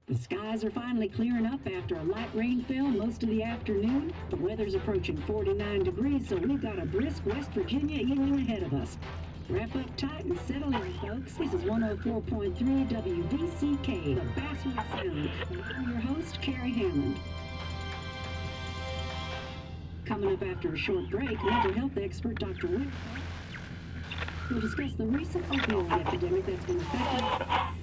The skies are finally clearing up after a light rainfall most of the afternoon. The weather's approaching 49 degrees, so we've got a brisk West Virginia evening ahead of us. Wrap up tight and settle in, folks. This is 104.3 WVCK, the Basswood Sound. And I'm your host, Carrie Hammond. Coming up after a short break, mental health expert Dr. Wick will discuss the recent opioid epidemic that's been affecting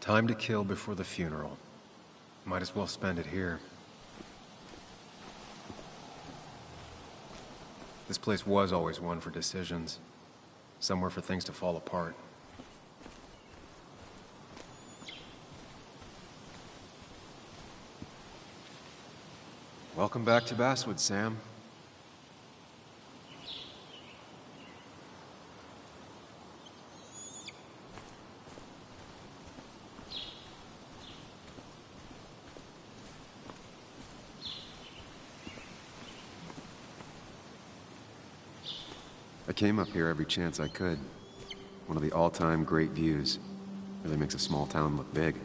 Time to kill before the funeral. Might as well spend it here. This place was always one for decisions. Somewhere for things to fall apart. Welcome back to Basswood, Sam. I came up here every chance I could. One of the all-time great views. Really makes a small town look big.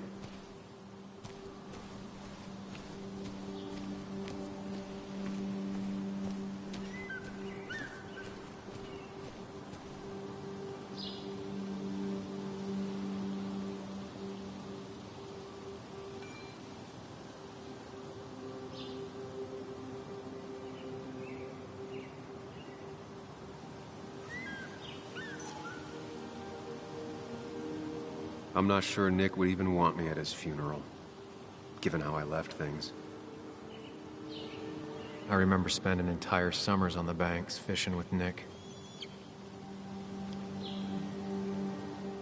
I'm not sure Nick would even want me at his funeral, given how I left things. I remember spending entire summers on the banks fishing with Nick.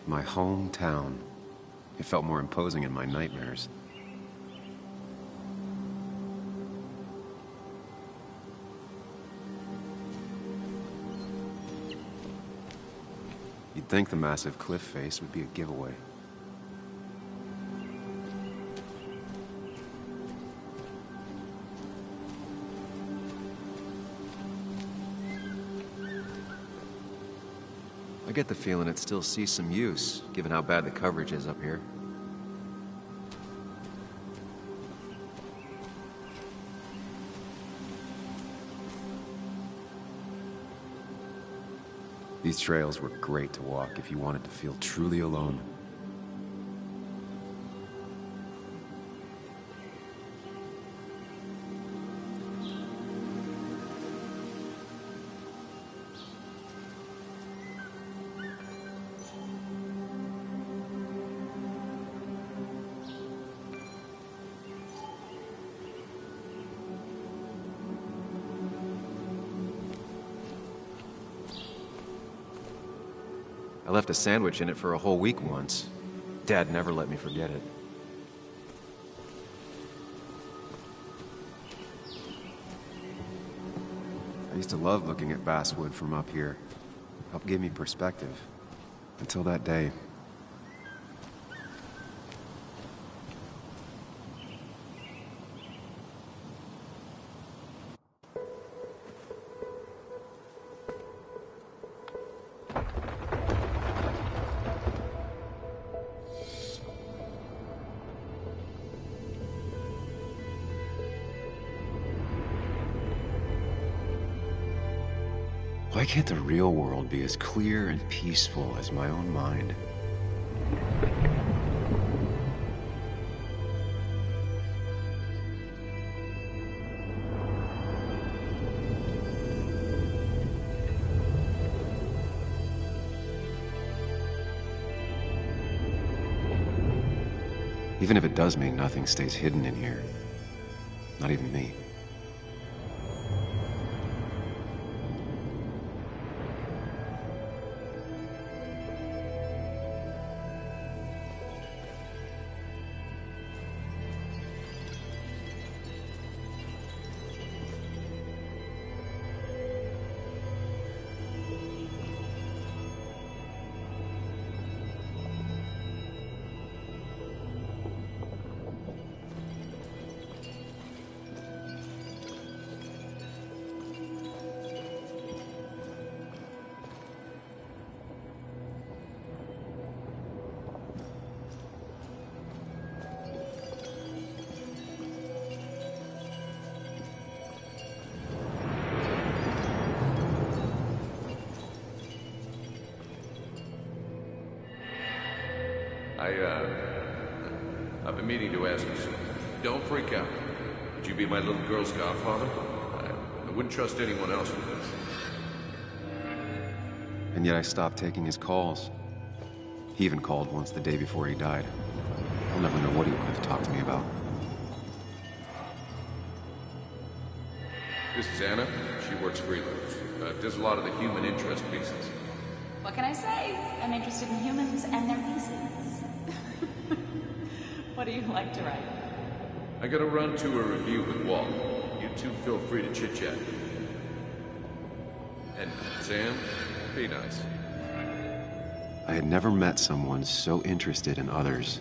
My hometown. It felt more imposing in my nightmares. You'd think the massive cliff face would be a giveaway. I get the feeling it still sees some use, given how bad the coverage is up here. These trails were great to walk if you wanted to feel truly alone. I left a sandwich in it for a whole week once. Dad never let me forget it. I used to love looking at basswood from up here. Helped give me perspective. Until that day. Why can't the real world be as clear and peaceful as my own mind? Even if it does mean nothing stays hidden in here. Not even me. I've been meaning to ask you something. Don't freak out. Would you be my little girl's godfather? I wouldn't trust anyone else with this. And yet I stopped taking his calls. He even called once the day before he died. I'll never know what he wanted to talk to me about. This is Anna. She works freelance. Does a lot of the human interest pieces. What can I say? I'm interested in humans and their pieces. What do you like to write? I gotta run to a review with Walt. You two feel free to chit-chat. And Sam, be nice. I had never met someone so interested in others.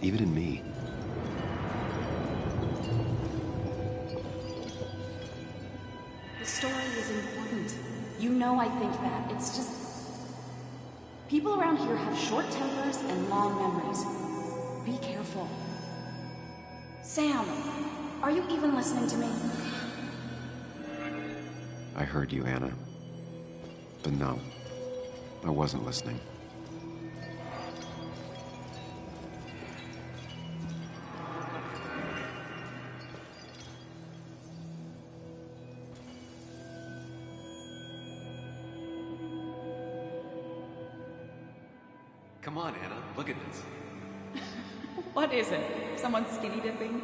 Even in me. The story is important. You know I think that. It's just... people around here have short tempers and long memories. Be careful. Sam, are you even listening to me? I heard you, Anna. But no, I wasn't listening. Come on, Anna, look at this. What is it? Someone skinny dipping?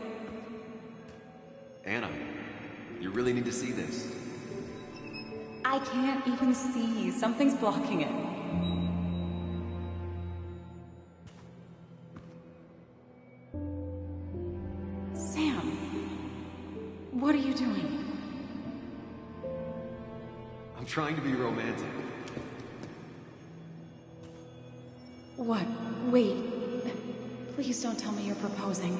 Anna, you really need to see this. I can't even see. Something's blocking it. Sam, what are you doing? I'm trying to be romantic. What? Wait. Please don't tell me you're proposing.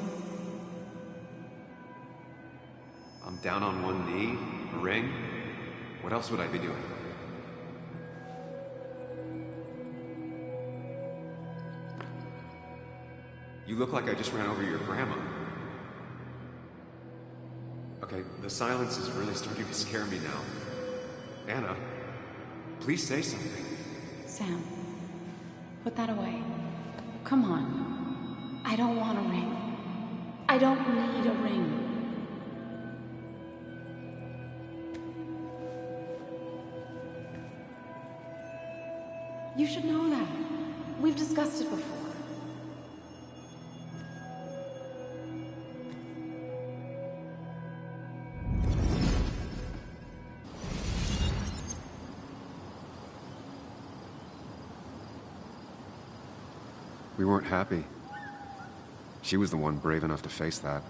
I'm down on one knee, a ring. What else would I be doing? You look like I just ran over your grandma. Okay, the silence is really starting to scare me now. Anna, please say something. Sam, put that away. Come on. I don't want a ring. I don't need a ring. You should know that. We've discussed it before. We weren't happy. She was the one brave enough to face that.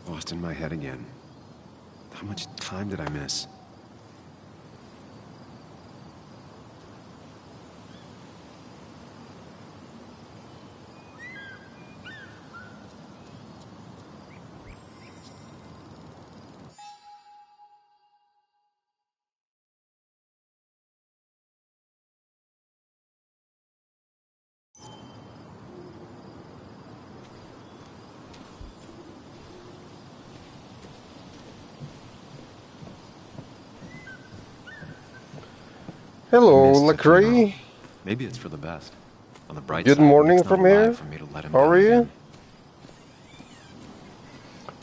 Lost in my head again. How much time did I miss? Hello, Missed the Lacroix. funeral. Maybe it's for the best. On the bright Good side, morning it's not from alive here. for me to let him How down are you? again.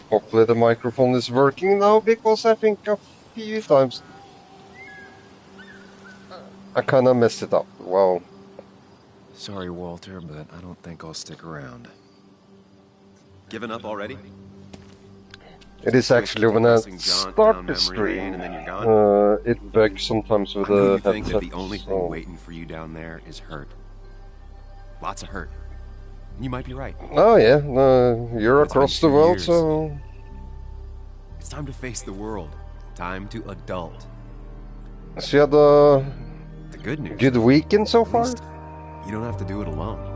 Hopefully the microphone is working now, because I think a few times I kinda messed it up. Wow. Sorry, Walter, but I don't think I'll stick around. Given up already? It is actually when I Depressing jaunt start down the memory lane stream, and then you're gone? it bugs sometimes with I know the you think that headset. the only thing waiting for you down there is hurt. Lots of hurt. And you might be right. Oh yeah, you're It's been across the 2 world, years. so... It's time to face the world. Time to adult. So you had The good news, good though, weekend so at far? least you don't have to do it alone.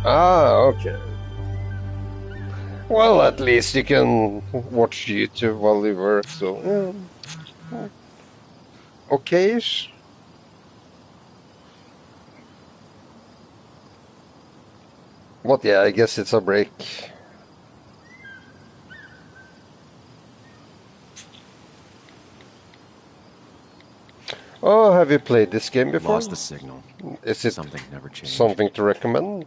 Ah, okay. Well, at least you can watch YouTube while you work, so... Yeah. Okay-ish. But yeah, I guess it's a break. Oh, have you played this game before? Lost the signal. Is it Something never changed. something to recommend?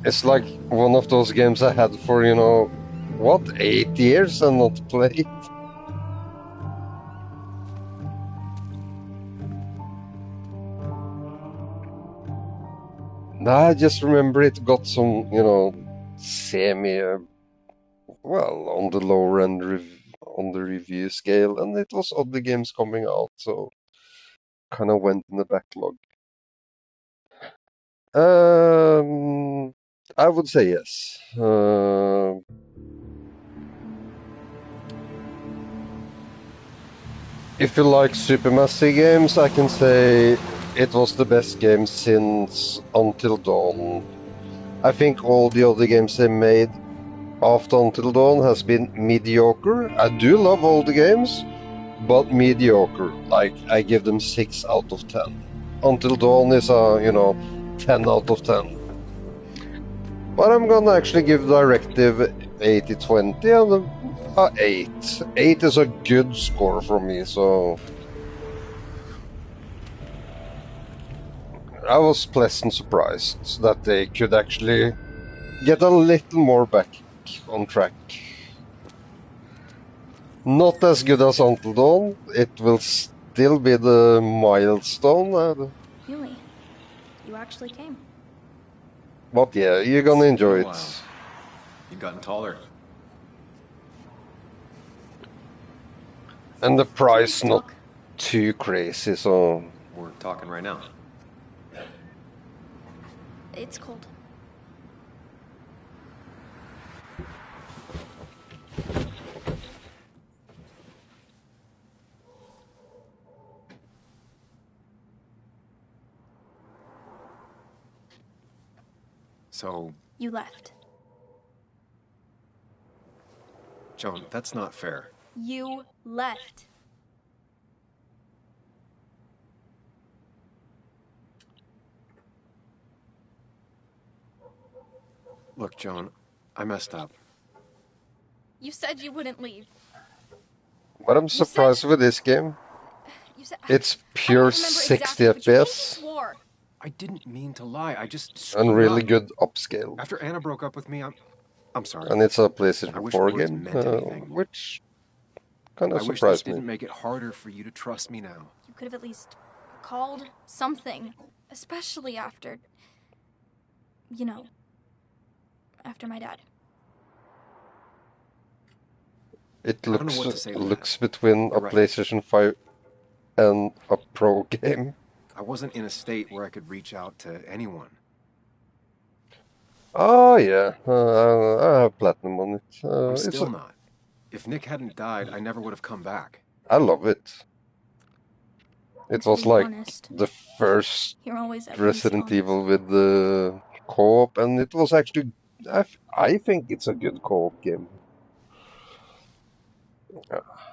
It's like one of those games I had for, you know, what, 8 years and not played? Nah, I just remember it got some, you know, semi, well, on the lower end on the review scale, and it was other games coming out, so kind of went in the backlog. I would say yes. If you like Supermassive games, I can say it was the best game since Until Dawn. I think all the other games they made after Until Dawn has been mediocre. I do love all the games, but mediocre. Like, I give them 6 out of 10. Until Dawn is a, you know, 10 out of 10. But I'm gonna actually give Directive 80/20 and a 8. 8 is a good score for me, so... I was pleasant surprised that they could actually get a little more back on track. Not as good as Until Dawn. It will still be the milestone. Yui, you actually came. But yeah, you're gonna enjoy It's been a it. while. You've gotten taller. And the price Can we not talk? too crazy, so... We're talking right now. It's cold. So, You left. Joan, that's not fair. You left. Look, Joan, I messed up. You said you wouldn't leave. But I'm surprised with this game. You said It's I pure don't remember 60 exactly, but you think you FPS swore. I didn't mean to lie. I just and screwed really up. good upscale. After Anna broke up with me, I'm sorry. And it's a I PlayStation wish 4 words game, meant anything. which kind I of wish this surprised me. didn't make it harder for you to trust me now. You could have at least called something. Especially after... You know... After my dad. It I don't know what to say to that. looks between You're a right. PlayStation 5 and a Pro game. I wasn't in a state where I could reach out to anyone. Oh yeah, I have platinum on it. I'm It's still not. If Nick hadn't died, I never would have come back. I love it. It To was be like honest, the first you're always at least Resident honest. Evil with the co-op, and it was actually I think it's a good co-op game.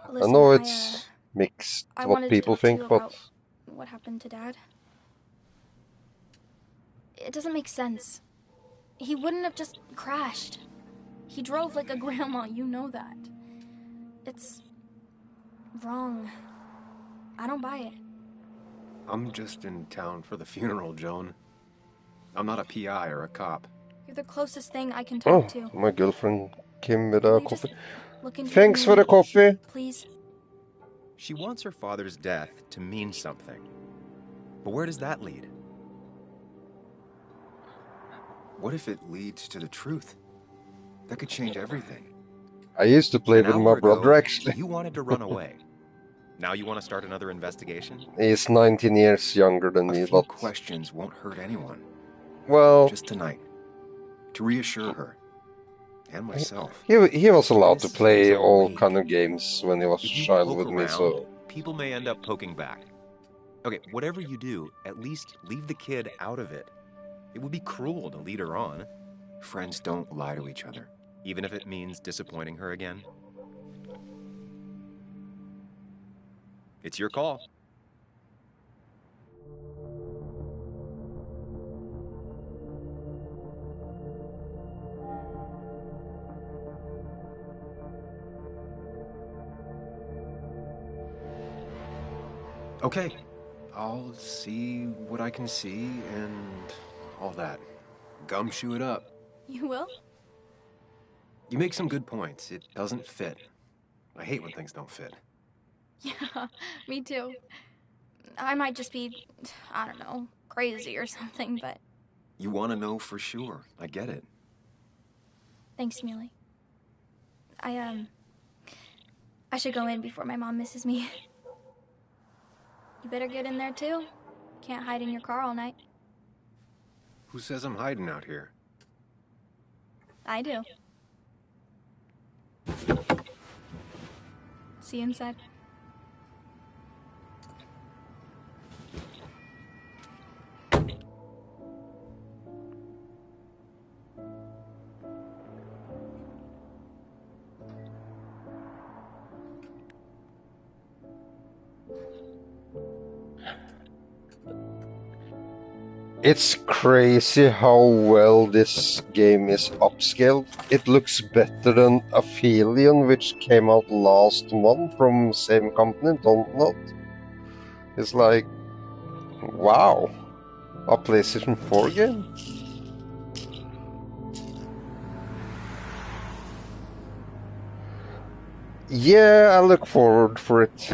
Listen, I know it's mixed I what wanted to people talk to think, you but about what happened to Dad. It doesn't make sense. He wouldn't have just crashed. He drove like a grandma, you know that. It's wrong. I don't buy it. I'm just in town for the funeral, Joan. I'm not a PI or a cop. You're the closest thing I can talk to. my girlfriend came with Will a you just coffee. look into Thanks me, for the coffee. please? She wants her father's death to mean something. But where does that lead? What if it leads to the truth? That could change everything. I used to play An with hour my ago, brother actually. You wanted to run away. Now you want to start another investigation? He's 19 years younger than A me, few but questions won't hurt anyone. well, Just tonight. To reassure her. And myself. he was allowed to This play is a all league. kind of games when he was a If you child poke with me, around, so people may end up poking back. Okay, whatever you do, at least leave the kid out of it. It would be cruel to lead her on, Friends don't lie to each other. even if it means disappointing her again. It's your call. Okay. I'll see what I can see and all that. Gumshoe it up. You will? You make some good points. It doesn't fit. I hate when things don't fit. Yeah, me too. I might just be, I don't know, crazy or something, but You want to know for sure. I get it. thanks, Muley. I should go in before my mom misses me. You better get in there too. Can't hide in your car all night. Who says I'm hiding out here? I do. See you inside. it's crazy how well this game is upscaled. It looks better than Aphelion, which came out last month from same company, Don't Not. It's like, wow, a PlayStation 4 game? Yeah, I look forward for it.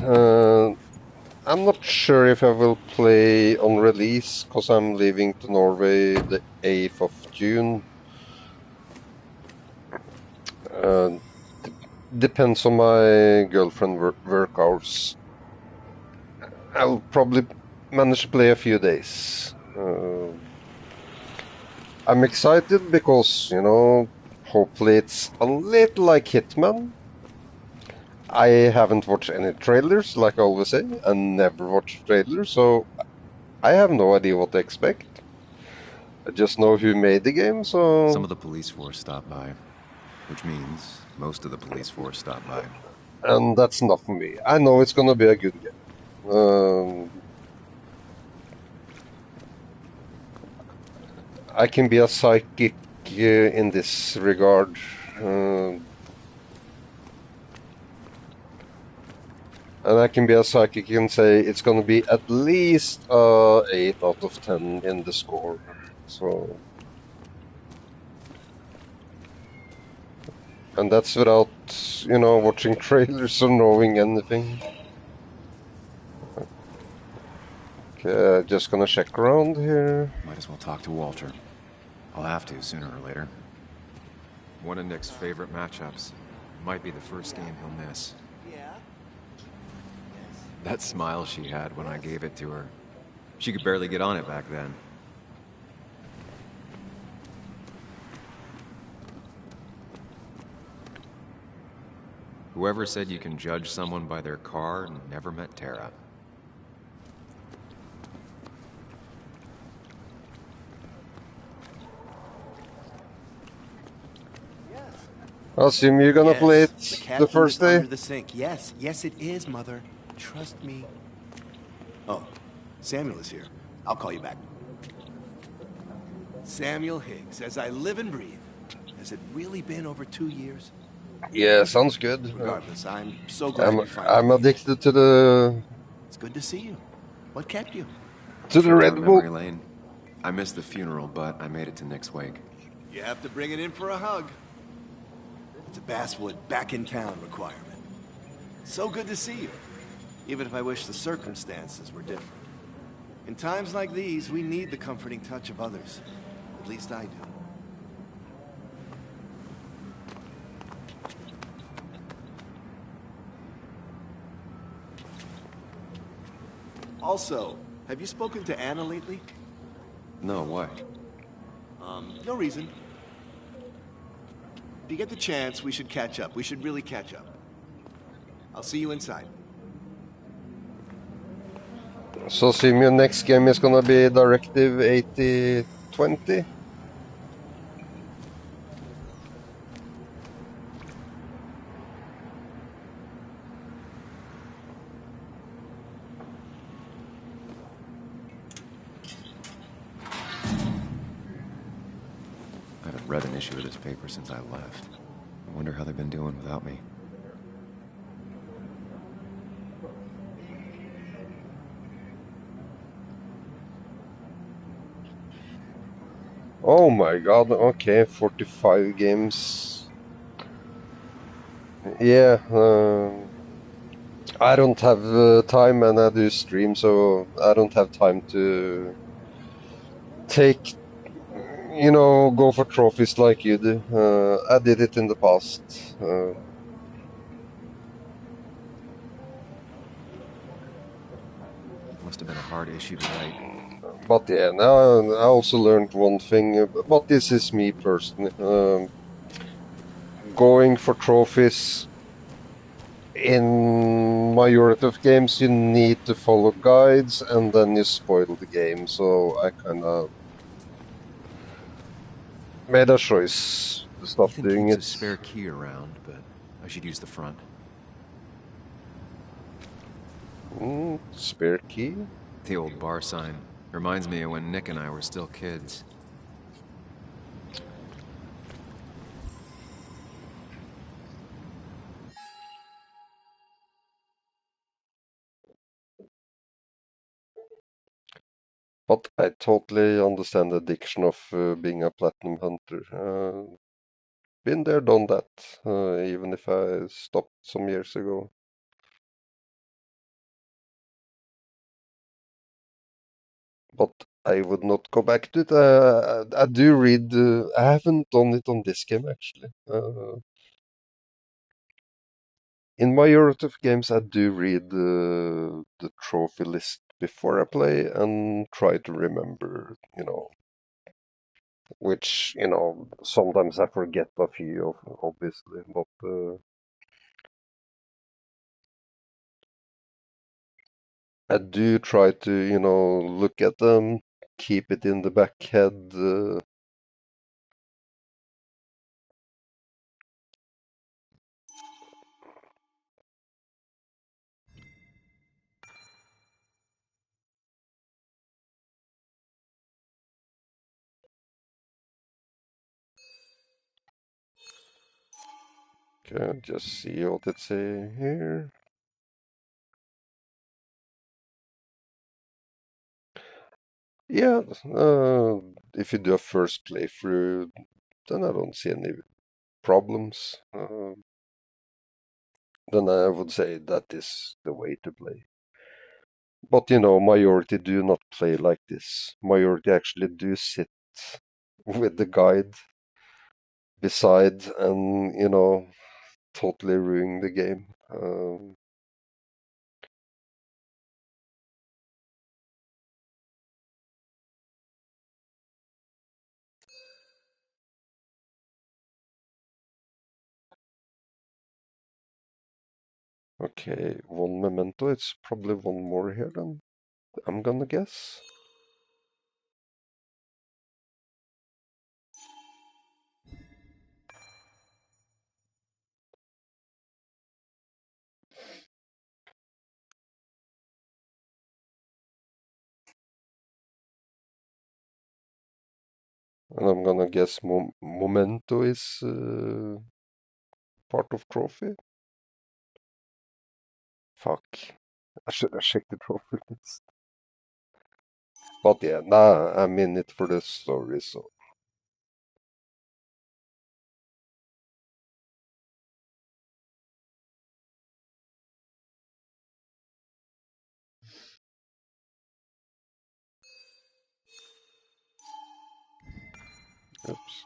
I'm not sure if I will play on release, because I'm leaving to Norway the 8th of June. Depends on my girlfriend work hours. I'll probably manage to play a few days. I'm excited because, you know, hopefully it's a little like Hitman. I haven't watched any trailers, like I always say. I never watch trailers, so I have no idea what to expect. I just know who made the game, so... Some of the police force stopped by, which means most of the police force stopped by. And that's enough for me. I know it's gonna be a good game. I can be a psychic in this regard. And I can be a psychic and say it's gonna be at least 8 out of 10 in the score. So And that's without, watching trailers or knowing anything. Okay, just gonna check around here. Might as well talk to Walter. I'll have to sooner or later. One of Nick's favorite matchups. Might be the first game he'll miss. That smile she had when I gave it to her. She could barely get on it back then. Whoever said you can judge someone by their car never met Tara. I assume you're gonna play Yes, it the cat the food first is day? under the sink. Yes, yes, it is, Mother. Trust me. Oh, Samuel is here. I'll call you back. Samuel Higgs, as I live and breathe. Has it really been over 2 years? Yeah, sounds good. Regardless, I'm so glad you finally I'm made it. addicted to the It's good to see you. What kept you? Trip Red down Bull. memory lane. I missed the funeral, but I made it to Nick's wake. You have to bring it in for a hug. It's a Basswood back in town requirement. So good to see you, even if I wish the circumstances were different. In times like these, we need the comforting touch of others. At least I do. Also, have you spoken to Anna lately? No, why? No reason. If you get the chance, we should catch up. We should really catch up. I'll see you inside. So Simeon, next game is gonna be Directive 8020. I haven't read an issue of this paper since I left. I wonder how they've been doing without me. Oh my god, okay, 45 games. Yeah, I don't have time and I do stream, so I don't have time to take, go for trophies like you do. I did it in the past. Must have been a hard issue to write. But yeah, now I also learned one thing, but this is me personally. Going for trophies in majority of games, you need to follow guides and then you spoil the game. So I kind of made a choice to stop Ethan doing keeps it. a spare key around, but I should use the front. Spare key? The old bar sign. Reminds me of when Nick and I were still kids. But I totally understand the addiction of being a platinum hunter. Been there, done that, even if I stopped some years ago. But I would not go back to it. I do read. I haven't done it on this game actually. In majority of games, I do read the trophy list before I play and try to remember, which, sometimes I forget a few, obviously, but I do try to, look at them, keep it in the back head. Okay, just see what it say here. Yeah, if you do a first playthrough, then I don't see any problems, then I would say that is the way to play. But you know, majority do not play like this. Majority actually do sit with the guide beside and, you know, totally ruin the game. Okay, one memento. It's probably one more here then, I'm gonna guess. And I'm gonna guess memento is part of trophy. Fuck. I should have checked the trophy list. But yeah, nah, I'm in it for the story, so. Oops.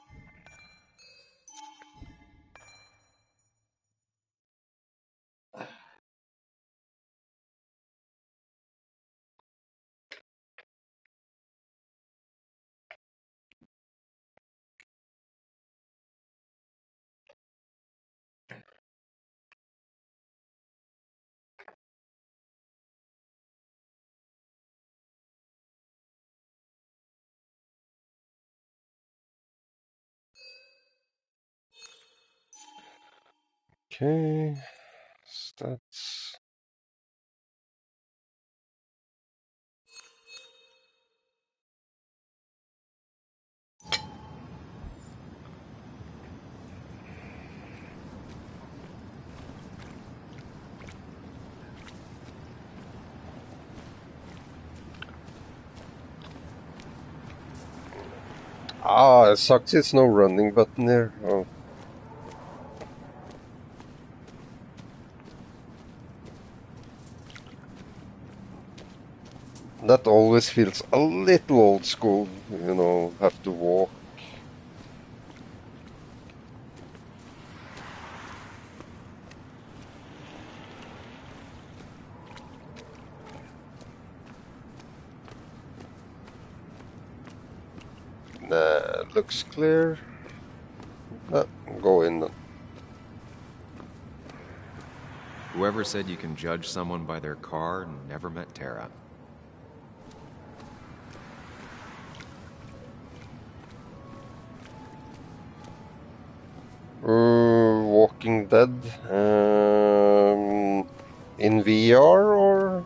Okay, stats. Ah, it sucks it's no running button here. Oh. That always feels a little old school, you know, have to walk. Nah, looks clear. Go in then. Whoever said you can judge someone by their car never met Tara. Walking Dead. In VR or?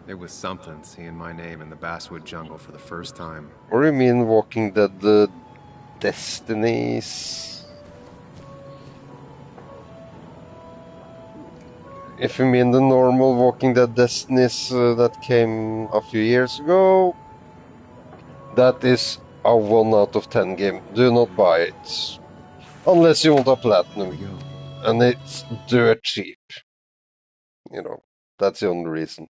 There was something seeing my name in the Basswood jungle for the first time. Or you mean Walking Dead the Destinies? If you mean the normal Walking Dead Destinies that came a few years ago, that is a 1 out of 10 game. Do not buy it. Unless you want a platinum. Here we go. And it's dirt cheap. You know, that's the only reason.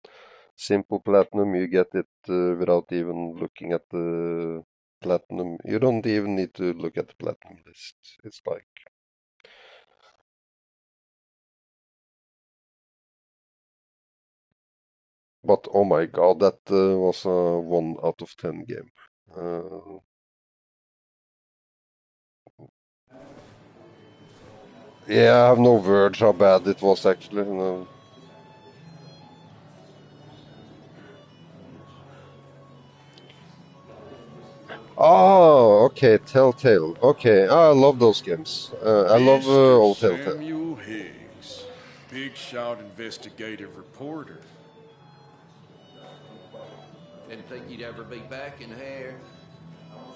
Simple platinum, you get it without even looking at the platinum. You don't even need to look at the platinum list. It's like... But oh my god, that was a 1 out of 10 game. Yeah, I have no words how bad it was actually. No. Oh, okay, Telltale. Okay, I love those games. I love old Telltale. Samuel Higgs, big shot investigative reporter. Didn't think you'd ever be back in here.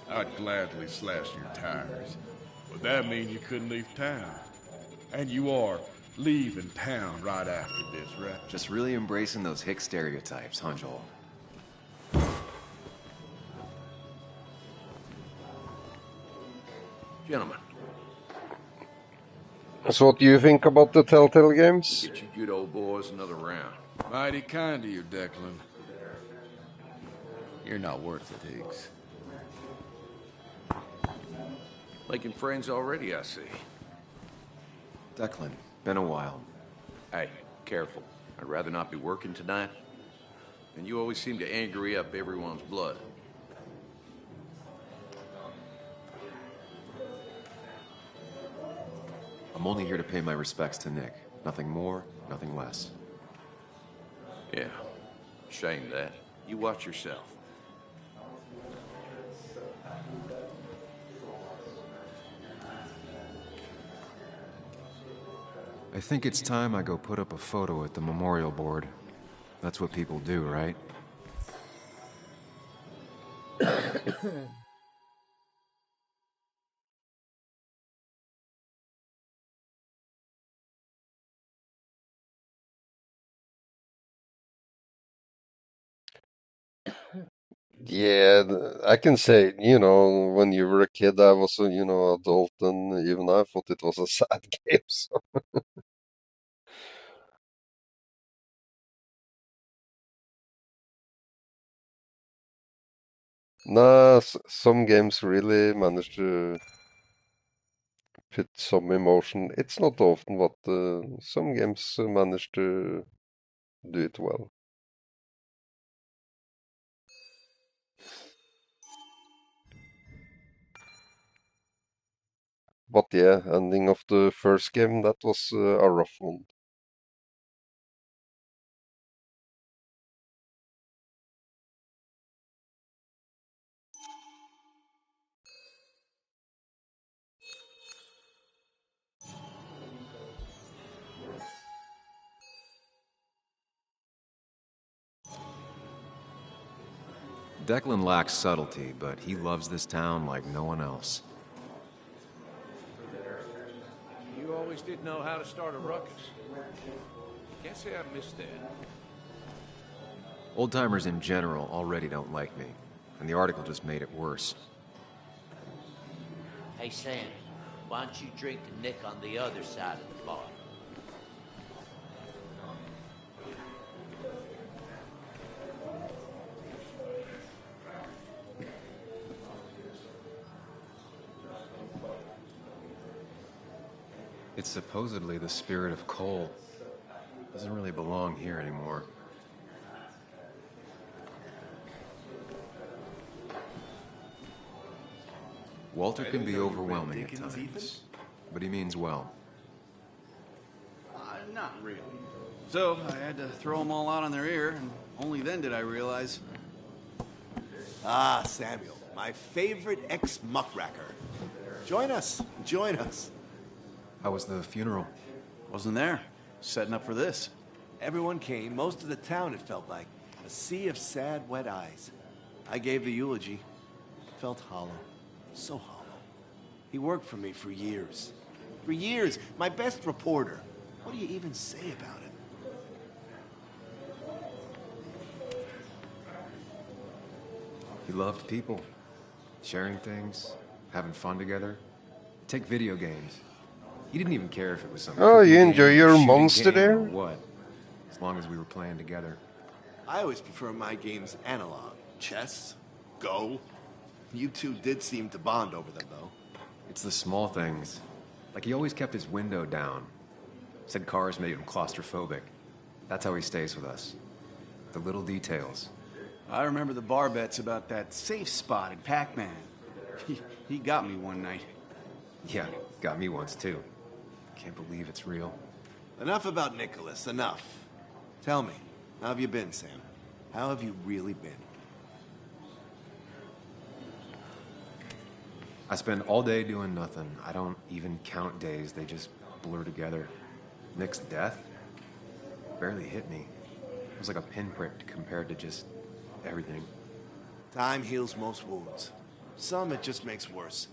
I'd gladly slash your tires, but that mean you couldn't leave town. And you are leaving town right after this, right? Just really embracing those hick stereotypes, huh, Joel? Gentlemen, So what do you think about the Telltale games? get you good old boys another round. Mighty kind of you, Declan. You're not worth it, Higgs. Making friends already, I see. Declan, been a while. Hey, careful. I'd rather not be working tonight. And you always seem to angry up everyone's blood. I'm only here to pay my respects to Nick. Nothing more, nothing less. Yeah, shame that. You watch yourself. I think it's time I go put up a photo at the memorial board. That's what people do, right? Yeah, I can say, when you were a kid, I was a, adult, and even I thought it was a sad game. So. Nah, some games really manage to put some emotion. It's not often, but some games manage to do it well. But yeah, ending of the first game, that was a rough one. Declan lacks subtlety, but he loves this town like no one else. You always did know how to start a ruckus. Can't say I missed that. Old-timers in general already don't like me, and the article just made it worse. Hey, Sam, why don't you drink to Nick on the other side of the bar? It's supposedly the spirit of coal. Doesn't really belong here anymore. Walter can be overwhelming at times, but he means well. Not really. So, I had to throw them all out on their ear, and only then did I realize... Ah, Samuel, my favorite ex-muckracker. Join us, join us. How was the funeral? Wasn't there. Setting up for this. Everyone came, most of the town, it felt like. A sea of sad, wet eyes. I gave the eulogy. It felt hollow. So hollow. He worked for me for years. For years, my best reporter. What do you even say about it? He loved people, sharing things, having fun together. Take video games. He didn't even care if it was some. Oh, you cooking enjoy game, your shooting monster game, there? or what? As long as we were playing together. I always prefer my games analog. Chess, Go. You two did seem to bond over them, though. It's the small things. Like he always kept his window down. Said cars made him claustrophobic. That's how he stays with us. The little details. I remember the bar bets about that safe spot in Pac-Man. He got me one night. Yeah, got me once too. Can't believe it's real. Enough about Nicholas, enough. Tell me, how have you been, Sam? How have you really been? I spend all day doing nothing. I don't even count days. They just blur together. Nick's death barely hit me. It was like a pinprick compared to just everything. Time heals most wounds. Some it just makes worse.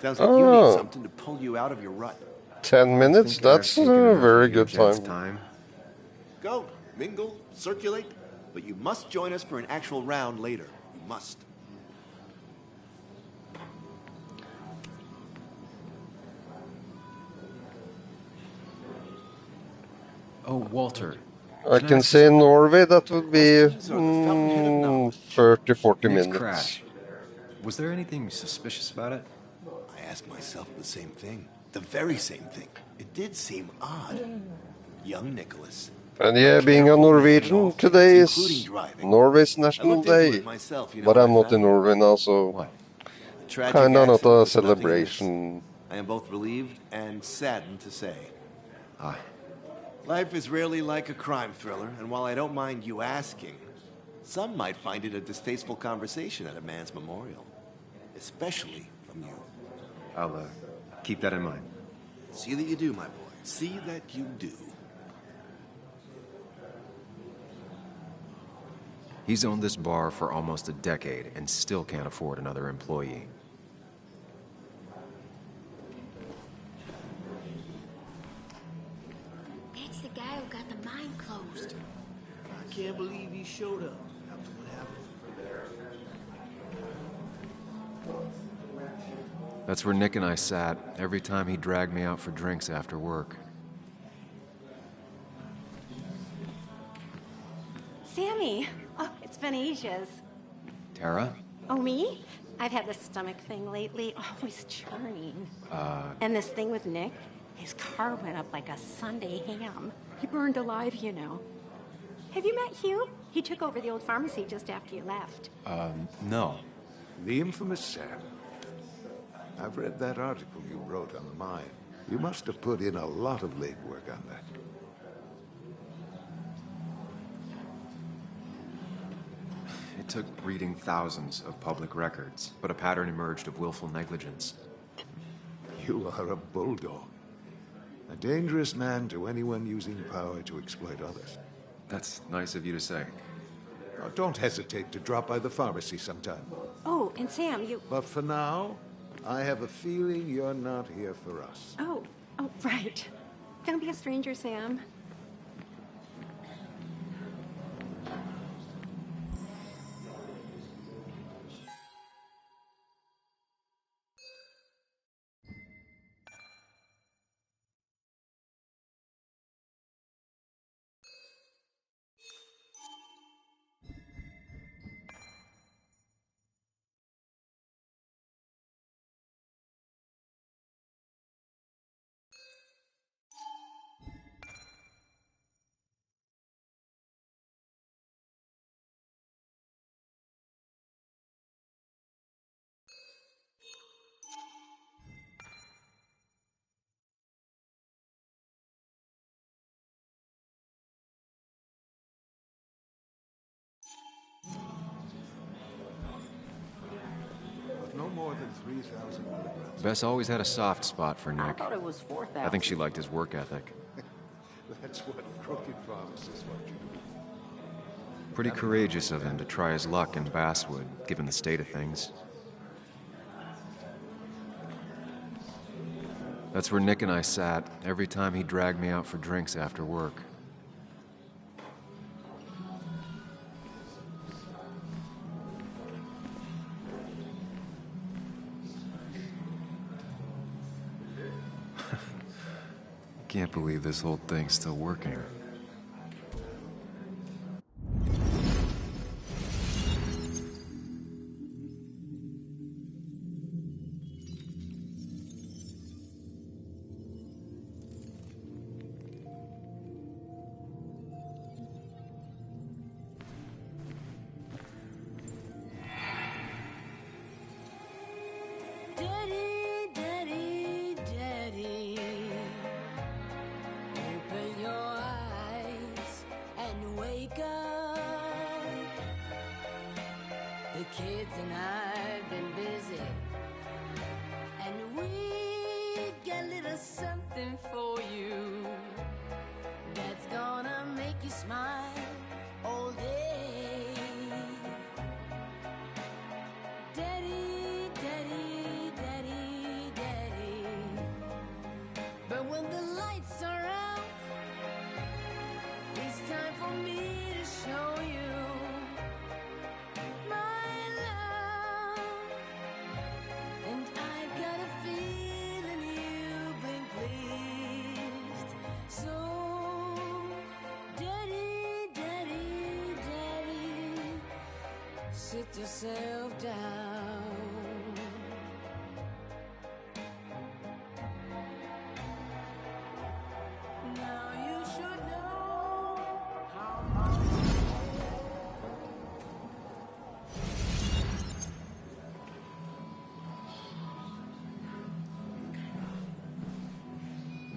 Sounds like you need something to pull you out of your rut. 10 minutes? That's a very good time. Go, mingle, circulate, but you must join us for an actual round later. You must. Oh, Walter. I can say in Norway that would be 30-40 Nick's minutes. crash. Was there anything suspicious about it? I asked myself the same thing. The very same thing. It did seem odd. Young Nicholas. And yeah, being a Norwegian, today is Norway's National Day. But I'm not in Norway now, so kinda not a celebration. I am both relieved and saddened to say. Ah. Life is rarely like a crime thriller, and while I don't mind you asking, some might find it a distasteful conversation at a man's memorial. Especially from you. I'll keep that in mind. See that you do, my boy. See that you do. He's owned this bar for almost a decade and still can't afford another employee. That's the guy who got the mine closed. I can't believe he showed up after what happened. That's where Nick and I sat every time he dragged me out for drinks after work. Sammy! Oh, it's been ages. Tara? Oh, me? I've had this stomach thing lately, always churning. And this thing with Nick, his car went up like a Sunday ham. He burned alive, you know. Have you met Hugh? He took over the old pharmacy just after you left. No. The infamous Sam. I've read that article you wrote on the mine. You must have put in a lot of legwork on that. It took reading thousands of public records, but a pattern emerged of willful negligence. You are a bulldog. A dangerous man to anyone using power to exploit others. That's nice of you to say. Now, don't hesitate to drop by the pharmacy sometime. Oh, and Sam, you... But for now, I have a feeling you're not here for us. Oh, right. Don't be a stranger, Sam. No more than 3,000 milligrams. Bess always had a soft spot for Nick. I thought it was 4,000. I think she liked his work ethic. That's what crooked pharmacists want you to do. Pretty courageous of him to try his luck in Basswood, given the state of things. That's where Nick and I sat every time he dragged me out for drinks after work. Can't believe this whole thing's still working. Daddy, daddy, daddy, open your eyes and wake up. The kids and I've been busy, and we got a little something for you that's gonna make you smile all day. Daddy, daddy, daddy, daddy. But when the lights are out, it's time for me to show you my love. And I got a feeling you've been pleased. So sit yourself down. Now you should know how much.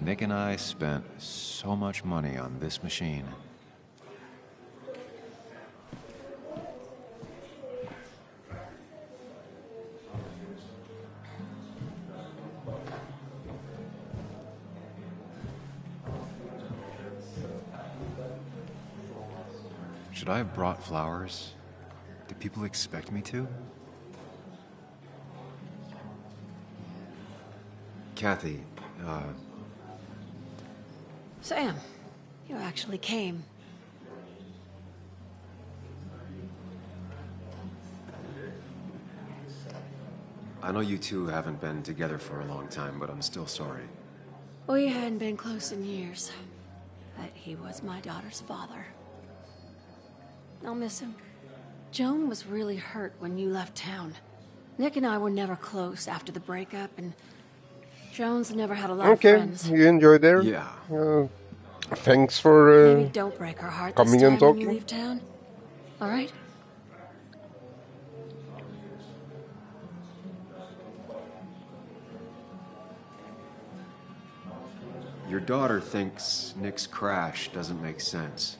Nick and I spent so much money on this machine. Should I have brought flowers? Do people expect me to? Kathy, Sam, you actually came. I know you two haven't been together for a long time, but I'm still sorry. We hadn't been close in years, but he was my daughter's father. I'll miss him. Joan was really hurt when you left town. Nick and I were never close after the breakup, and Joan's never had a lot of friends. You enjoyed there? Yeah. Thanks for Maybe don't break her heart coming this and time when you talking. leave town. All right? Your daughter thinks Nick's crash doesn't make sense.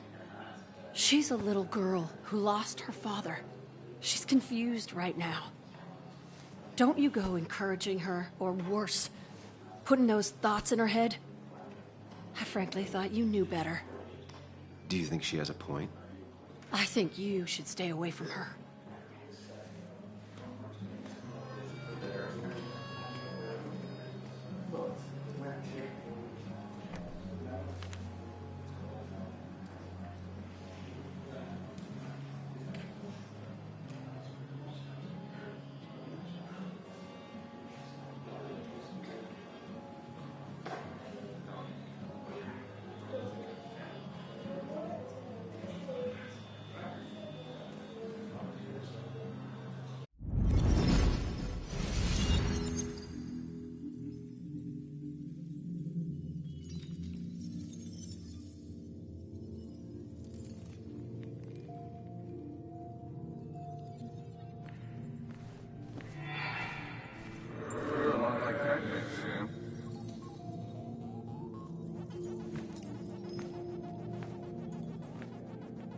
She's a little girl who lost her father. She's confused right now. Don't you go encouraging her, or worse, putting those thoughts in her head. I frankly thought you knew better. Do you think she has a point? I think you should stay away from her.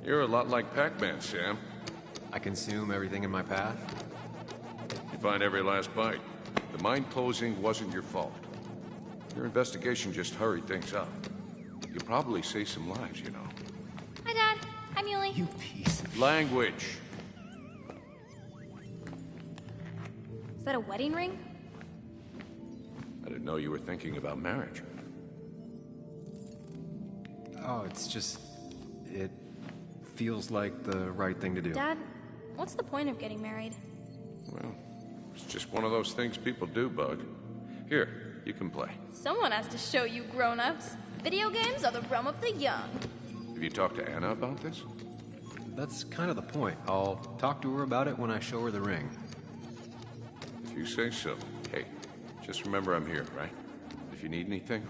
You're a lot like Pac-Man, Sam. I consume everything in my path? You find every last bite. The mine closing wasn't your fault. Your investigation just hurried things up. You'll probably save some lives, you know. Hi, Dad. Hi, Muley. You piece of... Language. Is that a wedding ring? I didn't know you were thinking about marriage. Oh, it's just... It feels like the right thing to do. Dad, what's the point of getting married? Well, it's just one of those things people do, Bug. Here, you can play. Someone has to show you grown-ups. Video games are the realm of the young. Have you talked to Anna about this? That's kind of the point. I'll talk to her about it when I show her the ring. If you say so. Hey, just remember I'm here, right? If you need anything.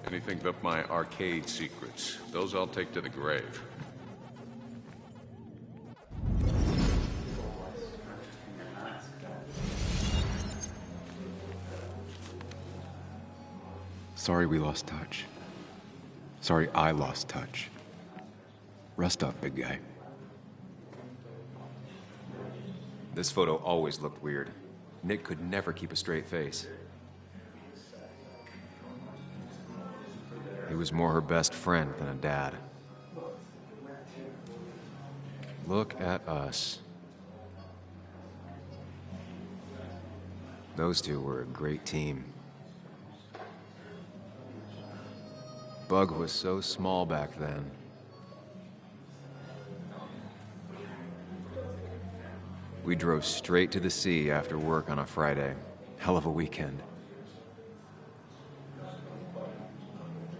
Anything but my arcade secrets. Those I'll take to the grave. Sorry we lost touch. Sorry I lost touch. Rest up, big guy. This photo always looked weird. Nick could never keep a straight face. He was more her best friend than a dad. Look at us. Those two were a great team. Bug was so small back then. We drove straight to the sea after work on a Friday. Hell of a weekend.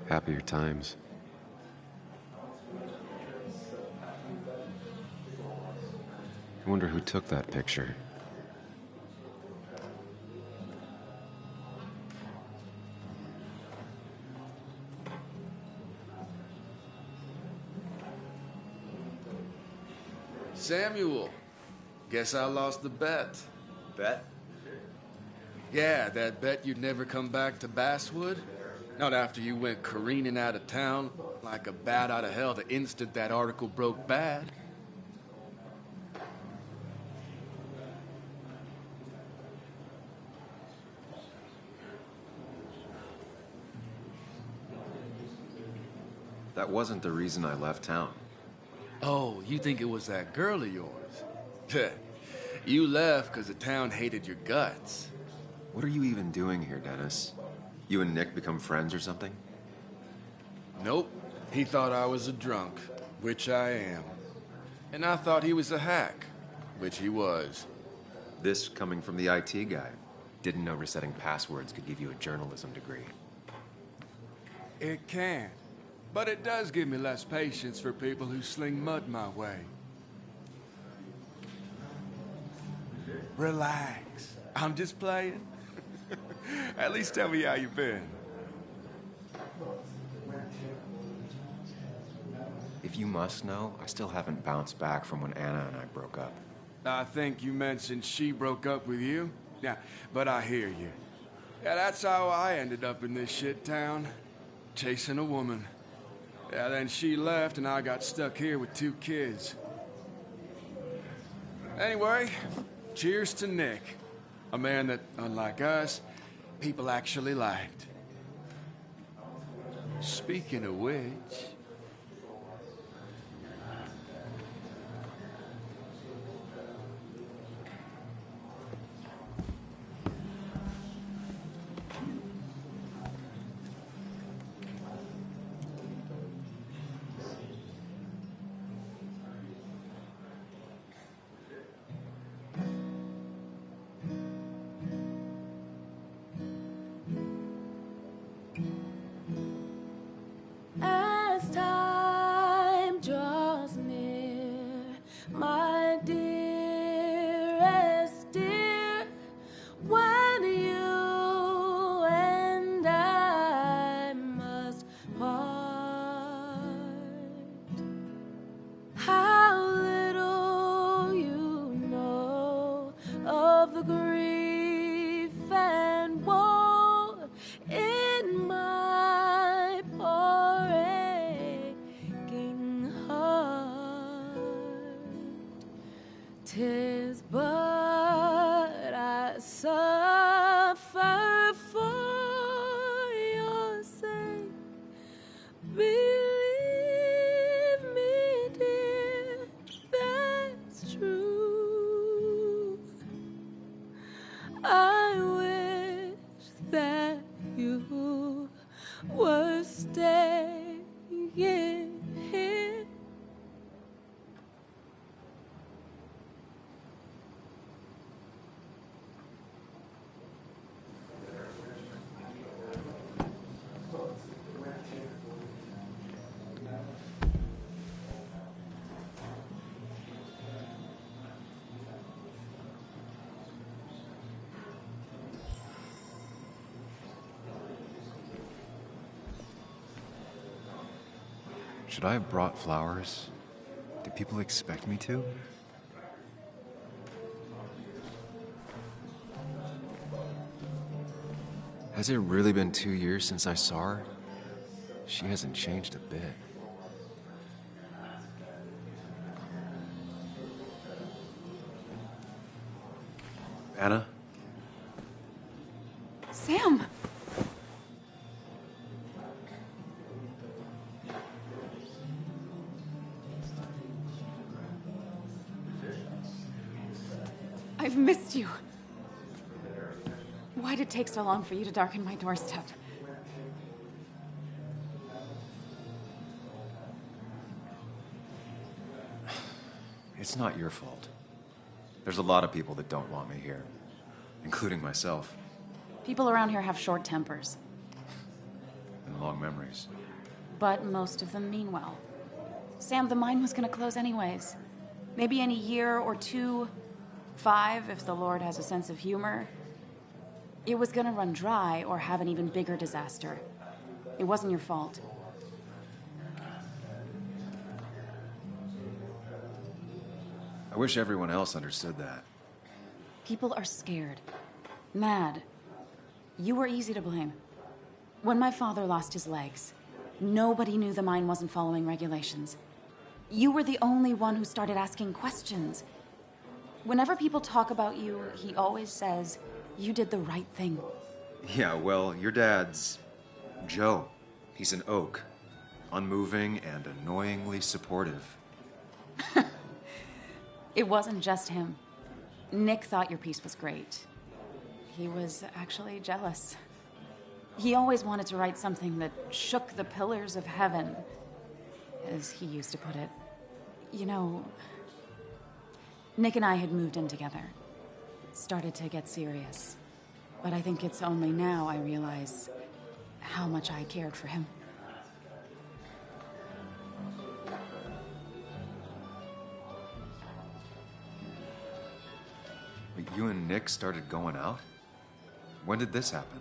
Happier times. I wonder who took that picture. Samuel, guess I lost the bet. Bet? Yeah, that bet you'd never come back to Basswood? Not after you went careening out of town like a bat out of hell the instant that article broke bad. That wasn't the reason I left town. Oh, you think it was that girl of yours? You left because the town hated your guts. What are you even doing here, Dennis? You and Nick become friends or something? Nope. He thought I was a drunk, which I am. And I thought he was a hack, which he was. This coming from the IT guy. Didn't know resetting passwords could give you a journalism degree. It can. But it does give me less patience for people who sling mud my way. Relax. I'm just playing. At least tell me how you've been. If you must know, I still haven't bounced back from when Anna and I broke up. I think you mentioned she broke up with you. Yeah, but I hear you. Yeah, that's how I ended up in this shit town. Chasing a woman. Yeah, then she left and I got stuck here with 2 kids. Anyway, cheers to Nick. A man that, unlike us, people actually liked. Speaking of which... As time draws near, my dearest dear, when you and I must part, how little you know of the grief and woe in my poor aching heart. 'Tis but I suffer for your sake. Believe me, dear, that's true. I wish that you were staying here. Should I have brought flowers? Do people expect me to? Has it really been 2 years since I saw her? She hasn't changed a bit. Anna? Sam! I've missed you. Why'd it take so long for you to darken my doorstep? It's not your fault. There's a lot of people that don't want me here, including myself. People around here have short tempers, And long memories. but most of them mean well. Sam, the mine was gonna close anyways. Maybe in a year or two, 5, if the Lord has a sense of humor, it was gonna run dry or have an even bigger disaster. It wasn't your fault. I wish everyone else understood that. People are scared. Mad. You were easy to blame. When my father lost his legs, nobody knew the mine wasn't following regulations. You were the only one who started asking questions. Whenever people talk about you, he always says, you did the right thing. Yeah, well, your dad's Joe. He's an oak. Unmoving and annoyingly supportive. It wasn't just him. Nick thought your piece was great. He was actually jealous. He always wanted to write something that shook the pillars of heaven, as he used to put it. You know, Nick and I had moved in together. Started to get serious. But I think it's only now I realize how much I cared for him. But you and Nick started going out? When did this happen?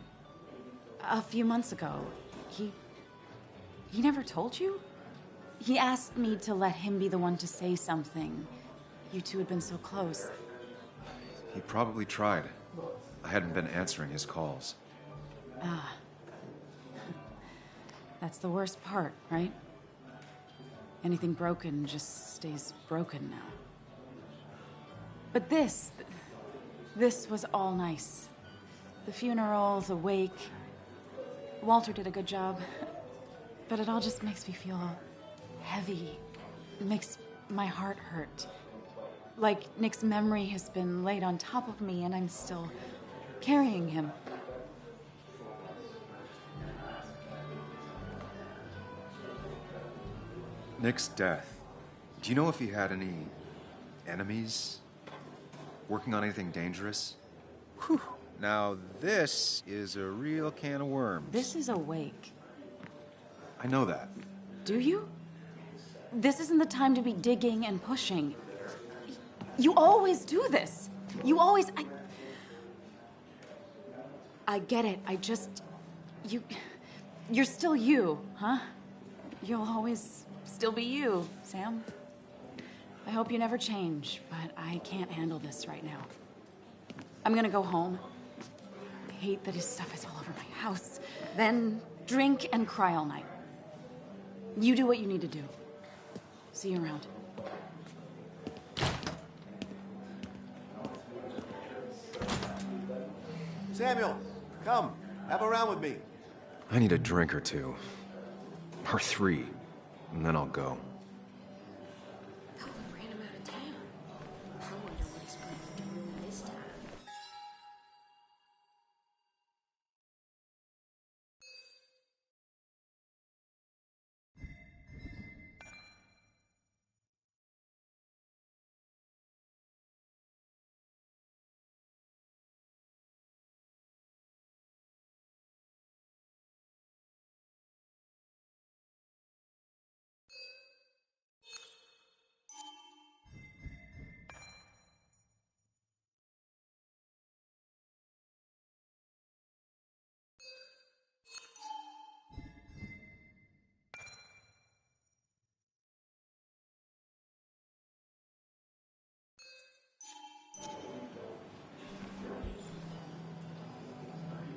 A few months ago. He never told you? He asked me to let him be the one to say something. You two had been so close. He probably tried. I hadn't been answering his calls. Ah. That's the worst part, right? Anything broken just stays broken now. But this was all nice. The funeral, the wake. Walter did a good job. But it all just makes me feel heavy. It makes my heart hurt. Like Nick's memory has been laid on top of me and I'm still carrying him. Nick's death. Do you know if he had any enemies? Working on anything dangerous? Whew. Now this is a real can of worms. This is a wake. I know that. Do you? This isn't the time to be digging and pushing. You always do this. You always... I get it. You're still you, huh? You'll always still be you, Sam. I hope you never change, but I can't handle this right now. I'm gonna go home. I hate that his stuff is all over my house. Then drink and cry all night. You do what you need to do. See you around. Samuel, come. Have a round with me. I need a drink or two. Or 3. And then I'll go. Ran him out of town. I wonder what he's planning to ruin this time.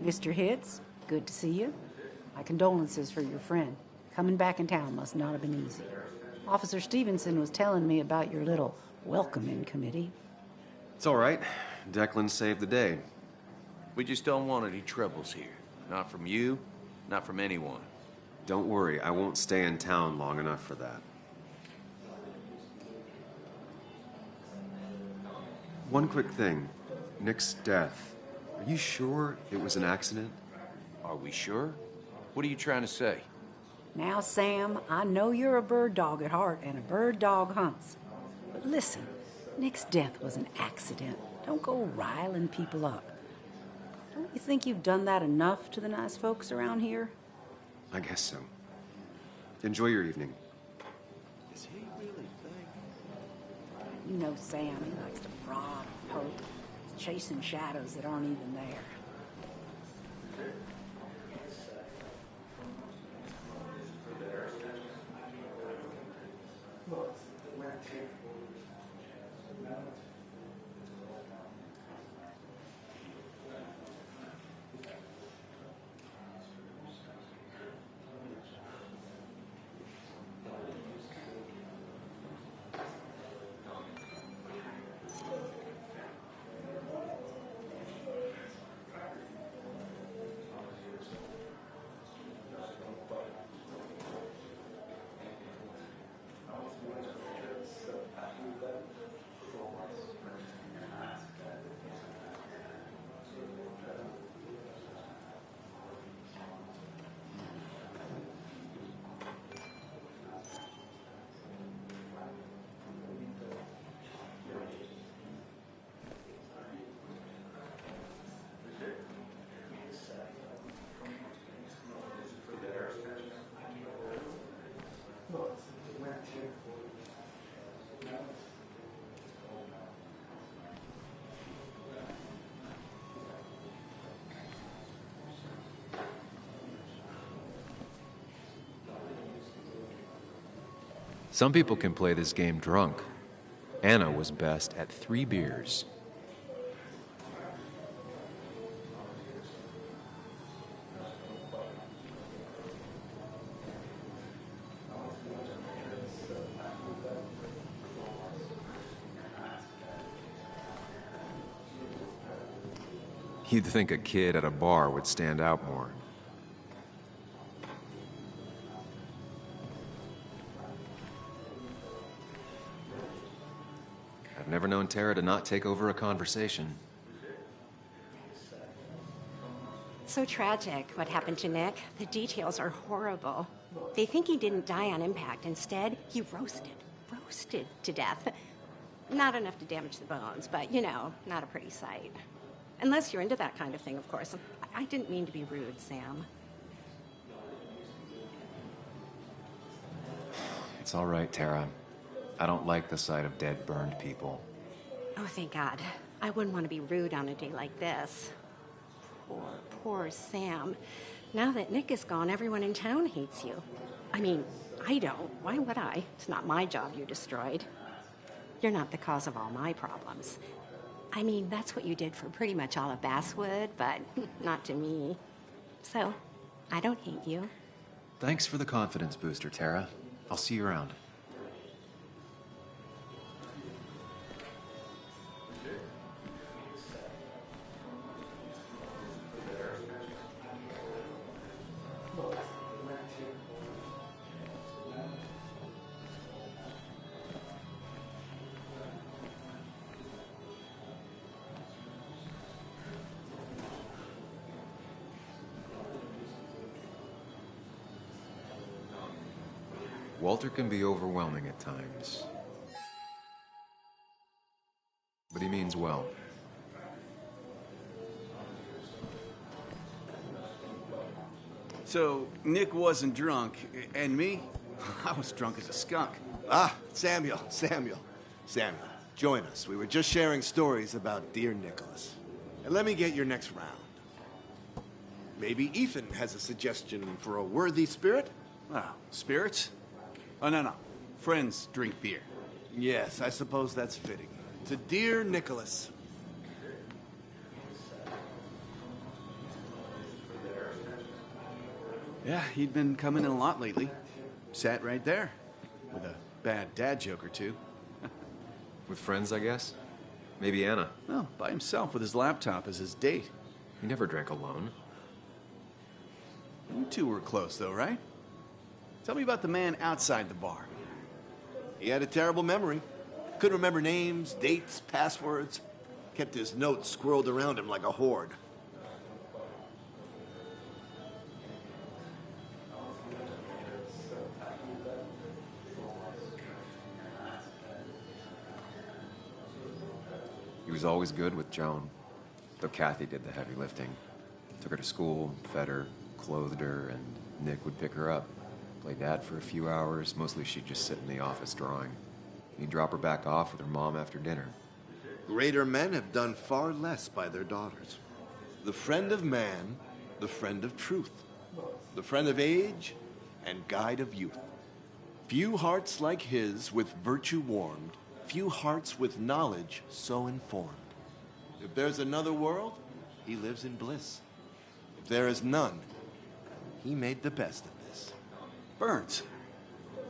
Mr. Hitz, good to see you. My condolences for your friend. Coming back in town must not have been easy. Officer Stevenson was telling me about your little welcoming committee. It's all right. Declan saved the day. We just don't want any troubles here. Not from you, not from anyone. Don't worry, I won't stay in town long enough for that. One quick thing. Nick's death. Are you sure it was an accident? Are we sure? What are you trying to say? Now, Sam, I know you're a bird dog at heart and a bird dog hunts. But listen, Nick's death was an accident. Don't go riling people up. Don't you think you've done that enough to the nice folks around here? I guess so. Enjoy your evening. Does he really think? You know Sam, he likes to prod and poke. He's chasing shadows that aren't even there. Some people can play this game drunk. Anna was best at 3 beers. You'd think a kid at a bar would stand out more. I've never known Tara to not take over a conversation. So tragic, what happened to Nick. The details are horrible. They think he didn't die on impact. Instead, he roasted to death. Not enough to damage the bones, but, you know, not a pretty sight. Unless you're into that kind of thing, of course. I didn't mean to be rude, Sam. It's all right, Tara. I don't like the sight of dead, burned people. Oh, thank God. I wouldn't want to be rude on a day like this. Poor Sam. Now that Nick is gone, everyone in town hates you. I mean, I don't. Why would I? It's not my job you destroyed. You're not the cause of all my problems. I mean, that's what you did for pretty much all of Basswood, but not to me. So, I don't hate you. Thanks for the confidence booster, Tara. I'll see you around. Walter can be overwhelming at times. But he means well. So, Nick wasn't drunk, and me? I was drunk as a skunk. Ah, Samuel, join us. We were just sharing stories about dear Nicholas. And let me get your next round. Maybe Ethan has a suggestion for a worthy spirit? Oh, spirits? Oh, no. Friends drink beer. Yes, I suppose that's fitting. To dear Nicholas. Yeah, he'd been coming in a lot lately. Sat right there. With a bad dad joke or two. With friends, I guess? Maybe Anna. Well, by himself with his laptop as his date. He never drank alone. You two were close, though, right? Tell me about the man outside the bar. He had a terrible memory. Couldn't remember names, dates, passwords. Kept his notes squirreled around him like a hoard. He was always good with Joan, though Kathy did the heavy lifting. Took her to school, fed her, clothed her, and Nick would pick her up. Play dad for a few hours. Mostly she'd just sit in the office drawing. He'd drop her back off with her mom after dinner. Greater men have done far less by their daughters. The friend of man, the friend of truth, the friend of age, and guide of youth. Few hearts like his with virtue warmed, few hearts with knowledge so informed. If there's another world, he lives in bliss. If there is none, he made the best of this. Burns.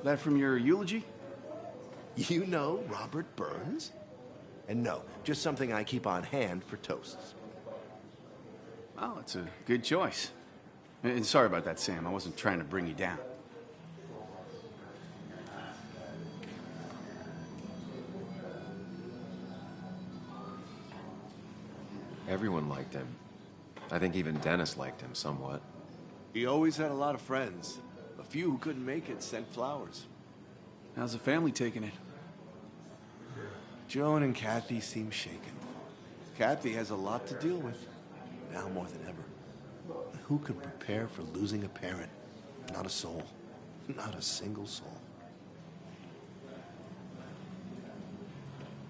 That from your eulogy? You know Robert Burns? And no, just something I keep on hand for toasts. Oh, it's a good choice. And sorry about that, Sam. I wasn't trying to bring you down. Everyone liked him. I think even Dennis liked him somewhat. He always had a lot of friends. A few who couldn't make it sent flowers. How's the family taking it? Joan and Kathy seem shaken. Kathy has a lot to deal with, now more than ever. Who could prepare for losing a parent? Not a soul. Not a single soul.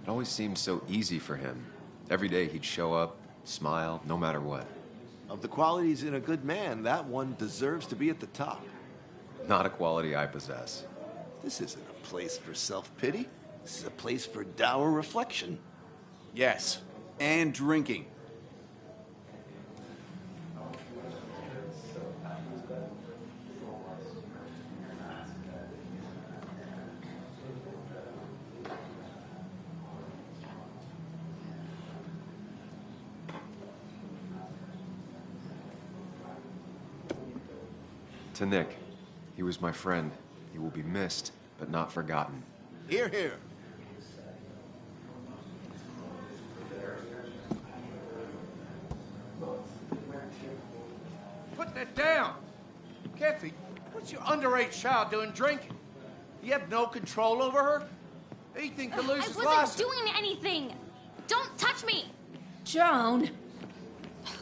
It always seemed so easy for him. Every day he'd show up, smile, no matter what. Of the qualities in a good man, that one deserves to be at the top. Not a quality I possess. This isn't a place for self-pity. This is a place for dour reflection. Yes, and drinking. To Nick, he was my friend. He will be missed, but not forgotten. Hear, hear. Put that down. Kathy, what's your underage child doing drinking? You have no control over her? Anything could lose his I wasn't license. doing anything! Don't touch me! Joan!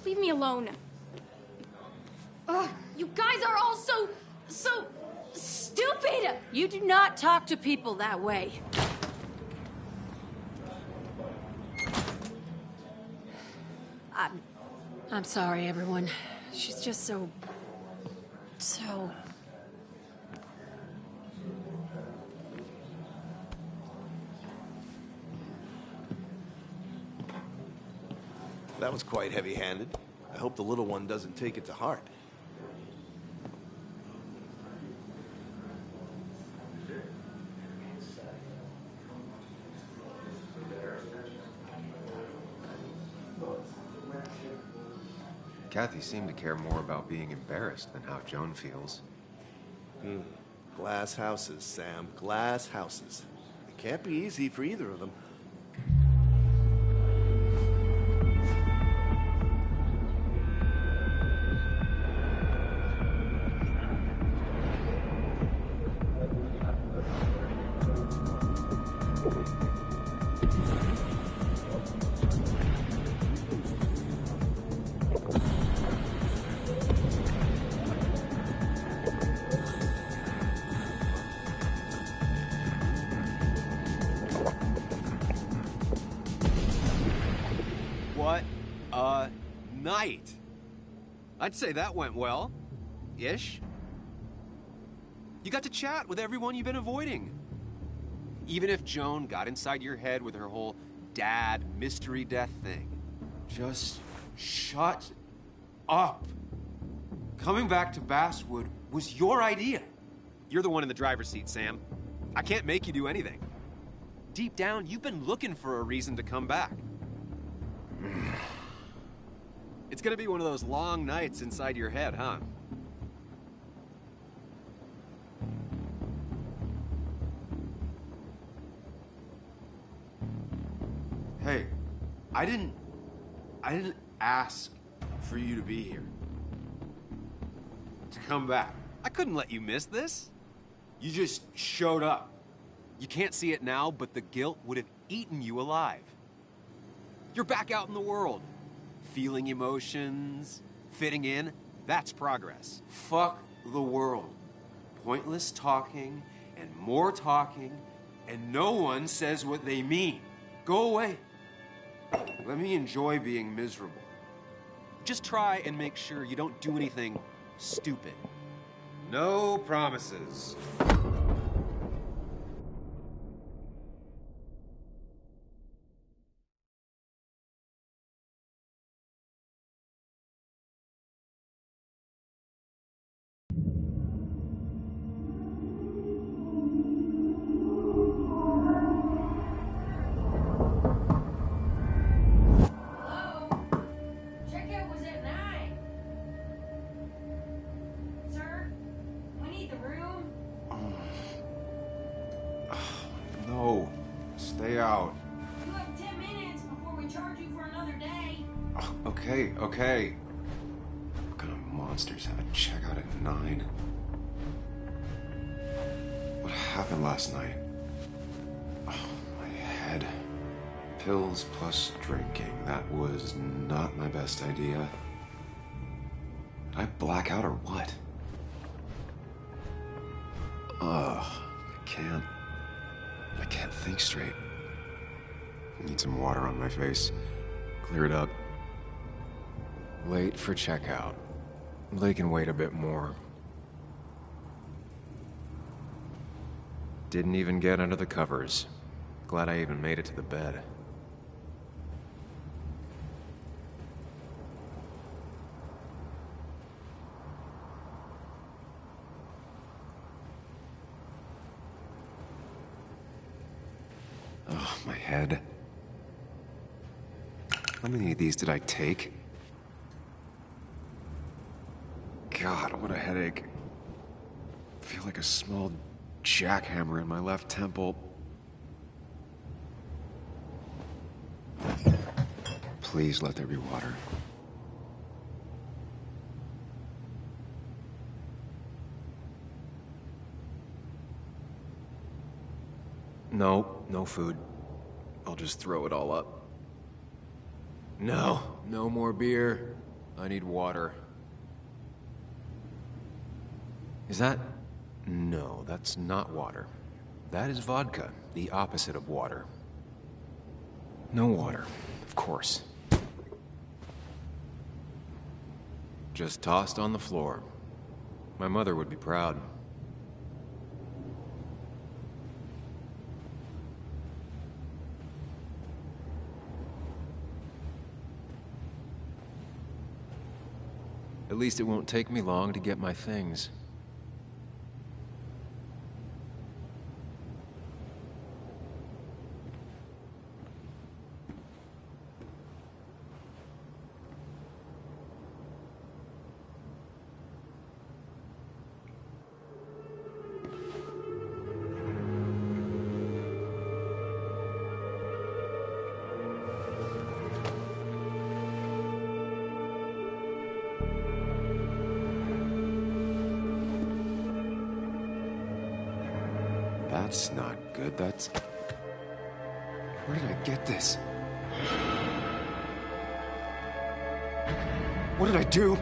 Leave me alone. Ugh, you guys are all so stupid! You do not talk to people that way. I'm sorry, everyone. She's just so... That was quite heavy-handed. I hope the little one doesn't take it to heart. Kathy seemed to care more about being embarrassed than how Joan feels. Glass houses, Sam. Glass houses. It can't be easy for either of them. What a night! I'd say that went well. Ish. You got to chat with everyone you've been avoiding. Even if Joan got inside your head with her whole dad mystery death thing. Just shut up. Coming back to Basswood was your idea. You're the one in the driver's seat, Sam. I can't make you do anything. Deep down, you've been looking for a reason to come back. It's gonna be one of those long nights inside your head, huh? Hey, I didn't ask for you to be here. To come back. I couldn't let you miss this. You just showed up. You can't see it now, but the guilt would have eaten you alive. You're back out in the world. Feeling emotions, fitting in, that's progress. Fuck the world. Pointless talking and more talking and no one says what they mean. Go away. Let me enjoy being miserable. Just try and make sure you don't do anything stupid. No promises. Checkout was at 9. Sir, we need the room. No. Stay out. You have 10 minutes before we charge you for another day. Okay, okay. What kind of monsters have a checkout at 9? What happened last night? Oh, my head. Pills plus drinking. That was not my best idea. Did I black out or what? Ugh, I can't think straight. I need some water on my face. Clear it up. Late for checkout. They can wait a bit more. Didn't even get under the covers. Glad I even made it to the bed. Oh, my head. How many of these did I take? God, what a headache. I feel like a small jackhammer in my left temple. Please let there be water. No, no food. I'll just throw it all up. No, no more beer. I need water. Is that... No, that's not water. That is vodka, the opposite of water. No water, of course. Just tossed on the floor. My mother would be proud. At least it won't take me long to get my things. That's not good. That's... Where did I get this? What did I do?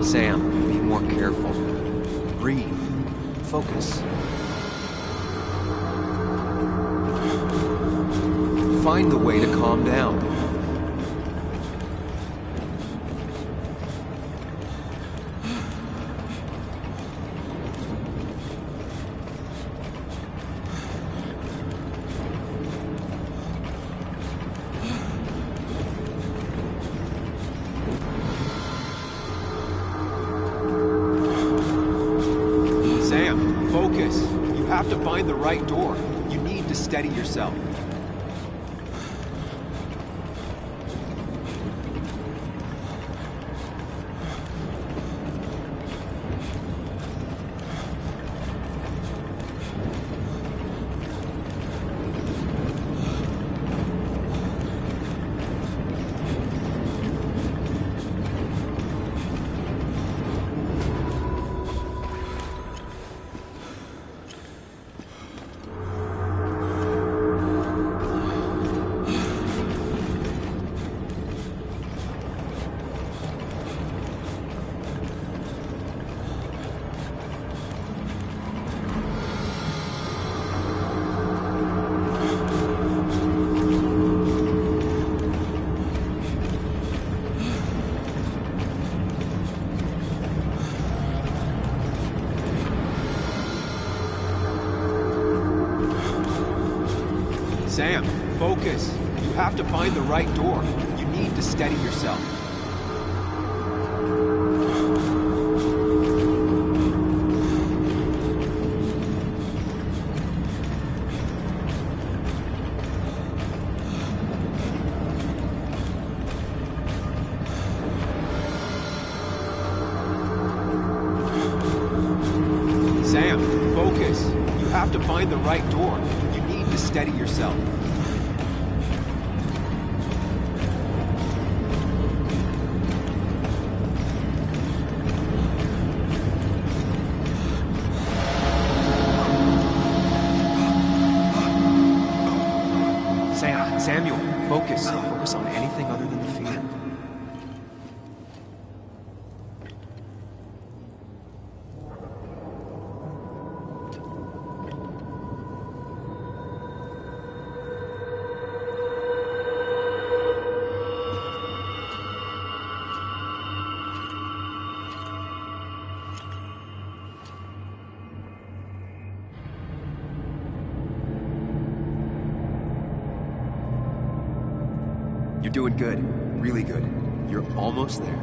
Sam, be more careful. Breathe. Focus. find the way to calm down. Sam, focus. You have to find the right door. You need to steady yourself. Sam, focus. You have to find the right door. You need to steady yourself. Sam, focus. You have to find the right door. You need to steady yourself. Samuel, focus. Focus on anything other than the fear. You're doing good. Really good. You're almost there.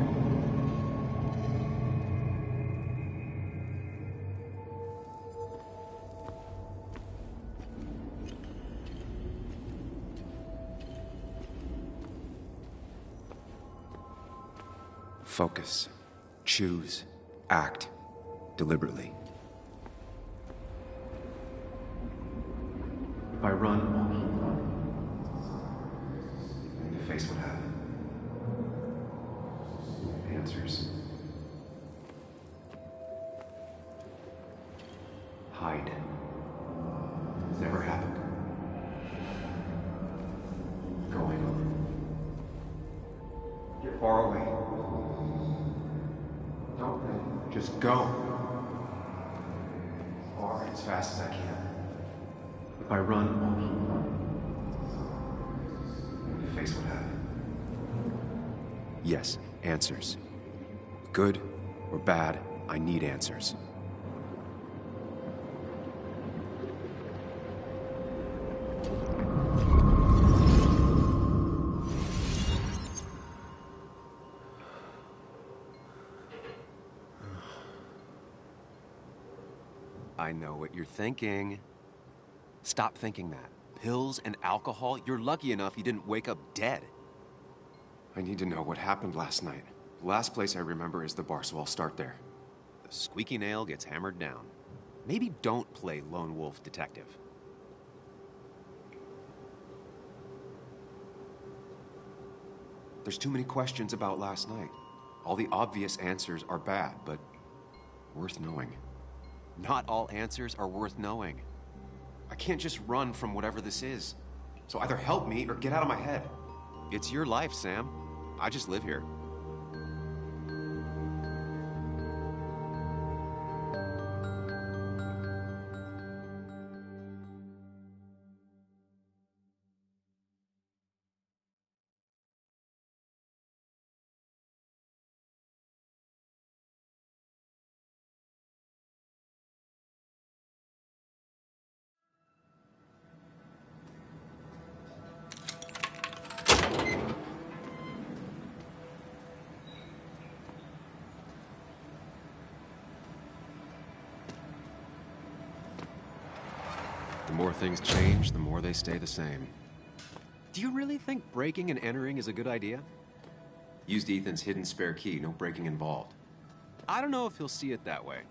Focus. Choose. Act. Deliberately. If I run, and you face what happened. Answers. Hide. It's never happened. Going. Get far away. Don't think. Just go. Far as fast as I can. If I run, face what happened. Yes, answers. Good or bad, I need answers. I know what you're thinking. Stop thinking that. Pills and alcohol, you're lucky enough you didn't wake up dead. I need to know what happened last night. The last place I remember is the bar, so I'll start there. The squeaky nail gets hammered down. Maybe don't play lone wolf detective. There's too many questions about last night. All the obvious answers are bad, but worth knowing. Not all answers are worth knowing. I can't just run from whatever this is. So either help me or get out of my head. It's your life, Sam. I just live here. more things change, the more they stay the same. Do you really think breaking and entering is a good idea? Used Ethan's hidden spare key, no breaking involved. I don't know if he'll see it that way.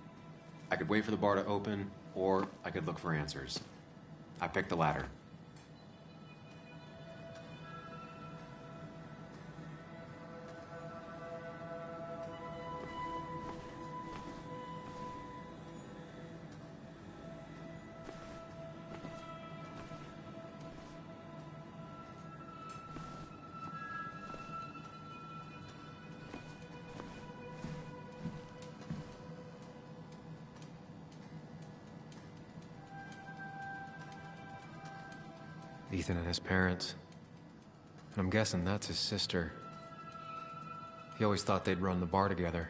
I could wait for the bar to open, or I could look for answers. I picked the latter. Ethan and his parents. And I'm guessing that's his sister. He always thought they'd run the bar together.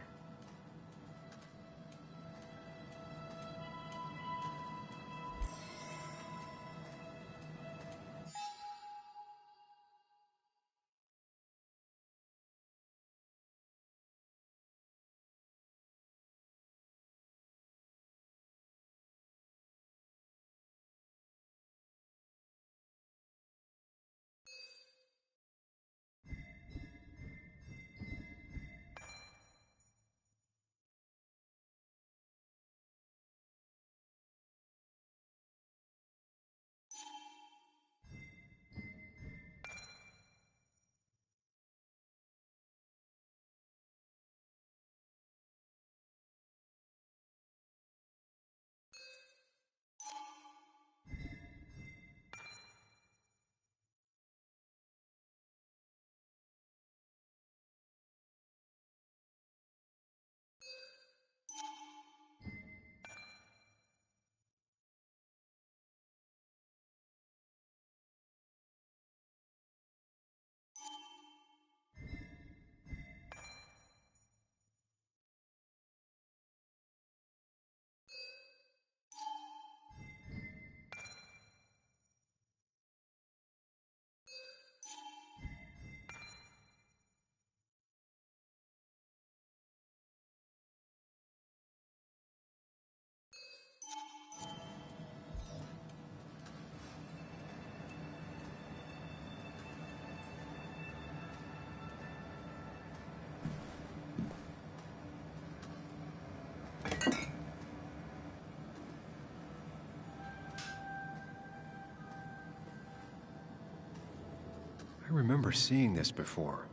I remember seeing this before.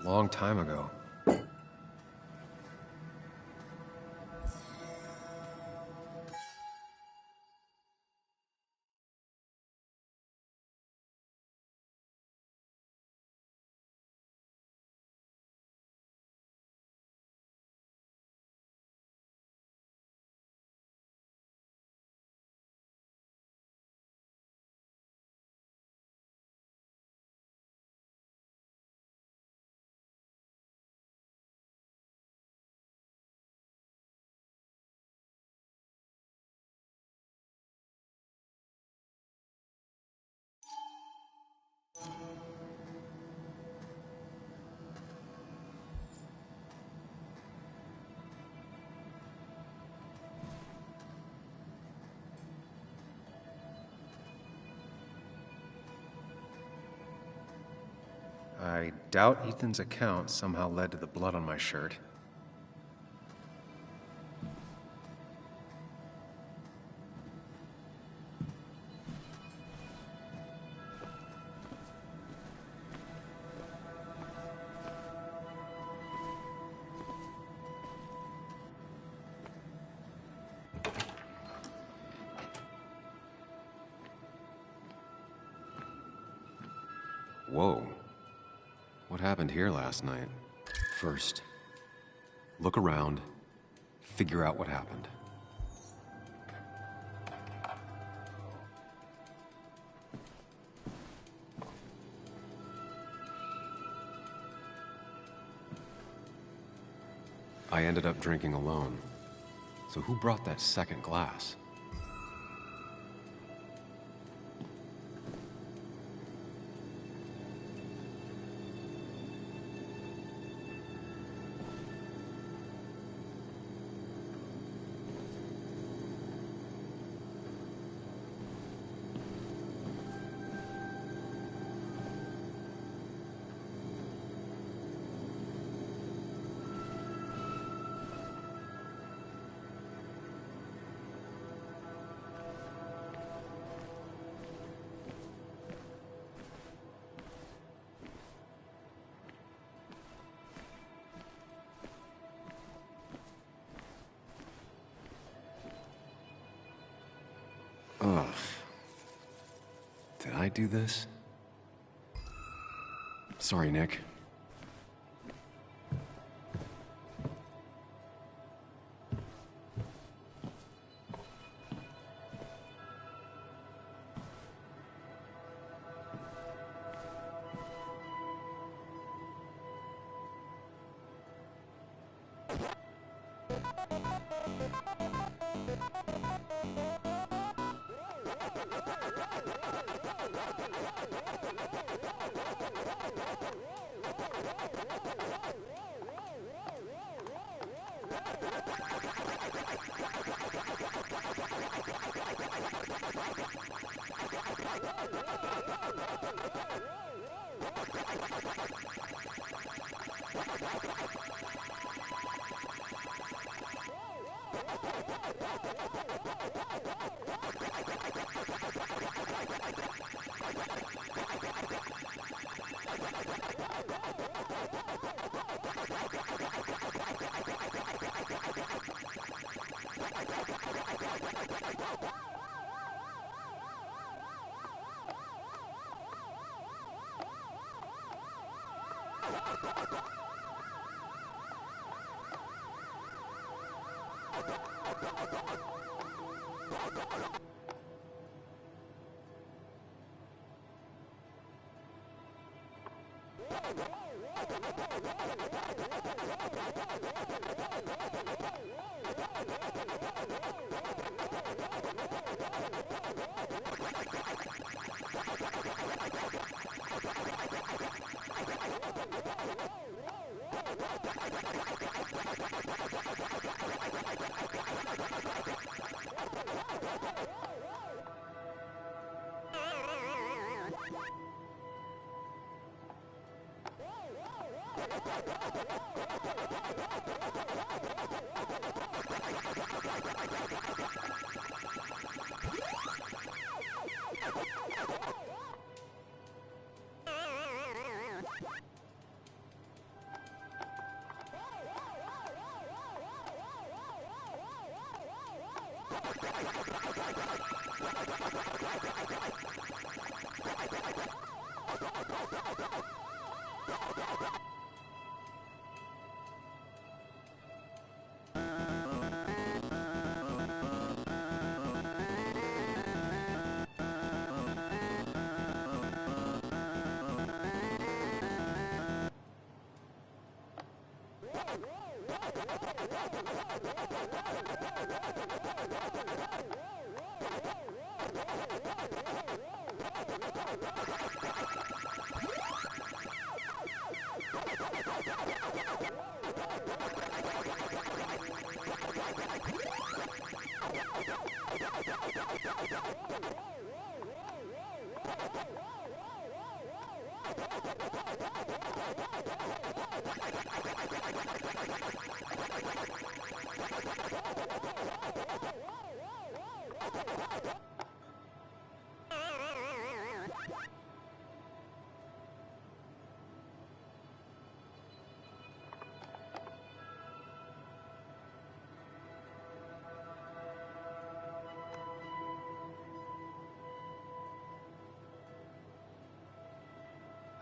A long time ago. I doubt Ethan's account somehow led to the blood on my shirt. Whoa. What happened here last night? First, look around, figure out what happened. I ended up drinking alone. So who brought that second glass? Did I do this? Sorry, Nick.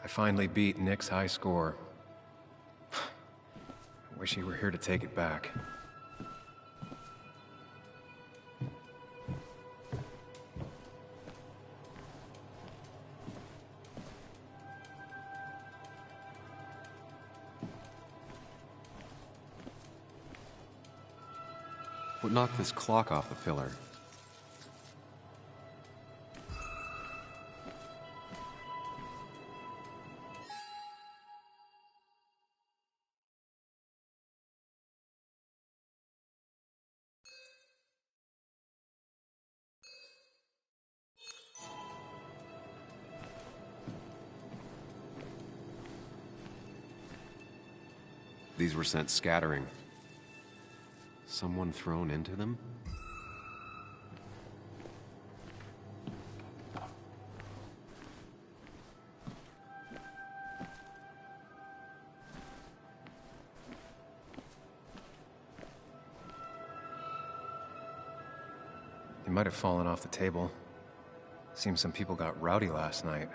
I finally beat Nick's high score. I wish he were here to take it back. What knocked this clock off the pillar? These were sent scattering. Someone thrown into them? They might have fallen off the table. Seems some people got rowdy last night.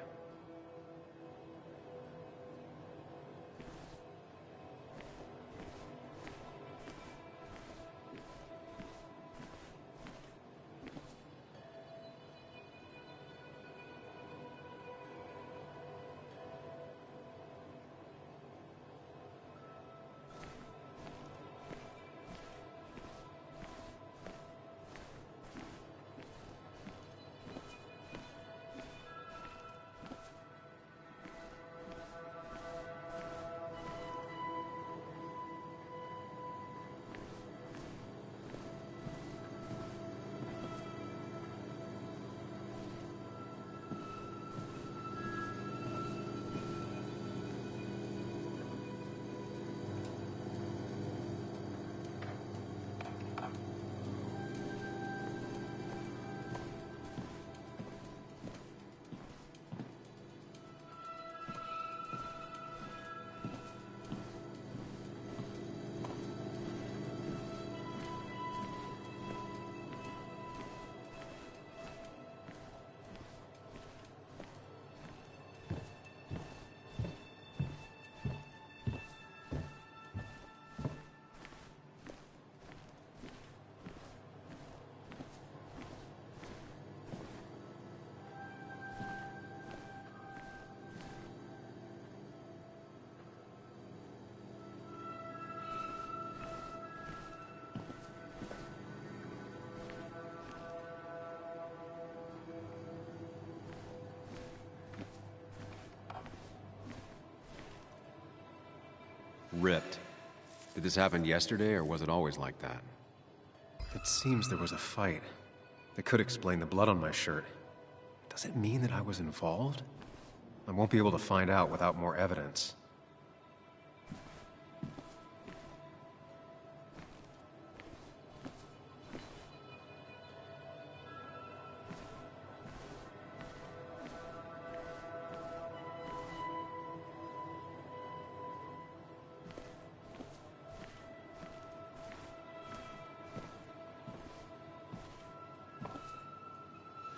Ripped. Did this happen yesterday, or was it always like that? It seems there was a fight. That could explain the blood on my shirt. Does it mean that I was involved? I won't be able to find out without more evidence.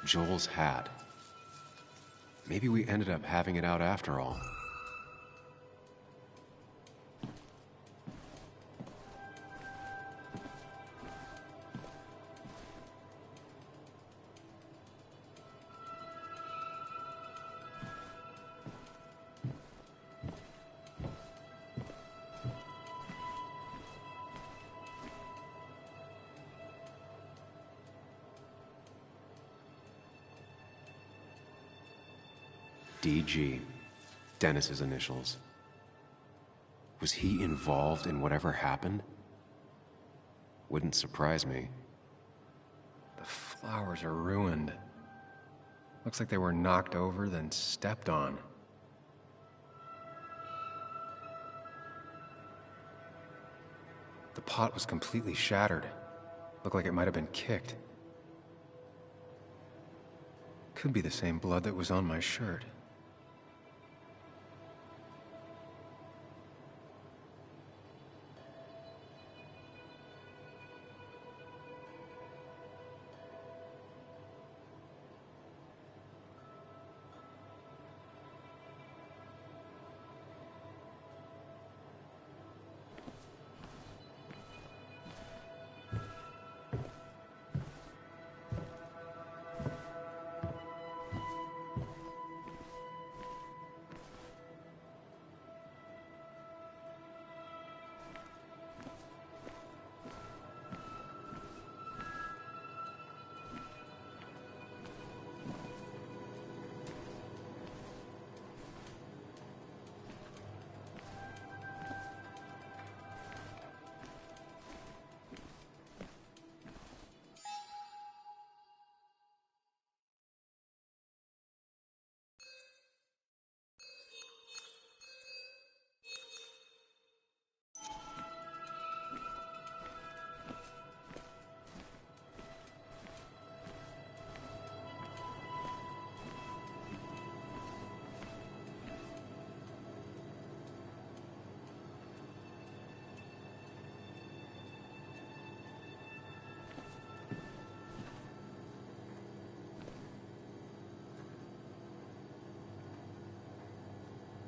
Joel's hat. Maybe we ended up having it out after all. DG. Dennis's initials. Was he involved in whatever happened? Wouldn't surprise me. The flowers are ruined. Looks like they were knocked over, then stepped on. The pot was completely shattered. Looked like it might have been kicked. Could be the same blood that was on my shirt.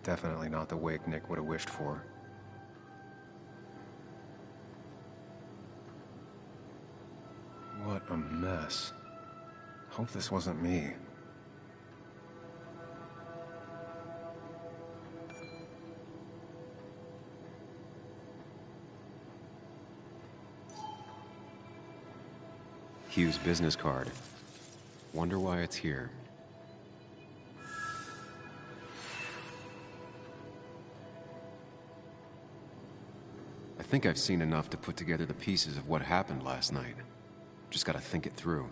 Definitely not the wake Nick would have wished for. What a mess. Hope this wasn't me. Hugh's business card. Wonder why it's here. I think I've seen enough to put together the pieces of what happened last night. Just gotta think it through.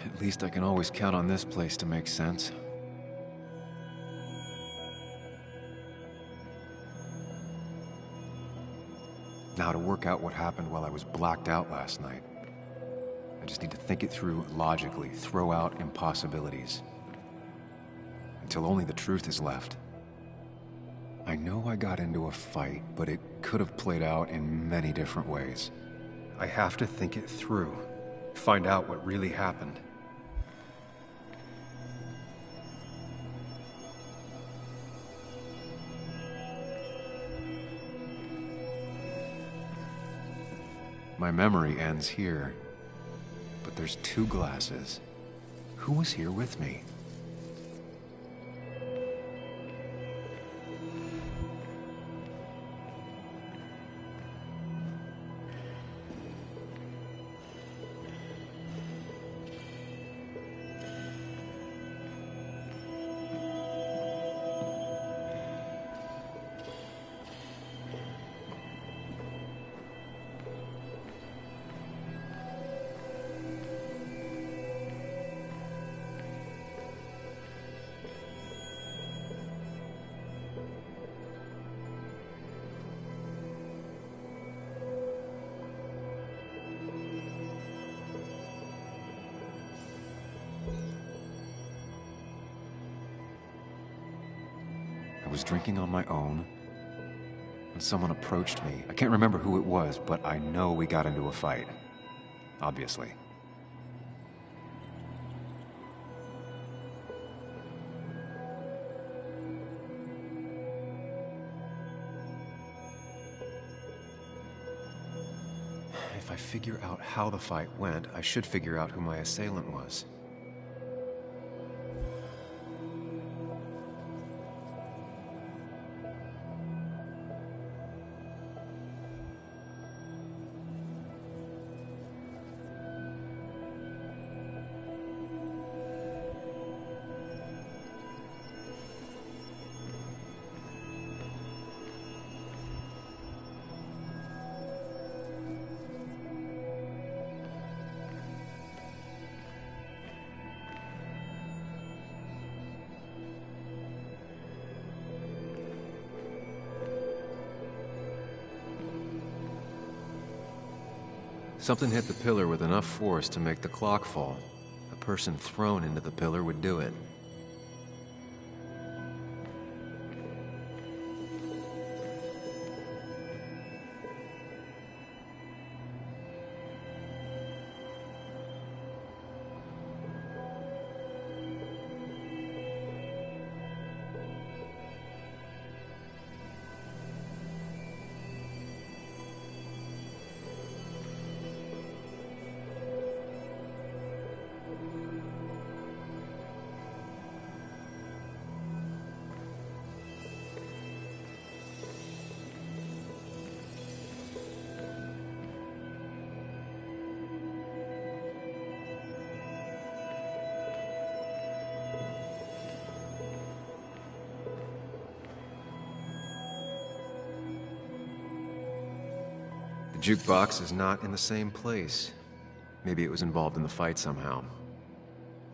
At least I can always count on this place to make sense. Now to work out what happened while I was blacked out last night. I just need to think it through logically, throw out impossibilities. Until only the truth is left. I know I got into a fight, but it could have played out in many different ways. I have to think it through, find out what really happened. My memory ends here, but there's two glasses. Who was here with me? I was drinking on my own, and someone approached me. I can't remember who it was, but I know we got into a fight. Obviously. If I figure out how the fight went, I should figure out who my assailant was. Something hit the pillar with enough force to make the clock fall. A person thrown into the pillar would do it. The jukebox is not in the same place. Maybe it was involved in the fight somehow.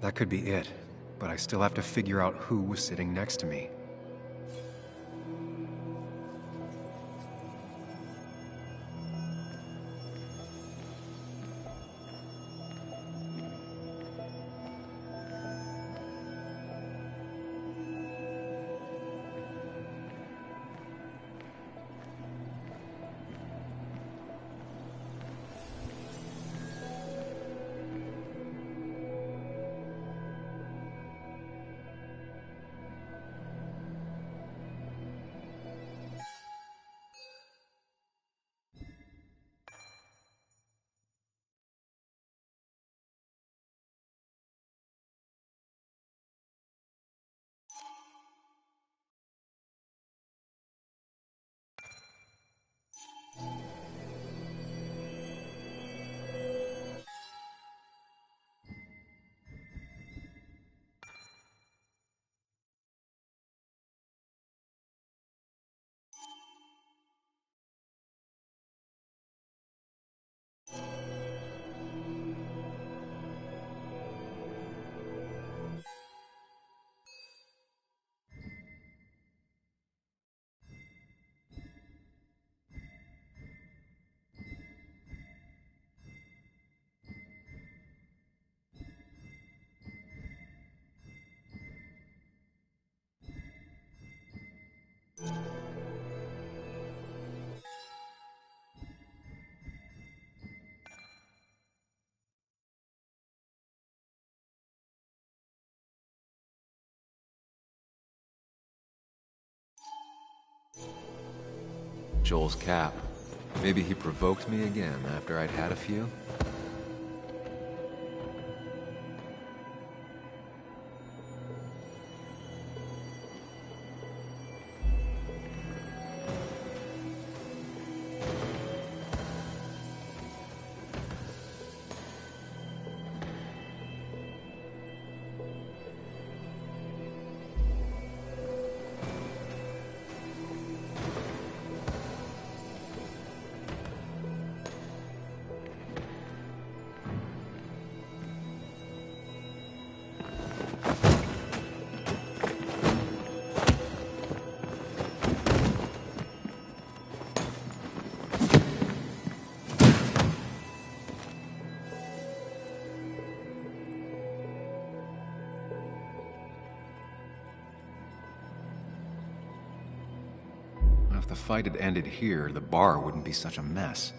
That could be it, but I still have to figure out who was sitting next to me. Joel's cap. Maybe he provoked me again after I'd had a few? If the fight had ended here, the bar wouldn't be such a mess.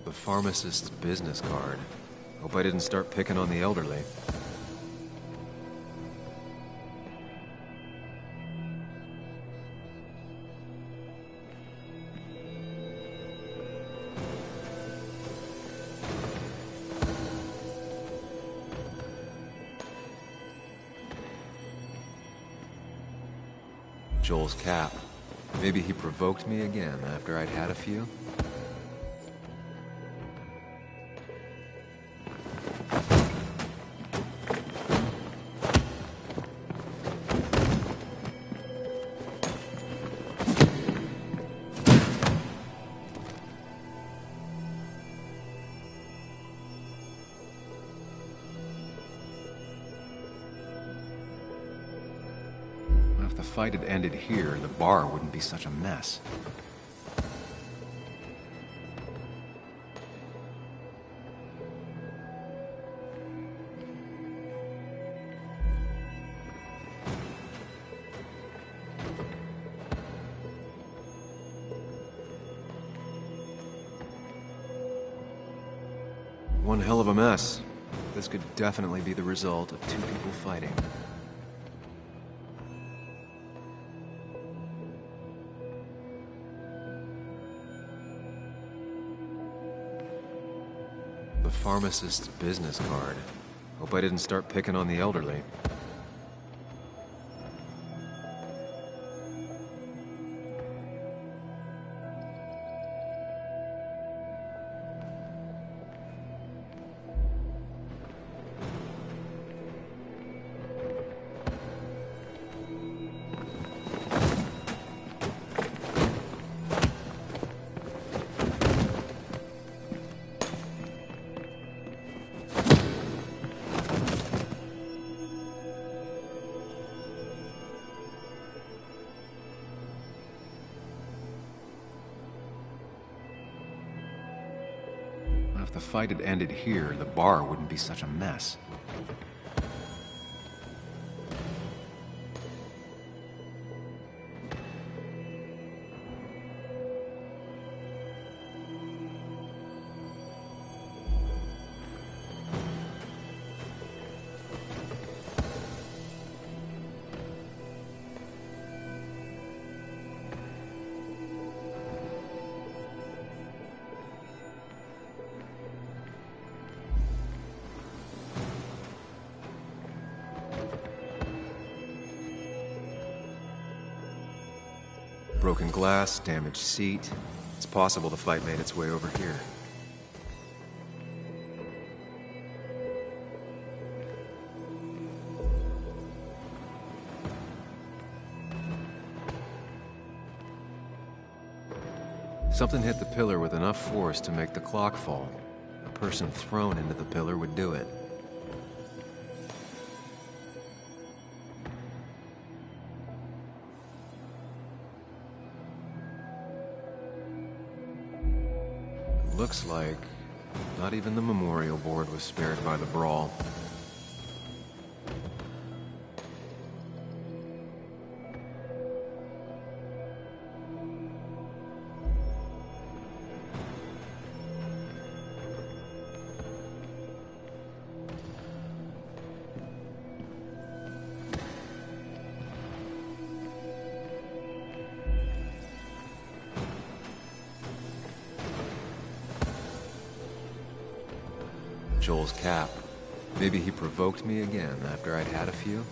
The pharmacist's business card. Hope I didn't start picking on the elderly. Joel's cap. Maybe he provoked me again after I'd had a few? If the fight had ended here, the bar wouldn't be such a mess. One hell of a mess. This could definitely be the result of two people fighting. The pharmacist's business card. Hope I didn't start picking on the elderly. If the fight had ended here, the bar wouldn't be such a mess. Broken glass, damaged seat. It's possible the fight made its way over here. Something hit the pillar with enough force to make the clock fall. A person thrown into the pillar would do it. Looks like not even the memorial board was spared by the brawl. Joel's cap. Maybe he provoked me again after I'd had a few?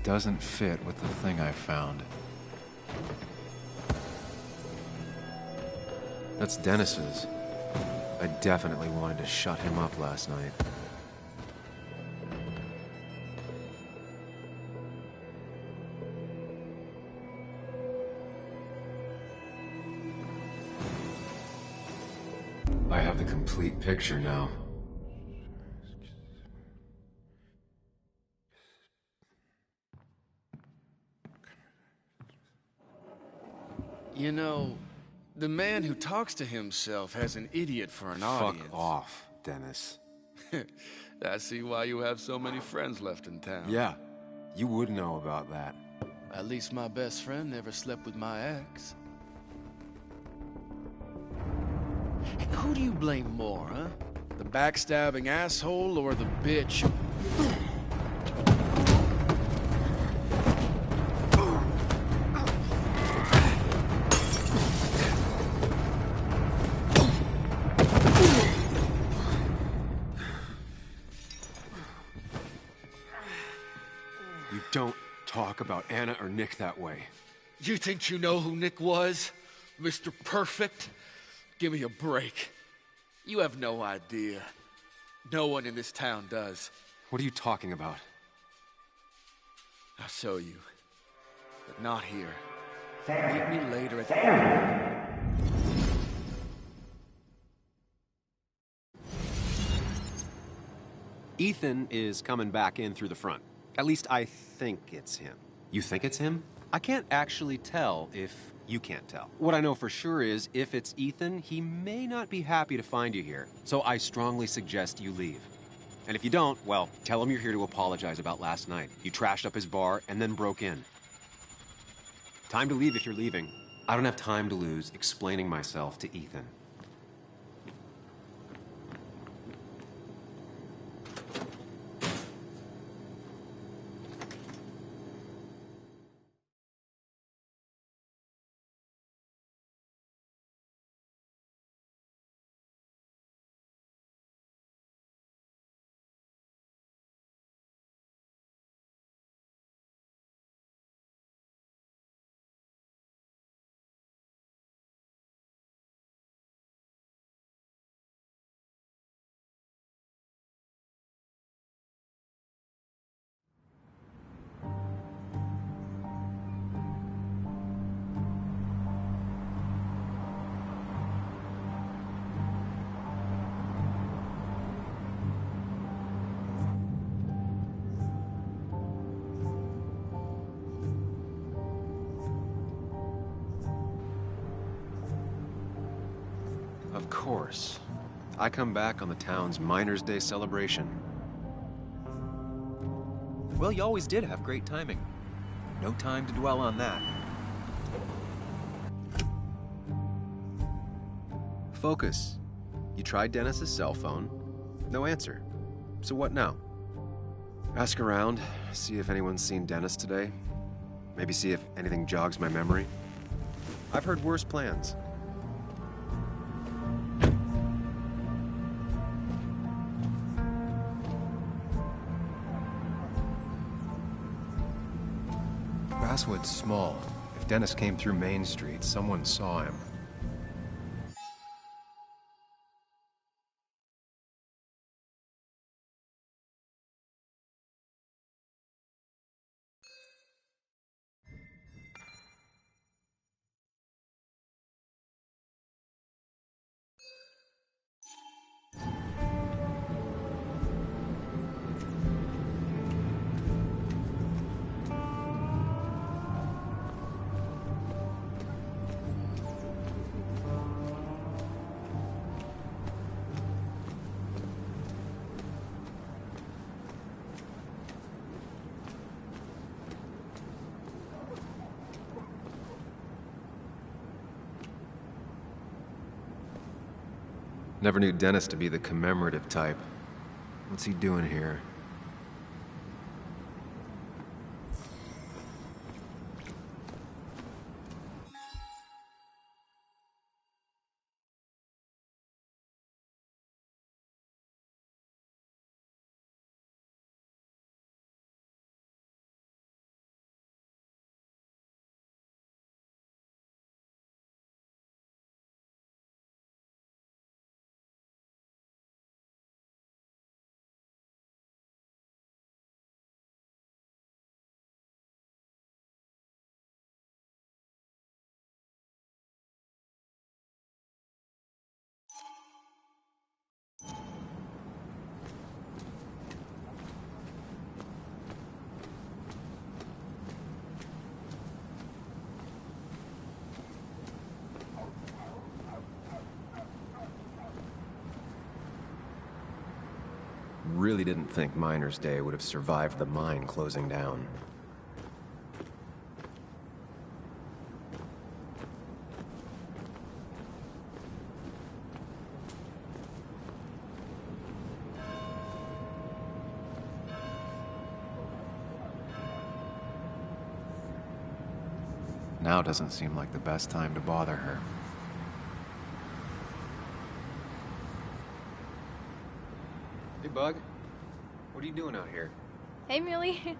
Doesn't fit with the thing I found. That's Dennis's. I definitely wanted to shut him up last night. I have the complete picture now. You know, the man who talks to himself has an idiot for an audience. Fuck off, Dennis. I see why you have so many friends left in town. Yeah, you would know about that. At least my best friend never slept with my ex. Who do you blame more, huh? The backstabbing asshole or the bitch? Don't talk about Anna or Nick that way. You think you know who Nick was? Mr. Perfect? Give me a break. You have no idea. No one in this town does. What are you talking about? I'll show you. But not here. Meet me later at the... Ethan is coming back in through the front. At least I think it's him. You think it's him? I can't actually tell if you can't tell. What I know for sure is, if it's Ethan, he may not be happy to find you here. So I strongly suggest you leave. And if you don't, well, tell him you're here to apologize about last night. You trashed up his bar and then broke in. Time to leave if you're leaving. I don't have time to lose explaining myself to Ethan. Of course. I come back on the town's Miners' Day celebration. Well, you always did have great timing. No time to dwell on that. Focus. You tried Dennis's cell phone. No answer. So what now? Ask around, see if anyone's seen Dennis today. Maybe see if anything jogs my memory. I've heard worse plans. Basswood's small. If Dennis came through Main Street, someone saw him. Never knew Dennis to be the commemorative type. What's he doing here? Really didn't think Miner's Day would have survived the mine closing down. Now doesn't seem like the best time to bother her. Hey, Bug. What are you doing out here? Hey, Muley.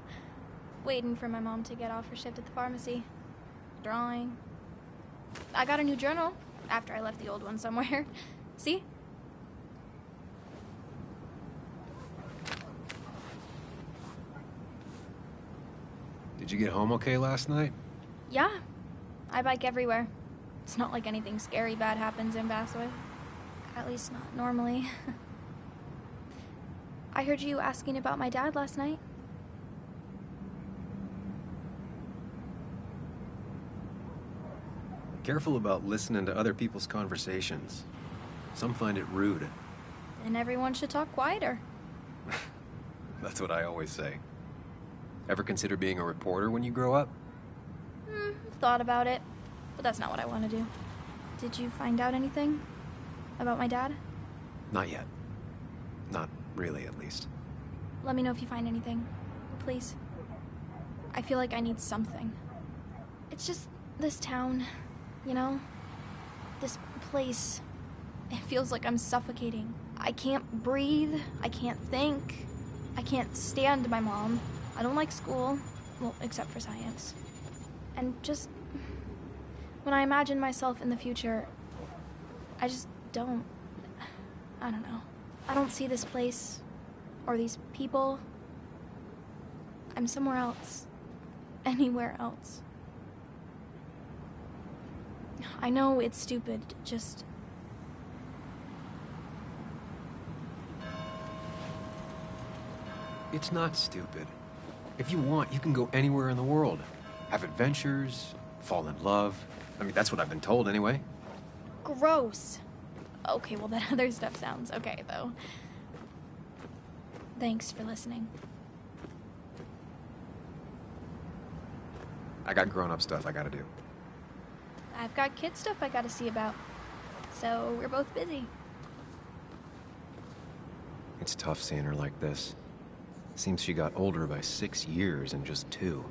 Waiting for my mom to get off her shift at the pharmacy. Drawing. I got a new journal after I left the old one somewhere. See? Did you get home okay last night? Yeah. I bike everywhere. It's not like anything scary bad happens in Basswood. At least not normally. I heard you asking about my dad last night. Careful about listening to other people's conversations. Some find it rude. And everyone should talk quieter. That's what I always say. Ever consider being a reporter when you grow up? I've thought about it, but that's not what I want to do. Did you find out anything about my dad? Not yet. Not really, at least. Let me know if you find anything, please. I feel like I need something. It's just this town, you know? This place. It feels like I'm suffocating. I can't breathe. I can't think. I can't stand my mom. I don't like school. Well, except for science. And just... when I imagine myself in the future, I just don't... I don't know. I don't see this place, or these people. I'm somewhere else. Anywhere else. I know it's stupid, just... It's not stupid. If you want, you can go anywhere in the world. Have adventures, fall in love. I mean, that's what I've been told anyway. Gross. Okay, well, that other stuff sounds okay, though. Thanks for listening. I got grown-up stuff I gotta do. I've got kid stuff I gotta see about. So we're both busy. It's tough seeing her like this. Seems she got older by 6 years in just 2.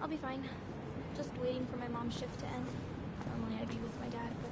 I'll be fine. Just waiting for my mom's shift to end. Normally I'd be with my dad, but...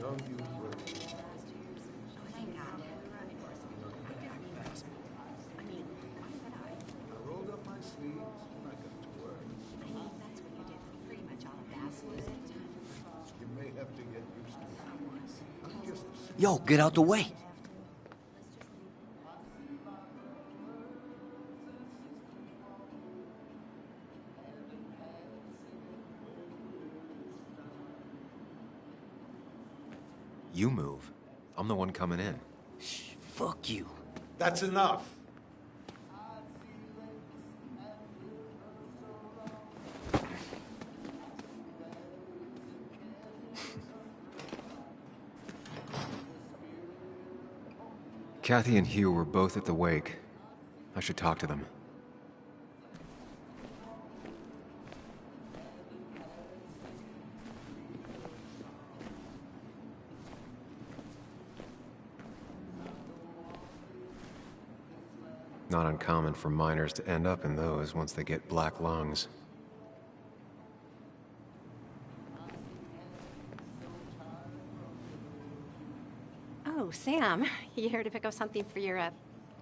Don't you worry. I rolled up my sleeves and I got to work. That's what you did for pretty much all of Basswood. You may have to get used to it. I'm just Yo, get out the way. You move. I'm the one coming in. Shh, fuck you. That's enough. Kathy and Hugh were both at the wake. I should talk to them. Not uncommon for miners to end up in those once they get black lungs. Oh, Sam, you here to pick up something for your,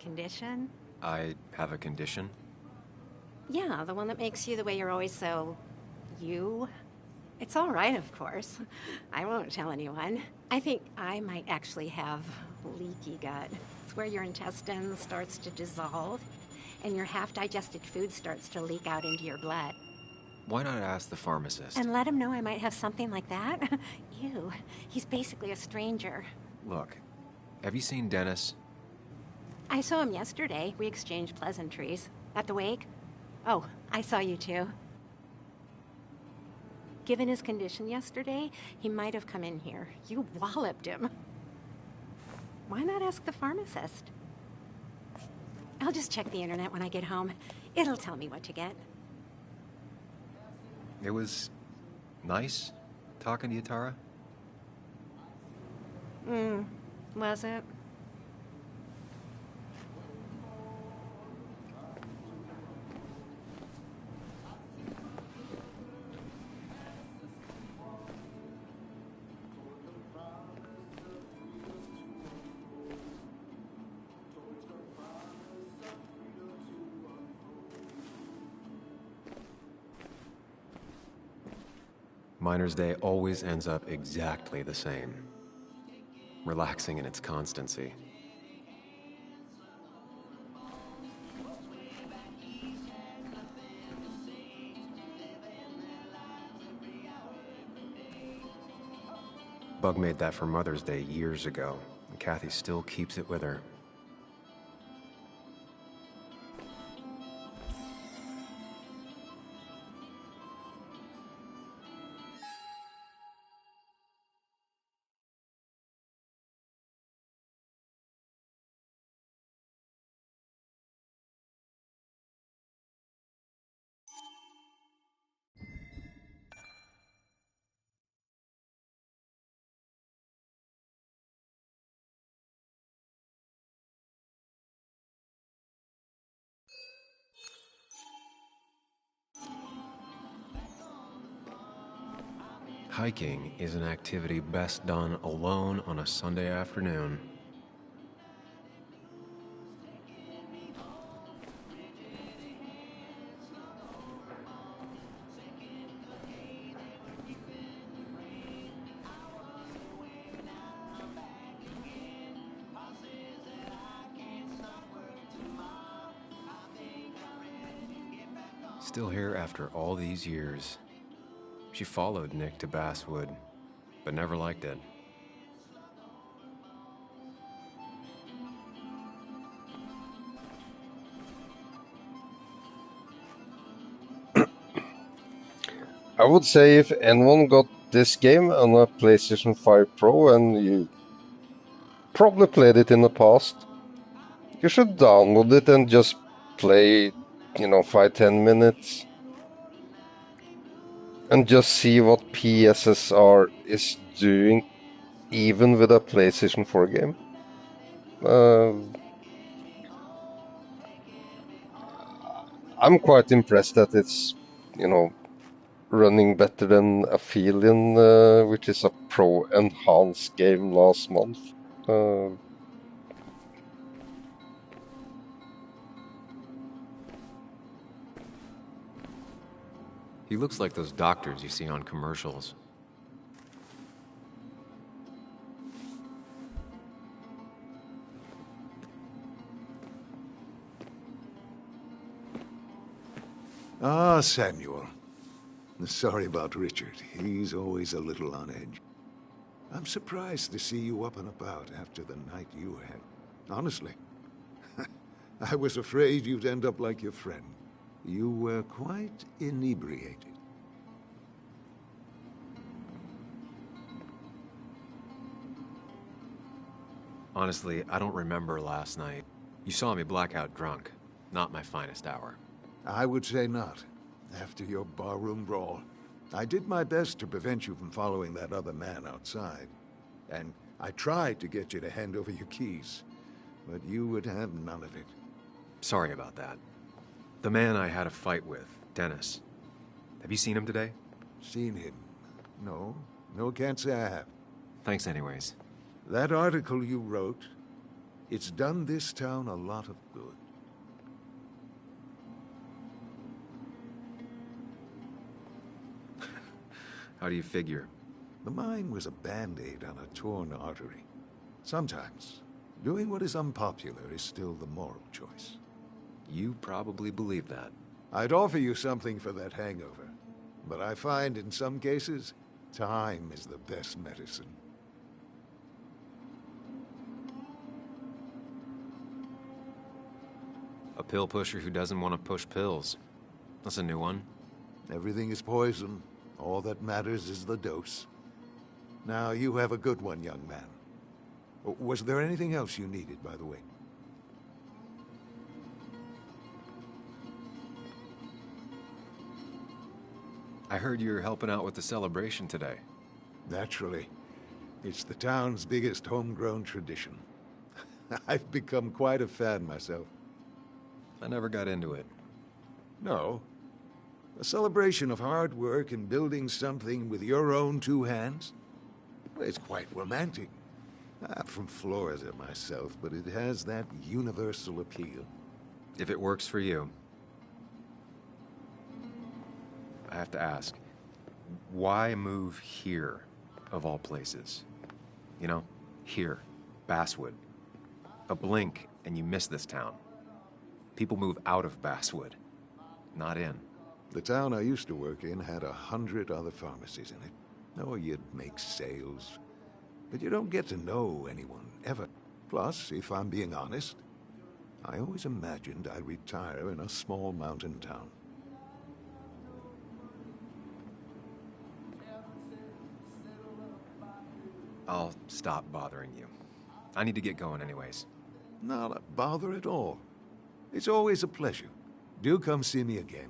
condition? I have a condition? Yeah, the one that makes you the way you're always so... you? It's all right, of course. I won't tell anyone. I think I might actually have leaky gut. It's where your intestine starts to dissolve, and your half-digested food starts to leak out into your blood. Why not ask the pharmacist? And let him know I might have something like that? Ew, he's basically a stranger. Look, have you seen Dennis? I saw him yesterday. We exchanged pleasantries. At the wake? Oh, I saw you too. Given his condition yesterday, he might have come in here. You walloped him. Why not ask the pharmacist? I'll just check the internet when I get home. It'll tell me what to get. It was nice talking to you, Tara. Was it? Miner's Day always ends up exactly the same. Relaxing in its constancy. Bug made that for Mother's Day years ago, and Kathy still keeps it with her. Hiking is an activity best done alone on a Sunday afternoon. Still here after all these years. She followed Nick to Basswood, but never liked it. I would say if anyone got this game on a PlayStation 5 Pro and you probably played it in the past, you should download it and just play, 5-10 minutes. And just see what PSSR is doing, even with a PlayStation 4 game. I'm quite impressed that it's, running better than Aphelion, which is a pro-enhanced game last month. He looks like those doctors you see on commercials. Ah, Samuel. Sorry about Richard. He's always a little on edge. I'm surprised to see you up and about after the night you had. Honestly. I was afraid you'd end up like your friend. You were quite inebriated. Honestly, I don't remember last night. You saw me blackout drunk. Not my finest hour. I would say not. After your barroom brawl. I did my best to prevent you from following that other man outside. And I tried to get you to hand over your keys. But you would have none of it. Sorry about that. The man I had a fight with, Dennis. Have you seen him today? Seen him? No. No, can't say I have. Thanks anyways. That article you wrote, it's done this town a lot of good. How do you figure? The mine was a band-aid on a torn artery. Sometimes, doing what is unpopular is still the moral choice. You probably believe that. I'd offer you something for that hangover, but I find in some cases, time is the best medicine. A pill pusher who doesn't want to push pills. That's a new one. Everything is poison. All that matters is the dose. Now, you have a good one, young man. Was there anything else you needed, by the way? I heard you're helping out with the celebration today. Naturally. It's the town's biggest homegrown tradition. I've become quite a fan myself. I never got into it. No. A celebration of hard work and building something with your own two hands? It's quite romantic. I'm from Florida myself, but it has that universal appeal. If it works for you. I have to ask, why move here, of all places? You know, here, Basswood. A blink and you miss this town. People move out of Basswood, not in. The town I used to work in had 100 other pharmacies in it. Oh, you'd make sales. But you don't get to know anyone, ever. Plus, if I'm being honest, I always imagined I'd retire in a small mountain town. I'll stop bothering you. I need to get going anyways. Not a bother at all. It's always a pleasure. Do come see me again.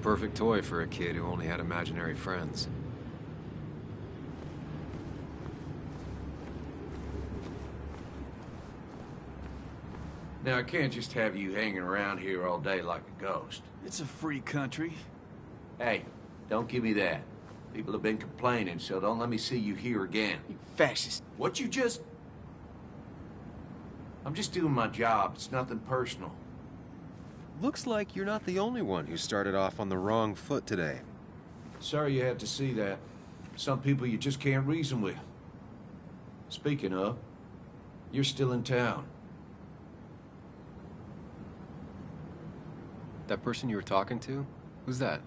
Perfect toy for a kid who only had imaginary friends. Now, I can't just have you hanging around here all day like a ghost. It's a free country. Hey, don't give me that. People have been complaining, so don't let me see you here again. You fascist. What you just... I'm just doing my job. It's nothing personal. Looks like you're not the only one who started off on the wrong foot today. Sorry you had to see that. Some people you just can't reason with. Speaking of, you're still in town. That person you were talking to? Who's that?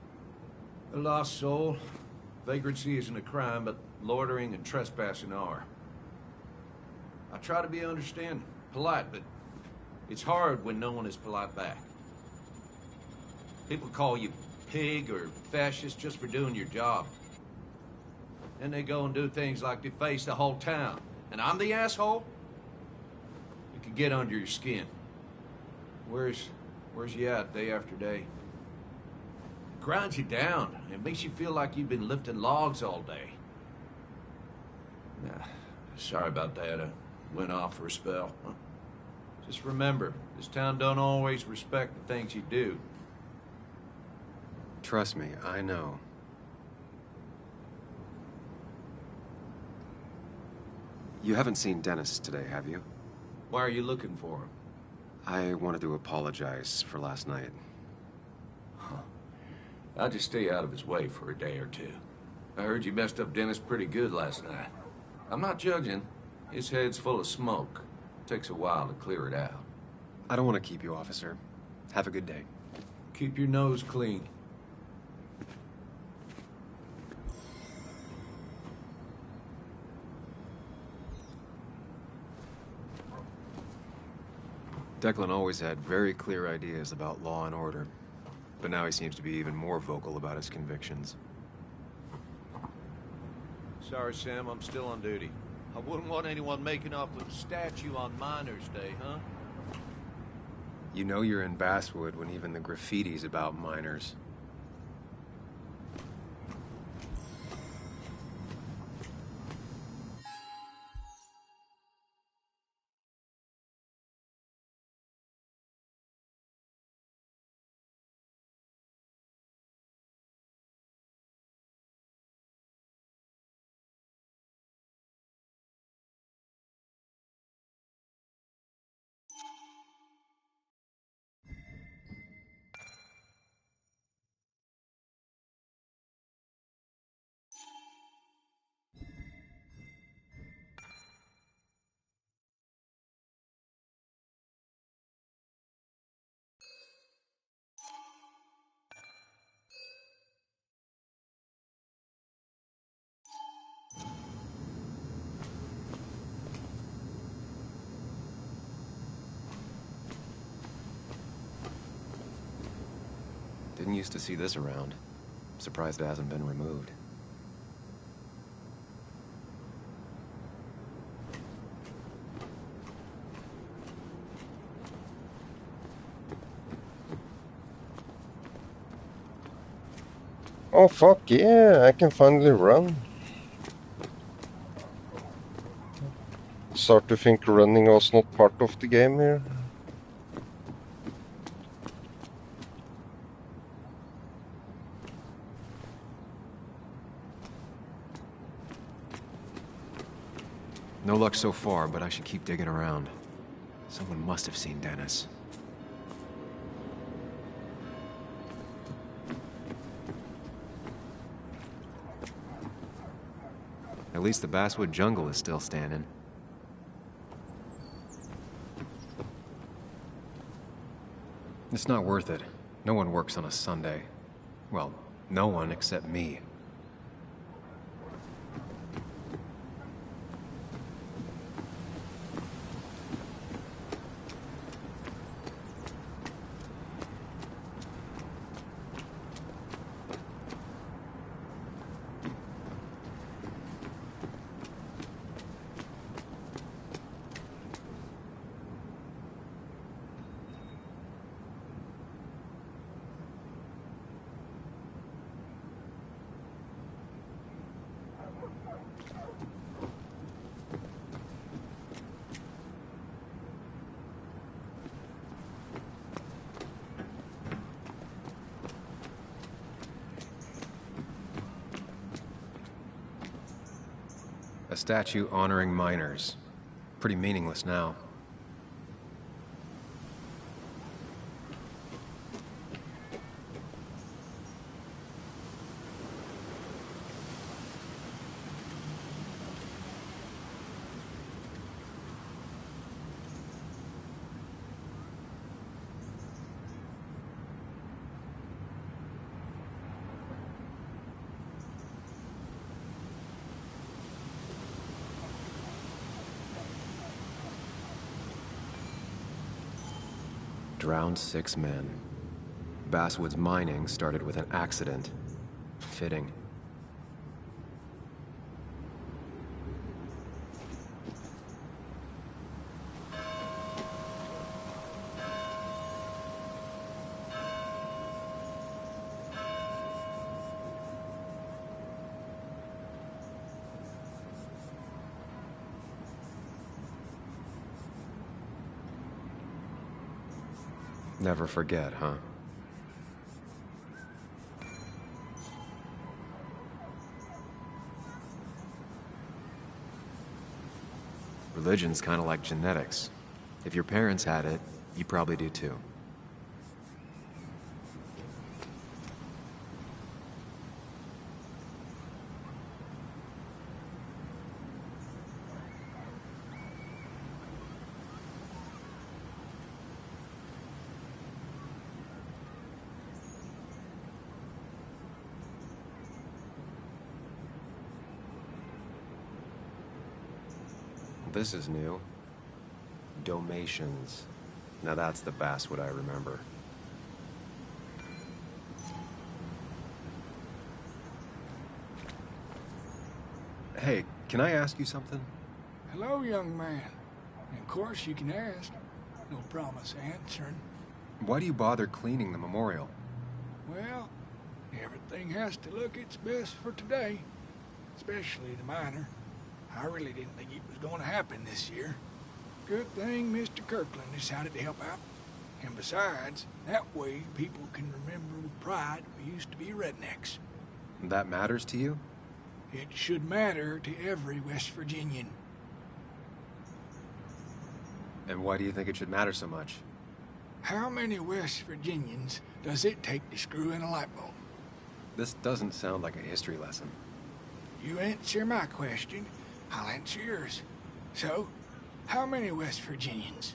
A lost soul. Vagrancy isn't a crime, but loitering and trespassing are. I try to be understanding, polite, but it's hard when no one is polite back. People call you pig or fascist just for doing your job. Then they go and do things like deface the whole town. And I'm the asshole? It could get under your skin. Where's you at day after day? It grinds you down. It makes you feel like you've been lifting logs all day. Nah, sorry about that. I went off for a spell. Just remember, this town don't always respect the things you do. Trust me, I know. You haven't seen Dennis today, have you? Why are you looking for him? I wanted to apologize for last night. I'll just stay out of his way for a day or two. I heard you messed up Dennis pretty good last night. I'm not judging. His head's full of smoke. Takes a while to clear it out. I don't want to keep you, officer. Have a good day. Keep your nose clean. Declan always had very clear ideas about law and order, but now he seems to be even more vocal about his convictions. Sorry, Sam, I'm still on duty. I wouldn't want anyone making off with a statue on Miners' Day, huh? You know you're in Basswood when even the graffiti's about minors. Didn't used to see this around. Surprised it hasn't been removed. Oh fuck yeah, I can finally run. Start to think running was not part of the game here. No luck so far, but I should keep digging around. Someone must have seen Dennis. At least the Basswood jungle is still standing. It's not worth it. No one works on a Sunday. Well, no one except me. A statue honoring miners. Pretty meaningless now. Drowned 6 men. Basswood's mining started with an accident. Fitting. Never forget, huh? Religion's kind of like genetics. If your parents had it, you probably do too. This is new. Domations. Now that's the Basswood I remember. Hey, can I ask you something? Hello, young man. Of course you can ask. No promise answering. Why do you bother cleaning the memorial? Well, everything has to look its best for today. Especially the miner. I really didn't think it was going to happen this year. Good thing Mr. Kirkland decided to help out. And besides, that way people can remember with pride we used to be rednecks. That matters to you? It should matter to every West Virginian. And why do you think it should matter so much? How many West Virginians does it take to screw in a light bulb? This doesn't sound like a history lesson. You answer my question, I'll answer yours. So, how many West Virginians?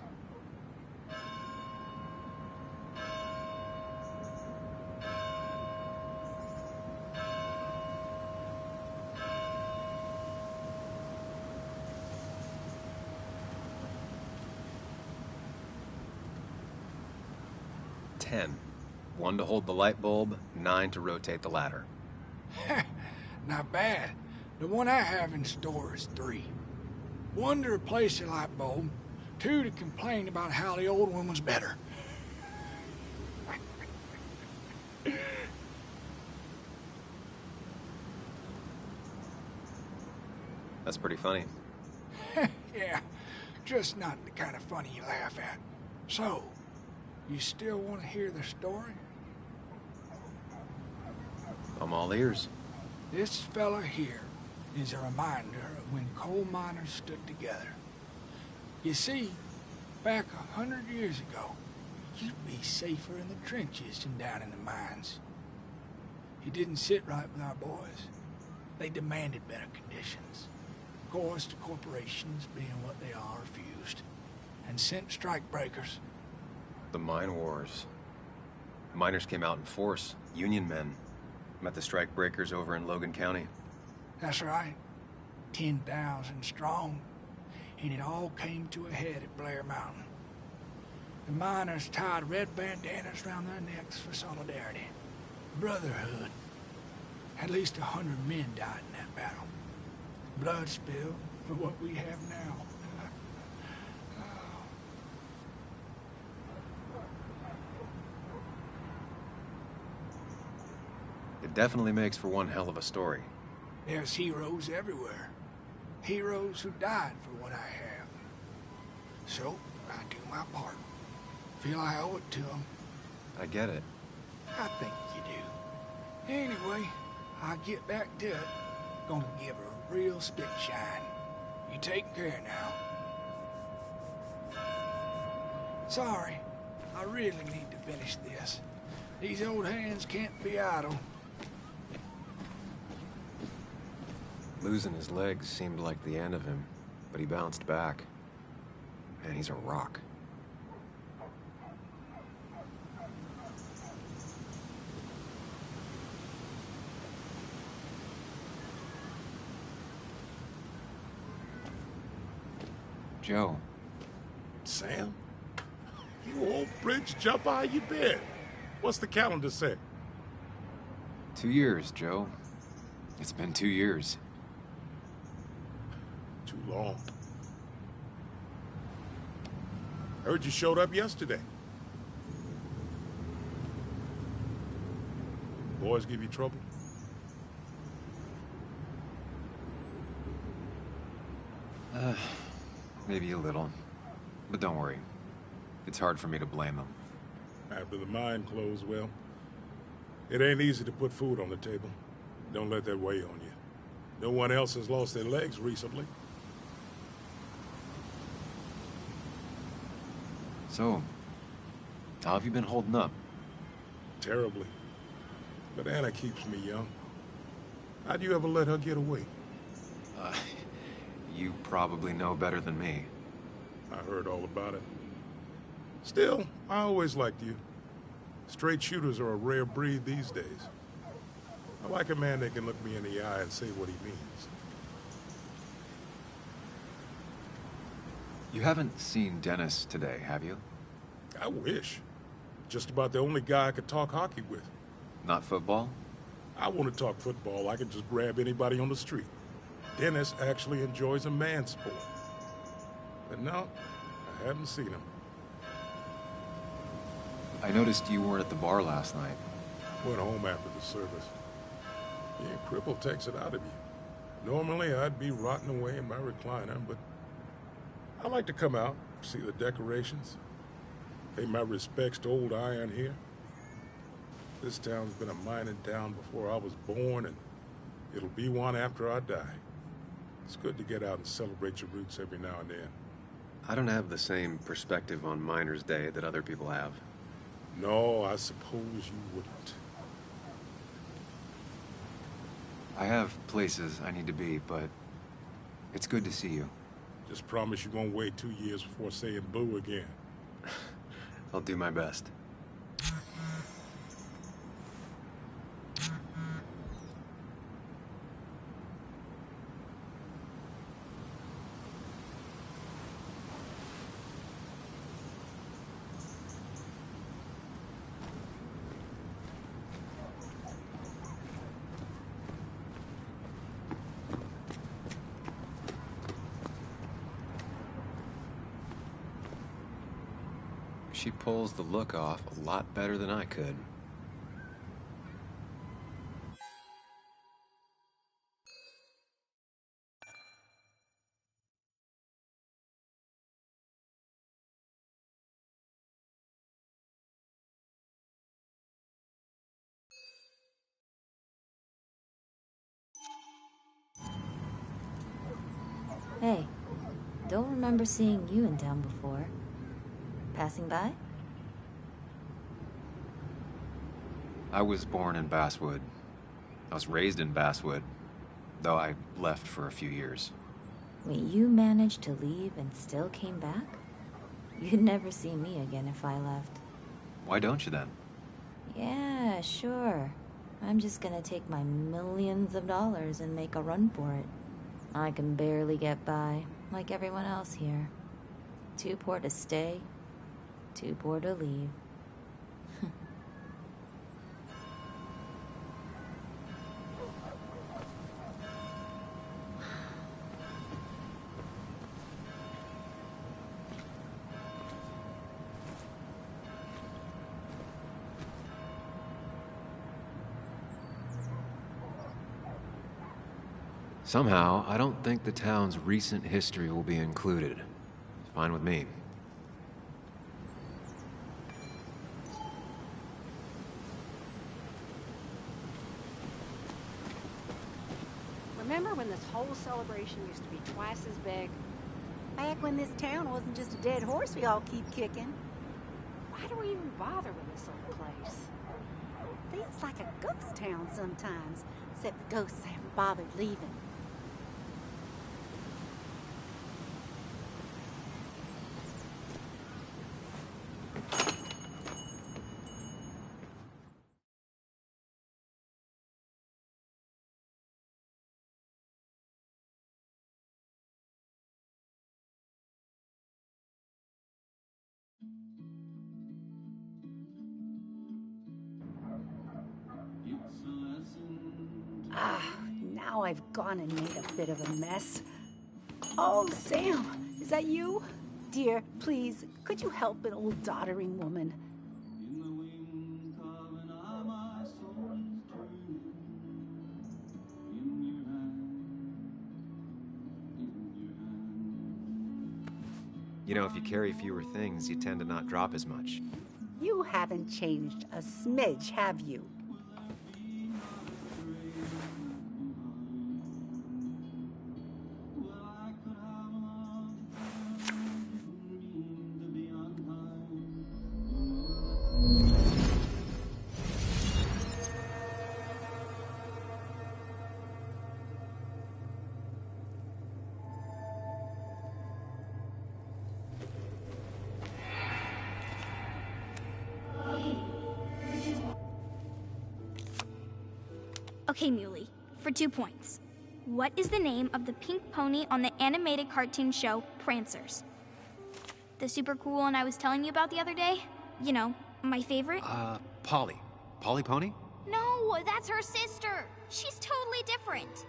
Ten. 1 to hold the light bulb, 9 to rotate the ladder. Not bad. The one I have in store is 3. 1 to replace the light bulb, 2 to complain about how the old one was better. That's pretty funny. Yeah, just not the kind of funny you laugh at. So, you still want to hear the story? I'm all ears. This fella here is a reminder of when coal miners stood together. You see, back 100 years ago, you'd be safer in the trenches than down in the mines. It didn't sit right with our boys. They demanded better conditions. Of course, the corporations, being what they are, refused, and sent strikebreakers. The mine wars. Miners came out in force, Union men. Met the strikebreakers over in Logan County. That's right. 10,000 strong. And it all came to a head at Blair Mountain. The miners tied red bandanas around their necks for solidarity. Brotherhood. At least 100 men died in that battle. Blood spilled for what we have now. It definitely makes for one hell of a story. There's heroes everywhere. Heroes who died for what I have. So, I do my part. Feel I owe it to them. I get it. I think you do. Anyway, I'll get back to it. Gonna give her a real spit shine. You take care now. Sorry, I really need to finish this. These old hands can't be idle. Losing his legs seemed like the end of him, but he bounced back. Man, he's a rock. Joe. Sam? You old bridge jumper, how you been? What's the calendar say? 2 years, Joe. It's been 2 years. Too long. Heard you showed up yesterday. Boys give you trouble? Maybe a little. But don't worry. It's hard for me to blame them. After the mine closed, well, it ain't easy to put food on the table. Don't let that weigh on you. No one else has lost their legs recently. So, how have you been holding up? Terribly. But Anna keeps me young. How'd you ever let her get away? You probably know better than me. I heard all about it. Still, I always liked you. Straight shooters are a rare breed these days. I like a man that can look me in the eye and say what he means. You haven't seen Dennis today, have you? I wish. Just about the only guy I could talk hockey with. Not football? I want to talk football. I can just grab anybody on the street. Dennis actually enjoys a man sport. But no, I haven't seen him. I noticed you weren't at the bar last night. Went home after the service. Being crippled takes it out of you. Normally, I'd be rotting away in my recliner, but I like to come out, see the decorations, pay my respects to old Iron here. This town's been a mining town before I was born, and it'll be one after I die. It's good to get out and celebrate your roots every now and then. I don't have the same perspective on Miners' Day that other people have. No, I suppose you wouldn't. I have places I need to be, but it's good to see you. Just promise you won't wait 2 years before saying boo again. I'll do my best. She pulls the look off a lot better than I could. Hey, don't remember seeing you in town before. Passing by? I was born in Basswood. I was raised in Basswood, though I left for a few years. Wait, you managed to leave and still came back? You'd never see me again if I left. Why don't you then? Yeah, sure. I'm just gonna take my millions of dollars and make a run for it. I can barely get by, like everyone else here. Too poor to stay, too poor to leave. Somehow, I don't think the town's recent history will be included. It's fine with me. Remember when this whole celebration used to be twice as big? Back when this town wasn't just a dead horse we all keep kicking. Why do we even bother with this old place? Feels like a ghost town sometimes, except the ghosts haven't bothered leaving. Now I've gone and made a bit of a mess. Oh, Sam, is that you? Dear, please, could you help an old doddering woman? You know, if you carry fewer things, you tend to not drop as much. You haven't changed a smidge, have you? Okay, Muley, for 2 points. What is the name of the pink pony on the animated cartoon show Prancers? The super cool one I was telling you about the other day? You know, my favorite? Polly. Polly Pony? No, that's her sister. She's totally different.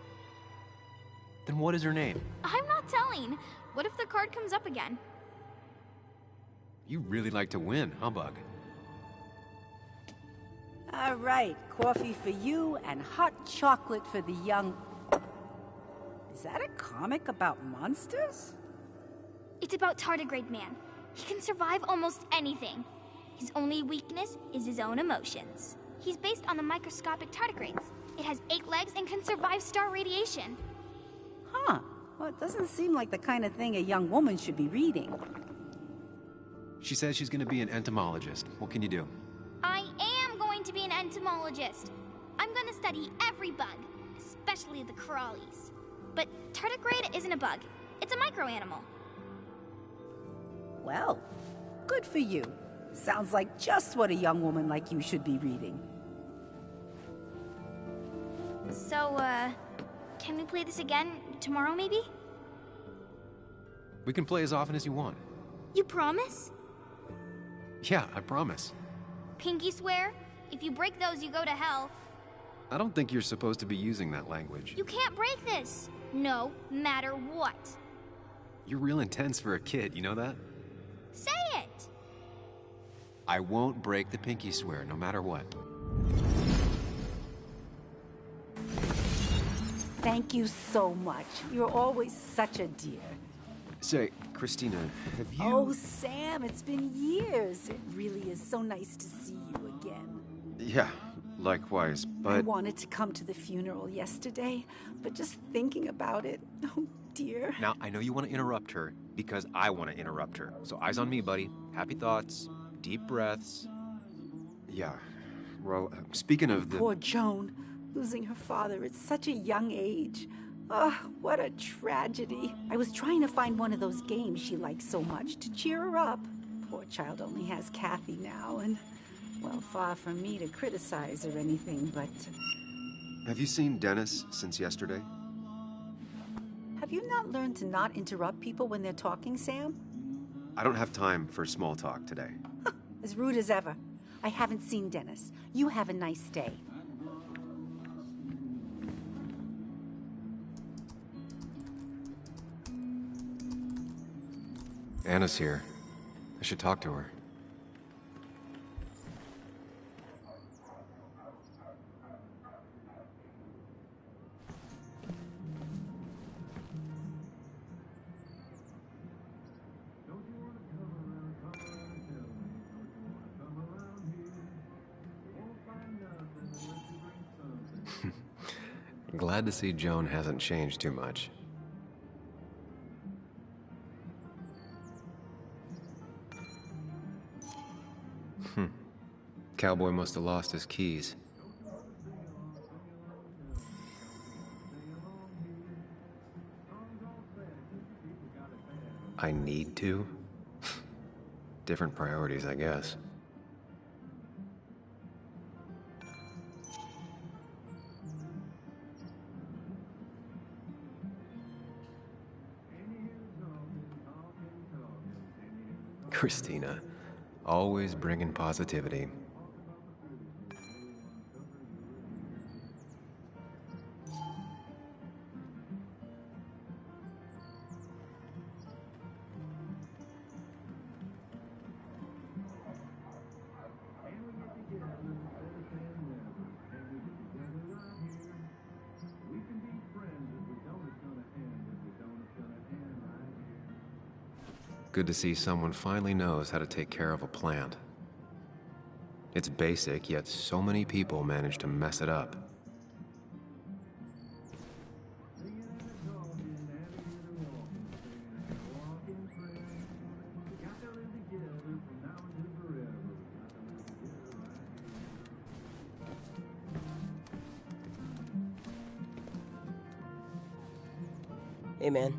Then what is her name? I'm not telling. What if the card comes up again? You really like to win, humbug. All right, coffee for you and hot chocolate for the young... Is that a comic about monsters? It's about Tardigrade Man. He can survive almost anything. His only weakness is his own emotions. He's based on the microscopic tardigrades. It has 8 legs and can survive star radiation. Huh. Well, it doesn't seem like the kind of thing a young woman should be reading. She says she's gonna be an entomologist. What can you do? I am going to be an entomologist. I'm going to study every bug, especially the crawlies. But tardigrade isn't a bug. It's a microanimal. Well, good for you. Sounds like just what a young woman like you should be reading. So, can we play this again tomorrow, maybe? We can play as often as you want. You promise? Yeah, I promise. Pinky swear? If you break those, you go to hell. I don't think you're supposed to be using that language. You can't break this. No matter what. You're real intense for a kid, you know that? Say it! I won't break the pinky swear, no matter what. Thank you so much. You're always such a dear. Say, Christina, have you... Oh, Sam, it's been years. It really is so nice to see you again. Yeah, likewise, but... I wanted to come to the funeral yesterday, but just thinking about it, oh dear. Now, I know you want to interrupt her, because I want to interrupt her. So eyes on me, buddy. Happy thoughts, deep breaths. Yeah, well, speaking of the... Poor Joan, losing her father at such a young age. Oh, what a tragedy. I was trying to find one of those games she likes so much to cheer her up. Poor child only has Kathy now, and, well, far from me to criticize or anything, but... Have you seen Dennis since yesterday? Have you not learned to not interrupt people when they're talking, Sam? I don't have time for small talk today. As rude as ever. I haven't seen Dennis. You have a nice day. Anna's here. I should talk to her. Glad to see Joan hasn't changed too much. Cowboy must have lost his keys. I need to? Different priorities, I guess. Christina, always bringing positivity. Good to see someone finally knows how to take care of a plant. It's basic, yet so many people manage to mess it up. Hey man,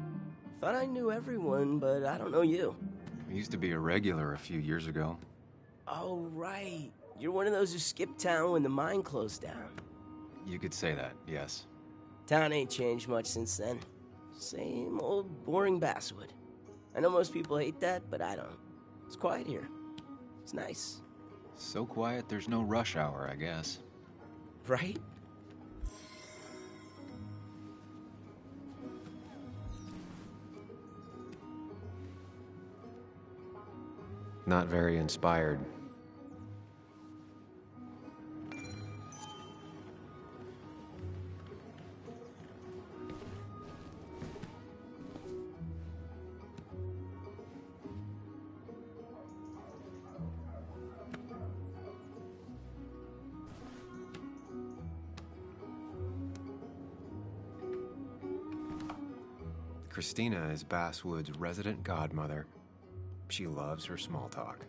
thought I knew everyone, but I don't know you. I used to be a regular a few years ago. Oh, right. You're one of those who skipped town when the mine closed down. You could say that, yes. Town ain't changed much since then. Same old boring basswood. I know most people hate that, but I don't. It's quiet here. It's nice. So quiet there's no rush hour, I guess. Right? Not very inspired. Christina is Basswood's resident godmother. She loves her small talk.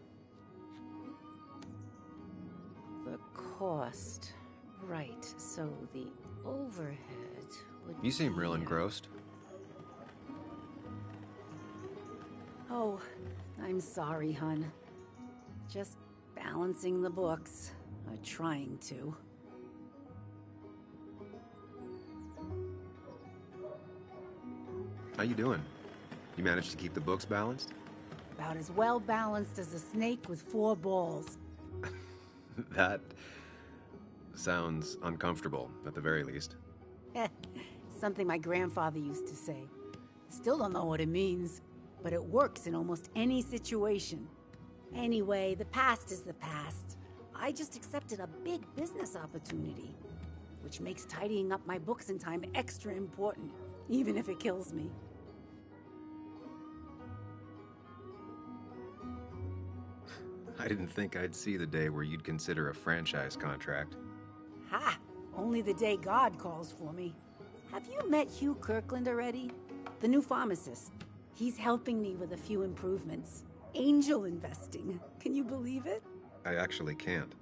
The cost. Right, so the overhead would You seem real be, engrossed. Oh, I'm sorry, hun. Just balancing the books. Trying to. How you doing? You managed to keep the books balanced? About as well balanced as a snake with 4 balls. That sounds uncomfortable, at the very least. Something my grandfather used to say. Still don't know what it means, but it works in almost any situation. Anyway, the past is the past. I just accepted a big business opportunity, which makes tidying up my books in time extra important, even if it kills me. I didn't think I'd see the day where you'd consider a franchise contract. Ha! Only the day God calls for me. Have you met Hugh Kirkland already? The new pharmacist. He's helping me with a few improvements. Angel investing. Can you believe it? I actually can't.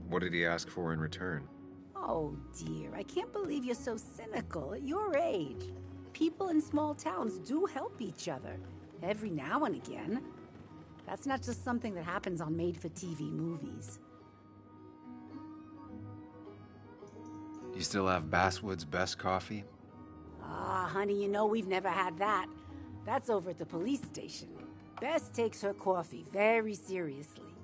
What did he ask for in return? Oh dear, I can't believe you're so cynical at your age. People in small towns do help each other. Every now and again. That's not just something that happens on made-for-TV movies. You still have Basswood's best coffee? Ah, honey, you know we've never had that. That's over at the police station. Bess takes her coffee very seriously.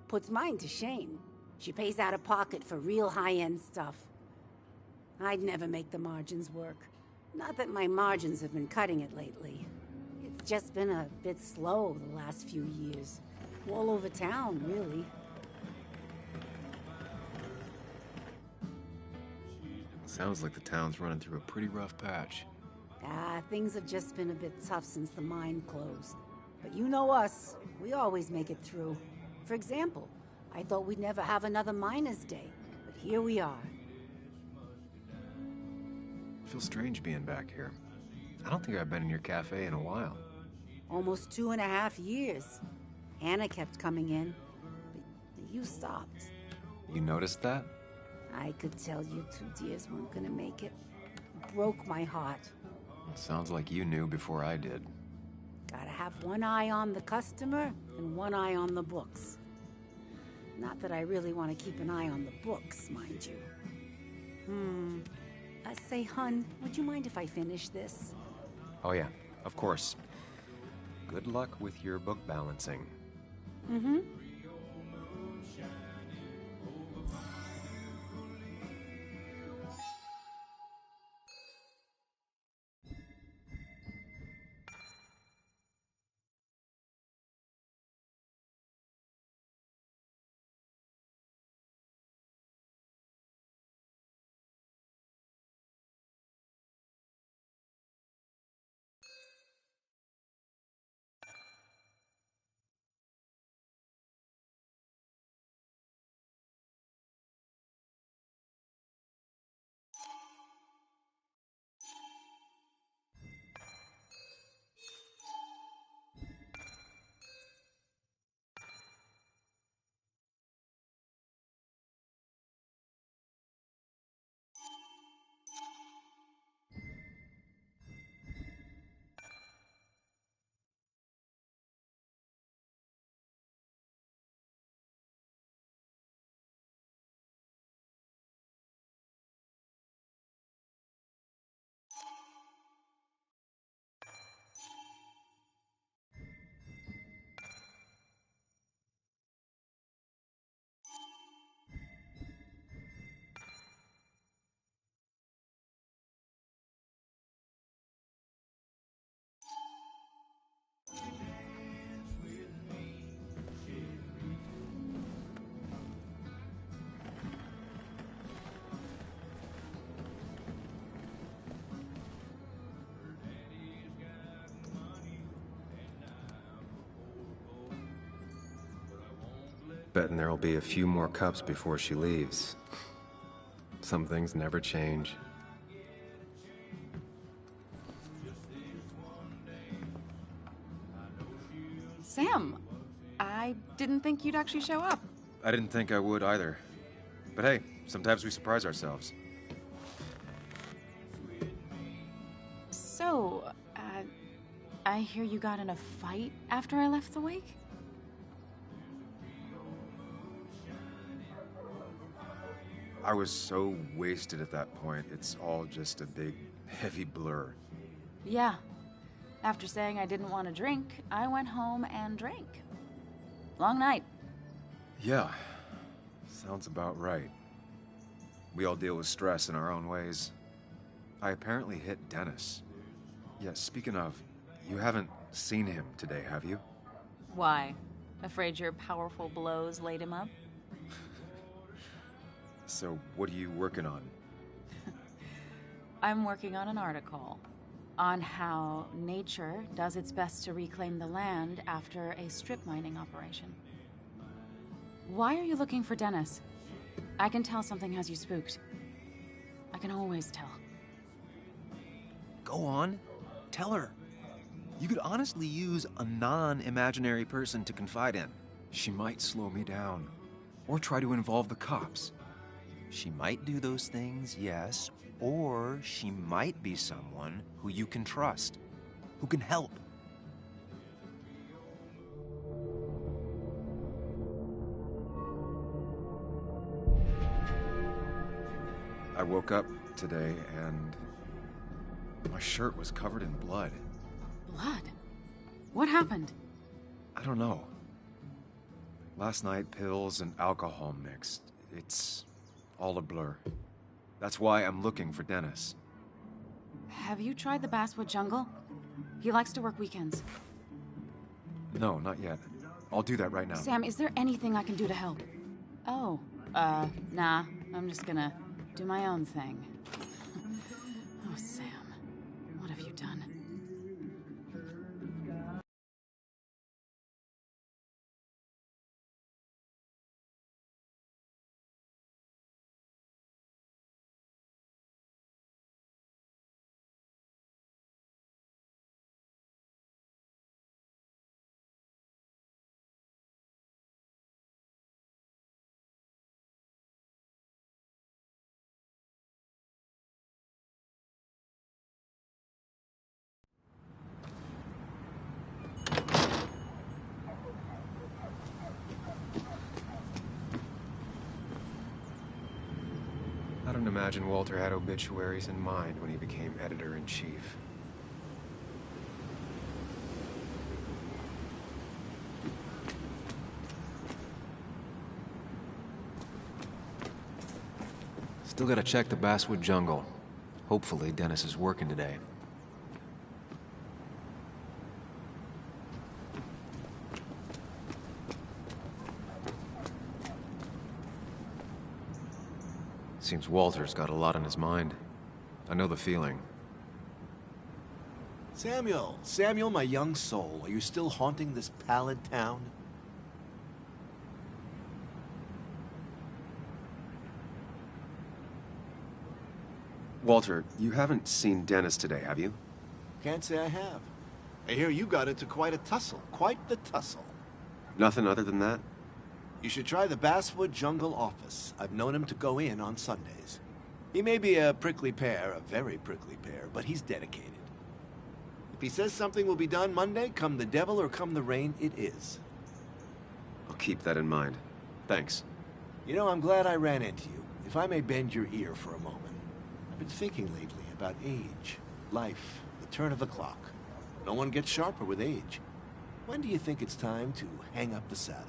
Puts mine to shame. She pays out of pocket for real high-end stuff. I'd never make the margins work. Not that my margins have been cutting it lately. It's just been a bit slow the last few years. All over town, really. Sounds like the town's running through a pretty rough patch. Ah, things have just been a bit tough since the mine closed. But you know us. We always make it through. For example, I thought we'd never have another Miners' Day. But here we are. feels strange being back here. I don't think I've been in your cafe in a while. Almost 2.5 years. Hannah kept coming in, but you stopped. You noticed that? I could tell you 2 dears weren't gonna make it. Broke my heart. It sounds like you knew before I did. Gotta have one eye on the customer and one eye on the books. Not that I really want to keep an eye on the books, mind you. Say, hun, would you mind if I finish this? Oh yeah, of course. Good luck with your book balancing. Mm-hmm. Betting there'll be a few more cups before she leaves. Some things never change. Sam, I didn't think you'd actually show up. I didn't think I would either. But hey, sometimes we surprise ourselves. So, I hear you got in a fight after I left the wake? I was so wasted at that point, it's all just a big, heavy blur. Yeah. After saying I didn't want to drink, I went home and drank. Long night. Yeah, sounds about right. We all deal with stress in our own ways. I apparently hit Dennis. Yeah, speaking of, you haven't seen him today, have you? Why? Afraid your powerful blows laid him up? So, what are you working on? I'm working on an article on how nature does its best to reclaim the land after a strip mining operation. Why are you looking for Dennis? I can tell something has you spooked. I can always tell. Go on. Tell her. You could honestly use a non-imaginary person to confide in. She might slow me down, or try to involve the cops. She might do those things, yes, or she might be someone who you can trust, who can help. I woke up today and my shirt was covered in blood. Blood? What happened? I don't know. Last night, pills and alcohol mixed. It's all a blur. That's why I'm looking for Dennis. Have you tried the Basswood Jungle? He likes to work weekends. No, not yet. I'll do that right now. Sam, is there anything I can do to help? Oh, nah. I'm just gonna do my own thing. Oh, Sam, what have you done? couldn't imagine Walter had obituaries in mind when he became editor-in-chief. Still gotta check the Basswood Jungle. Hopefully Dennis is working today. Seems Walter's got a lot on his mind. I know the feeling. Samuel, my young soul, are you still haunting this pallid town? Walter, you haven't seen Dennis today, have you? Can't say I have. I hear you got into quite a tussle. Quite the tussle. Nothing other than that? You should try the Basswood Jungle office. I've known him to go in on Sundays. He may be a prickly pear, a very prickly pear, but he's dedicated. If he says something will be done Monday, come the devil or come the rain, it is. I'll keep that in mind. Thanks. You know, I'm glad I ran into you. If I may bend your ear for a moment. I've been thinking lately about age, life, the turn of the clock. No one gets sharper with age. When do you think it's time to hang up the saddle?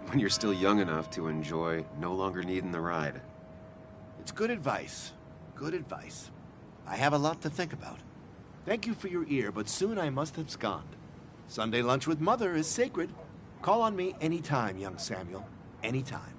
When you're still young enough to enjoy no longer needing the ride. It's good advice. Good advice. I have a lot to think about. Thank you for your ear, but soon I must abscond. Sunday lunch with Mother is sacred. Call on me anytime, young Samuel. Anytime.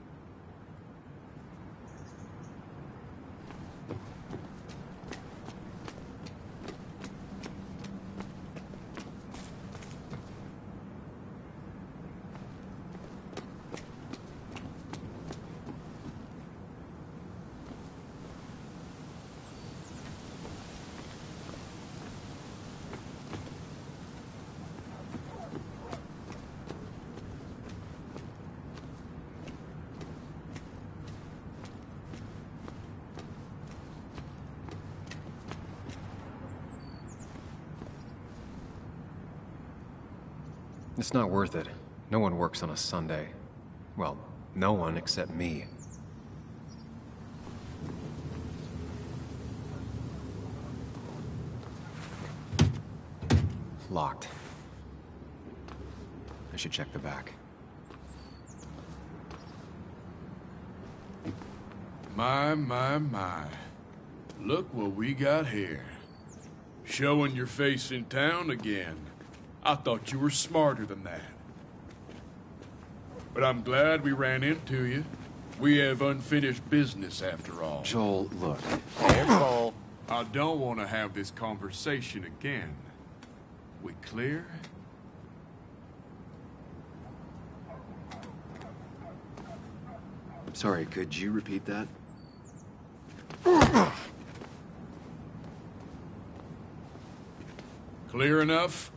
It's not worth it. No one works on a Sunday. Well, no one except me. Locked. I should check the back. My. Look what we got here. Showing your face in town again. I thought you were smarter than that. But I'm glad we ran into you. We have unfinished business after all. Joel, look. Careful. I don't want to have this conversation again. We clear? Sorry, could you repeat that? Clear enough?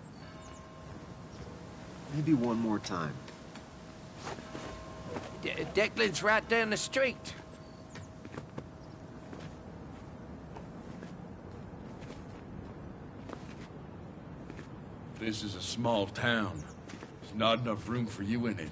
Maybe one more time. Declan's right down the street. This is a small town. There's not enough room for you in it.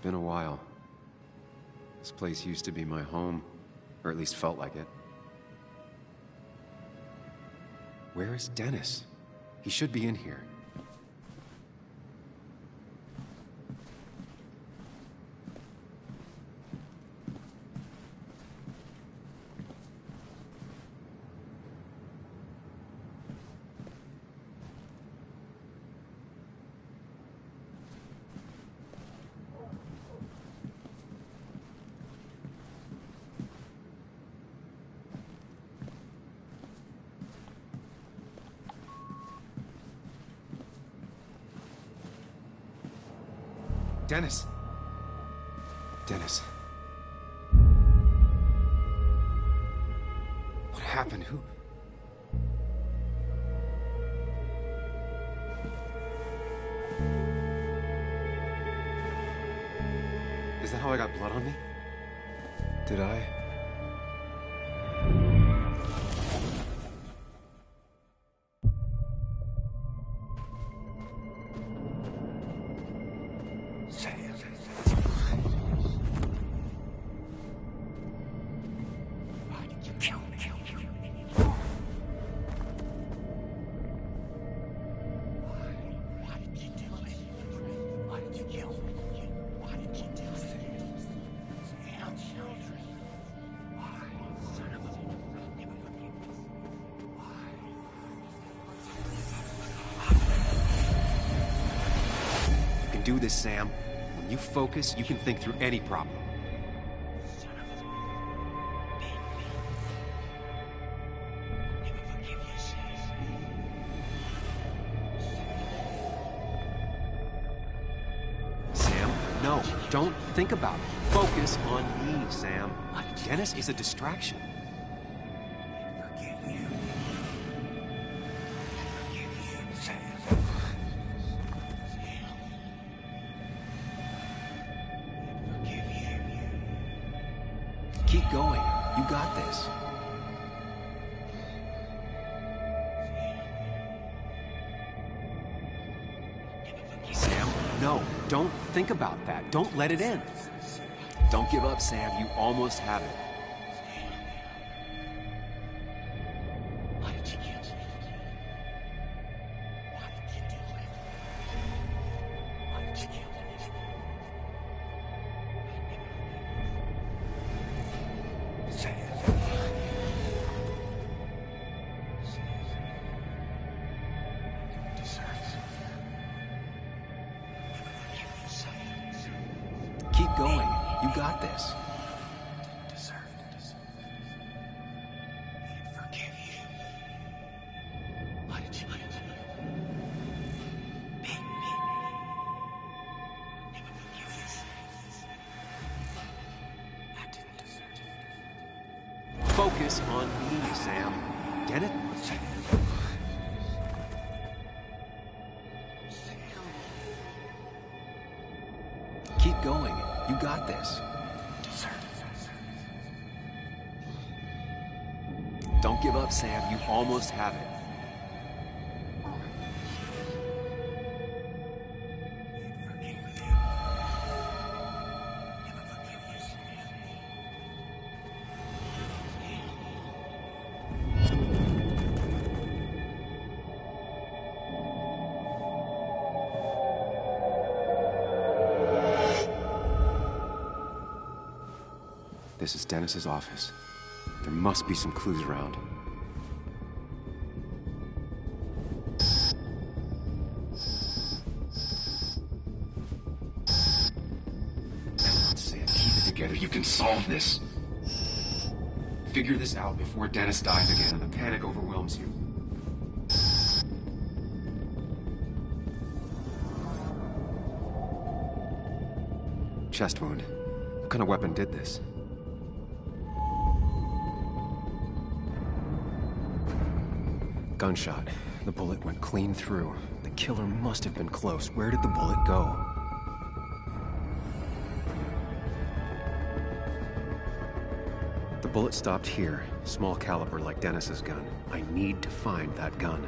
Been a while. This place used to be my home, or at least felt like it. Where is Dennis? He should be in here. Dennis. Dennis. What happened? Who? Is that how I got blood on me? Did I? Do this, Sam. When you focus, you can think through any problem. Sam, no, don't think about it. Focus on me, Sam. Dennis is a distraction. Keep going. You got this. Sam, no. Don't think about that. Don't let it in. Don't give up, Sam. You almost have it. Keep going. You got this. Focus on me, Sam. Get it? Keep going. You got this. Don't give up, Sam. You almost have it. This is Dennis's office. There must be some clues around. Sam, keep it together. You can solve this. Figure this out before Dennis dies again and the panic overwhelms you. Chest wound. What kind of weapon did this? Gunshot. The bullet went clean through. The killer must have been close. Where did the bullet go? The bullet stopped here. Small caliber like Dennis's gun. I need to find that gun.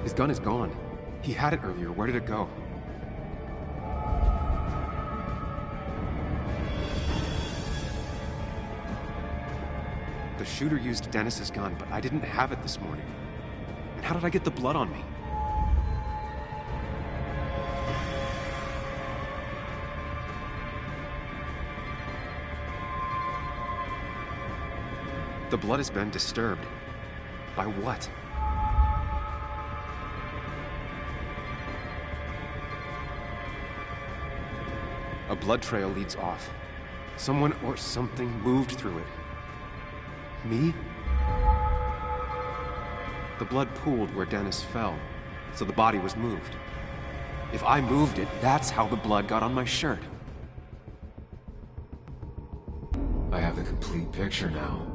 His gun is gone. He had it earlier. Where did it go? The shooter used Dennis's gun, but I didn't have it this morning. And how did I get the blood on me? The blood has been disturbed. By what? A blood trail leads off. Someone or something moved through it. Me? The blood pooled where Dennis fell, so the body was moved. If I moved it, that's how the blood got on my shirt. I have the complete picture now.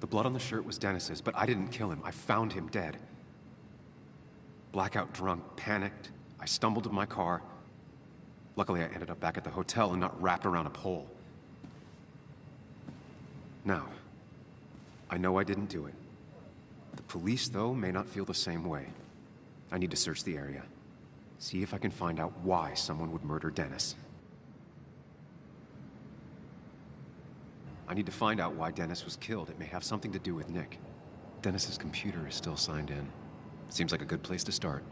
The blood on the shirt was Dennis's, but I didn't kill him. I found him dead. Blackout drunk, panicked. I stumbled to my car. Luckily, I ended up back at the hotel and not wrapped around a pole. Now, I know I didn't do it. The police, though, may not feel the same way. I need to search the area. See if I can find out why someone would murder Dennis. I need to find out why Dennis was killed. It may have something to do with Nick. Dennis's computer is still signed in. Seems like a good place to start.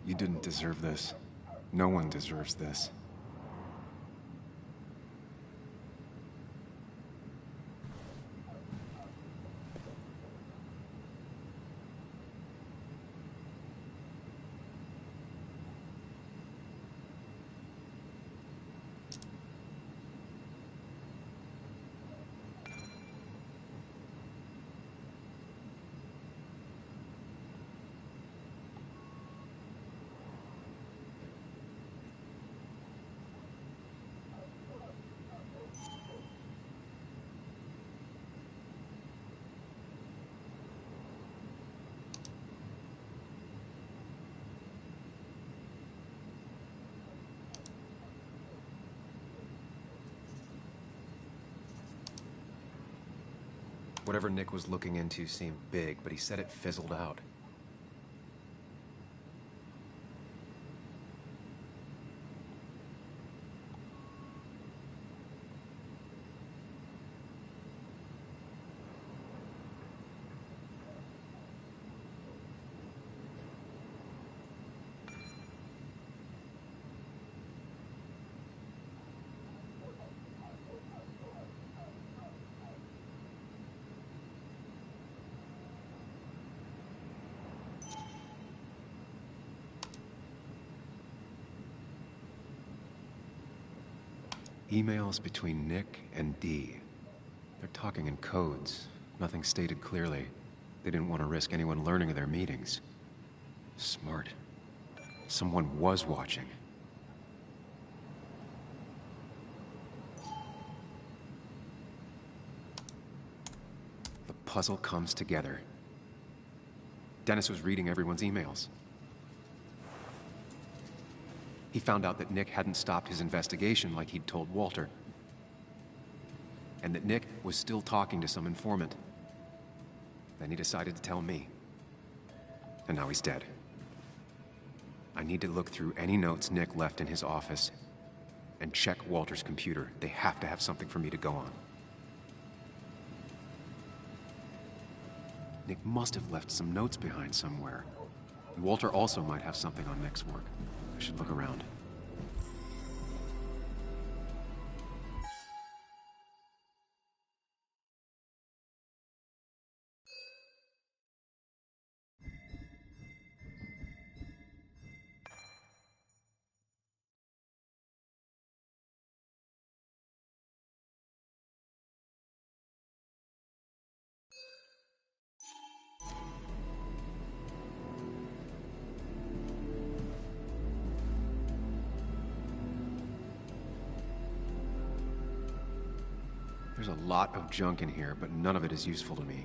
You didn't deserve this. No one deserves this. Whatever Nick was looking into seemed big, but he said it fizzled out. Emails between Nick and Dee. They're talking in codes. Nothing stated clearly. They didn't want to risk anyone learning of their meetings. Smart. Someone was watching. The puzzle comes together. Dennis was reading everyone's emails. He found out that Nick hadn't stopped his investigation like he'd told Walter. And that Nick was still talking to some informant. Then he decided to tell me. And now he's dead. I need to look through any notes Nick left in his office and check Walter's computer. They have to have something for me to go on. Nick must have left some notes behind somewhere. And Walter also might have something on Nick's work. I should look around. There's a lot of junk in here, but none of it is useful to me.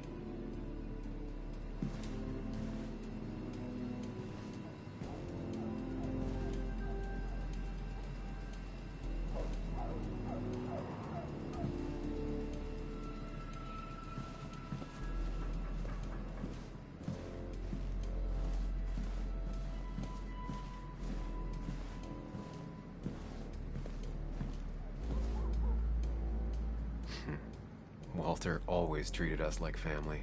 Walter always treated us like family.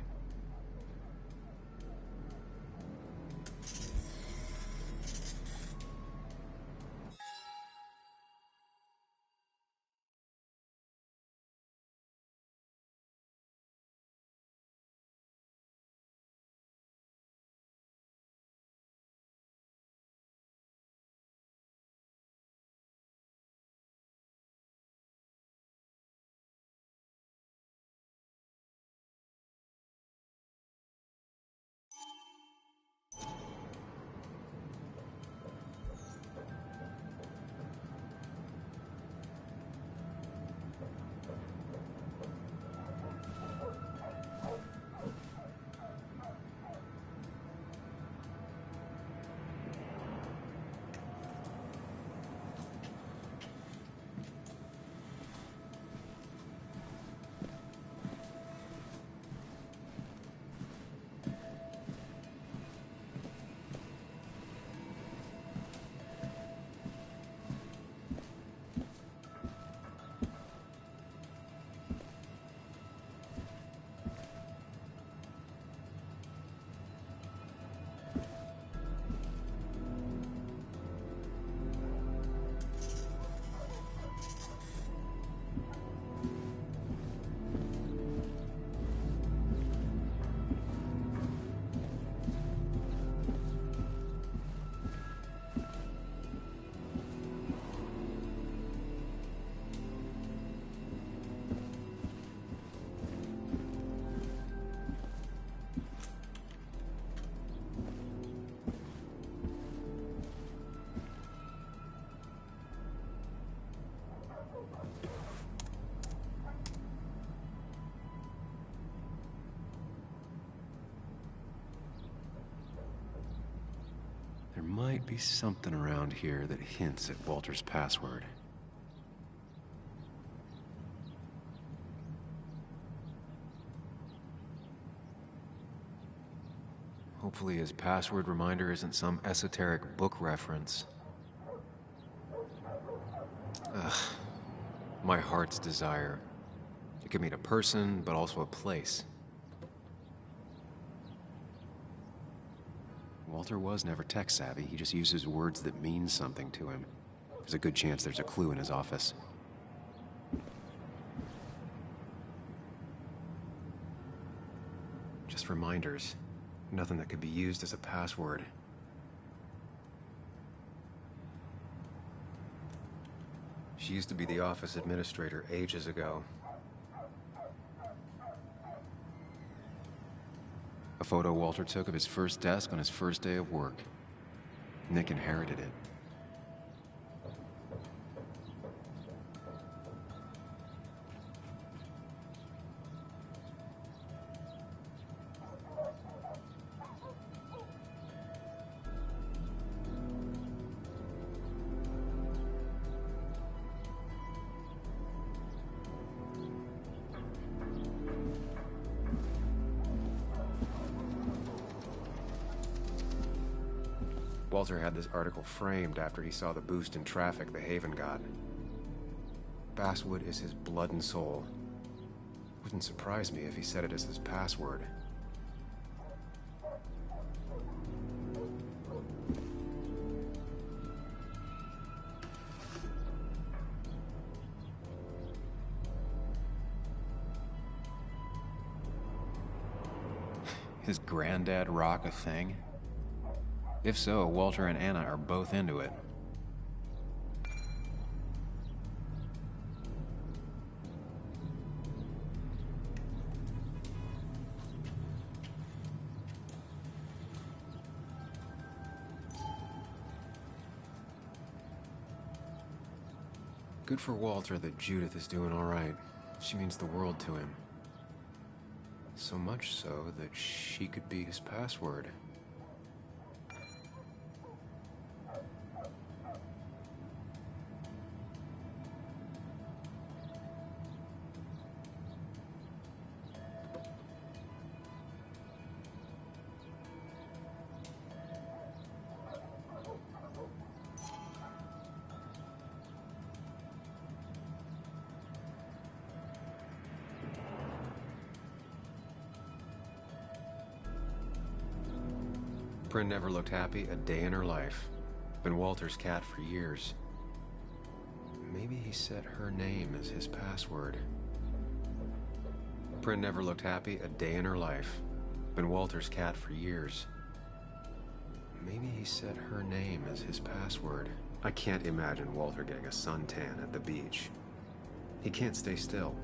There might be something around here that hints at Walter's password. Hopefully his password reminder isn't some esoteric book reference. Ugh. My heart's desire. It could mean a person, but also a place. Walter was never tech-savvy. He just uses words that mean something to him. There's a good chance there's a clue in his office. Just reminders. Nothing that could be used as a password. She used to be the office administrator ages ago. A photo Walter took of his first desk on his first day of work. Nick inherited it. Walter had this article framed after he saw the boost in traffic the Haven got. Basswood is his blood and soul. Wouldn't surprise me if he said it as his password. His granddad rock a thing? If so, Walter and Anna are both into it. Good for Walter that Judith is doing all right. She means the world to him. So much so that she could be his password. Prin never looked happy a day in her life. Been Walter's cat for years. Maybe he set her name as his password. Prin never looked happy a day in her life. Been Walter's cat for years. Maybe he set her name as his password. I can't imagine Walter getting a suntan at the beach. He can't stay still.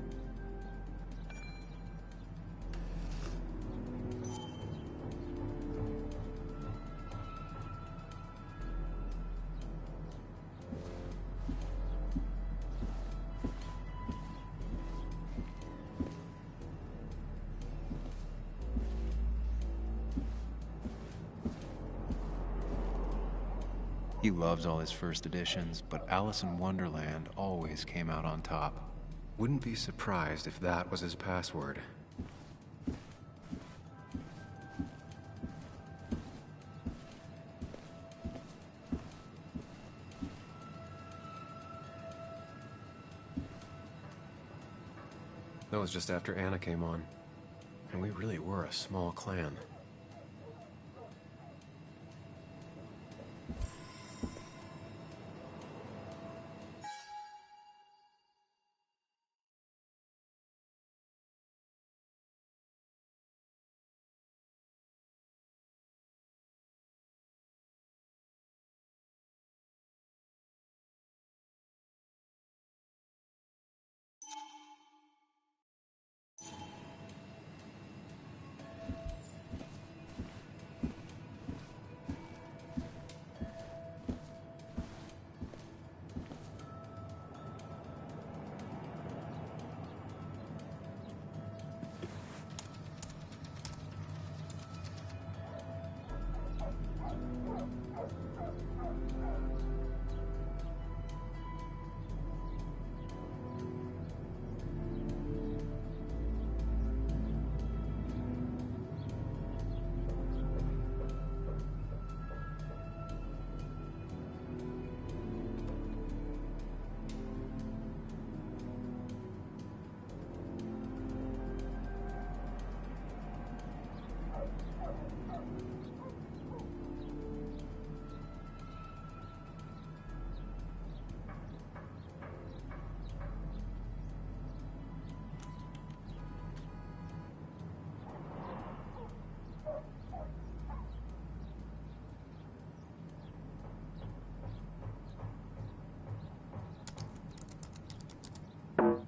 He loves all his first editions, but Alice in Wonderland always came out on top. Wouldn't be surprised if that was his password. That was just after Anna came on, and we really were a small clan.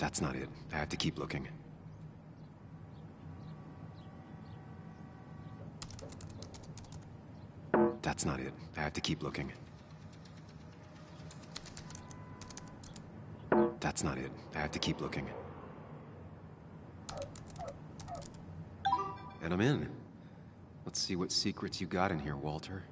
That's not it. I have to keep looking. That's not it. I have to keep looking. That's not it. I have to keep looking. And I'm in. Let's see what secrets you got in here, Walter.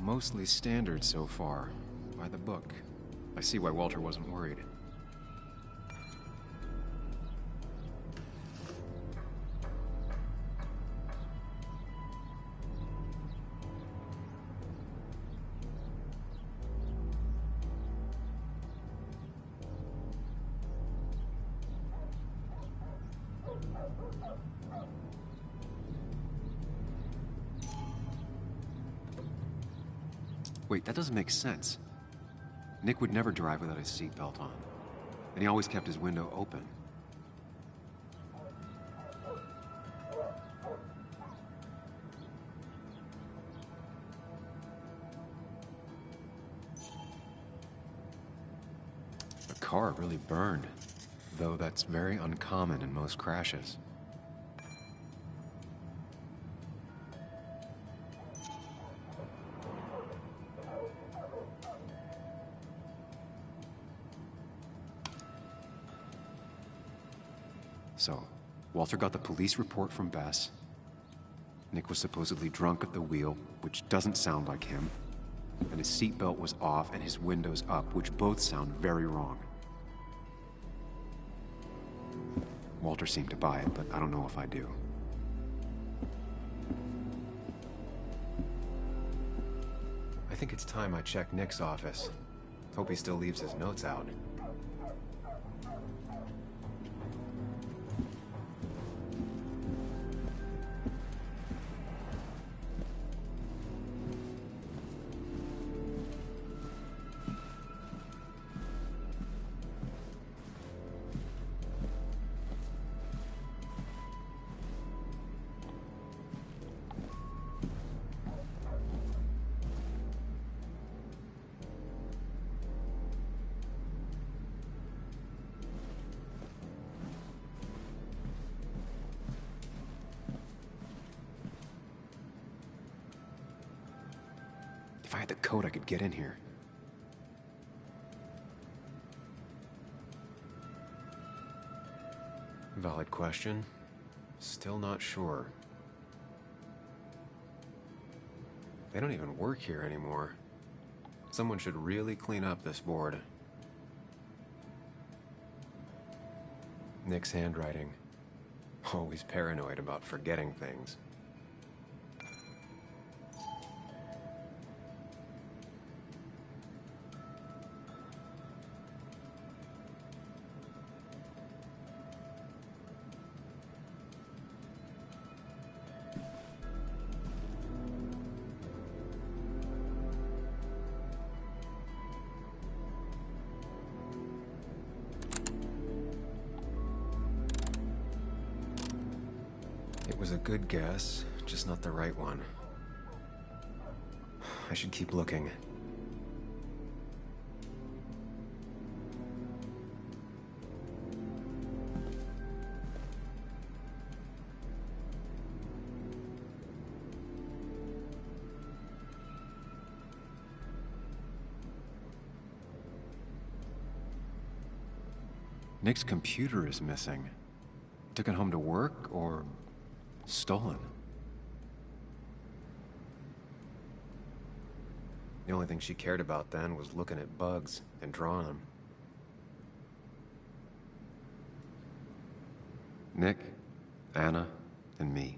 Mostly standard so far. By the book. I see why Walter wasn't worried. Wait, that doesn't make sense. Nick would never drive without his seatbelt on. And he always kept his window open. The car really burned, though that's very uncommon in most crashes. So, Walter got the police report from Bess. Nick was supposedly drunk at the wheel, which doesn't sound like him. And his seatbelt was off and his windows up, which both sound very wrong. Walter seemed to buy it, but I don't know if I do. I think it's time I check Nick's office. Hope he still leaves his notes out. If I had the code, I could get in here. Valid question. Still not sure. They don't even work here anymore. Someone should really clean up this board. Nick's handwriting. Always paranoid about forgetting things. It was a good guess, just not the right one. I should keep looking. Nick's computer is missing. He took it home to work or stolen. The only thing she cared about then was looking at bugs and drawing them. Nick, Anna, and me.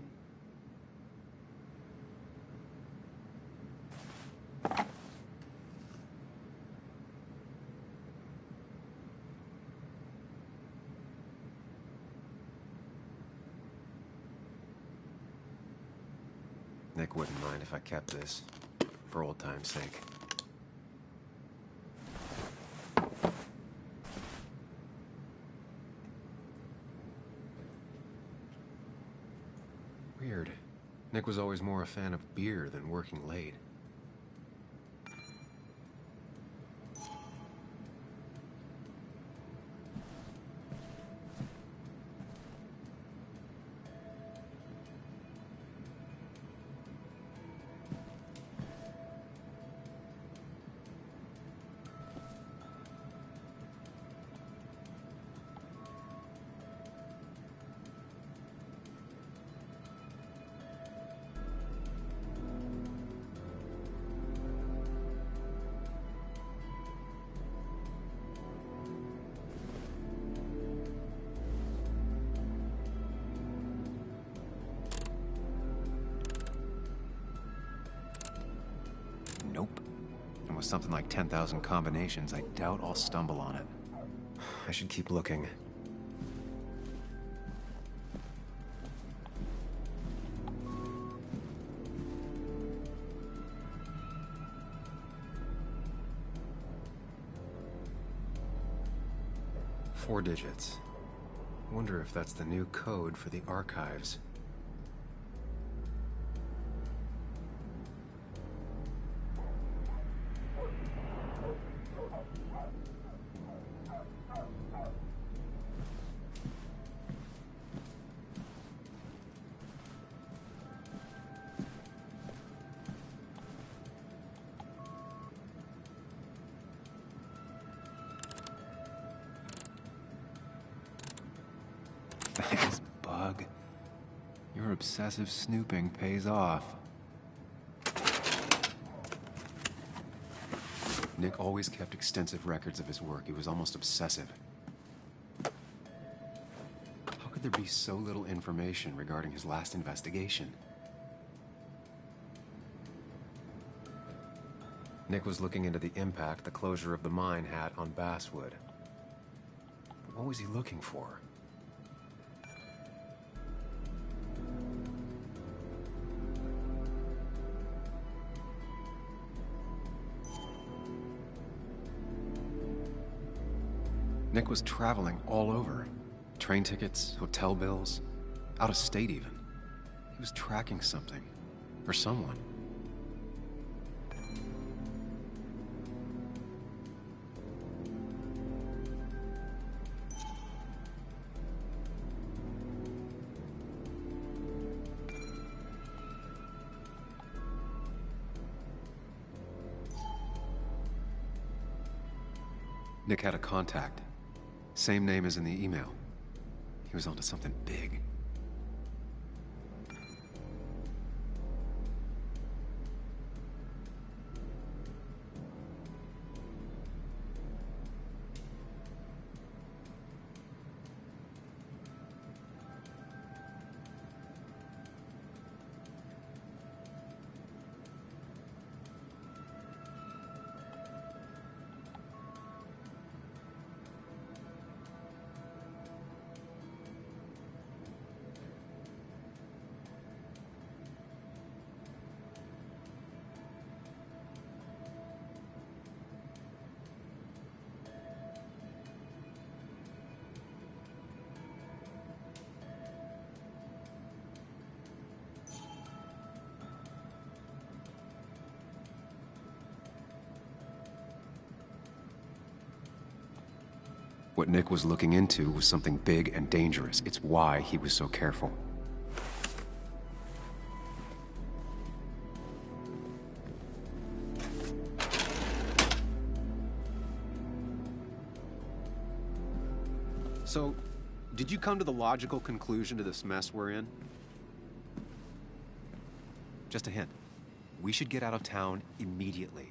Nick wouldn't mind if I kept this, for old time's sake. Weird. Nick was always more a fan of beer than working late. Nope. And with something like 10,000 combinations, I doubt I'll stumble on it. I should keep looking. Four digits. Wonder if that's the new code for the archives. Thanks, Bug. Your obsessive snooping pays off. Nick always kept extensive records of his work. He was almost obsessive. How could there be so little information regarding his last investigation? Nick was looking into the impact the closure of the mine had on Basswood. But what was he looking for? Nick was traveling all over. Train tickets, hotel bills, out of state even. He was tracking something, or someone. Nick had a contact. Same name as in the email. He was onto something big. What Nick was looking into was something big and dangerous. It's why he was so careful. So, did you come to the logical conclusion to this mess we're in? Just a hint. We should get out of town immediately.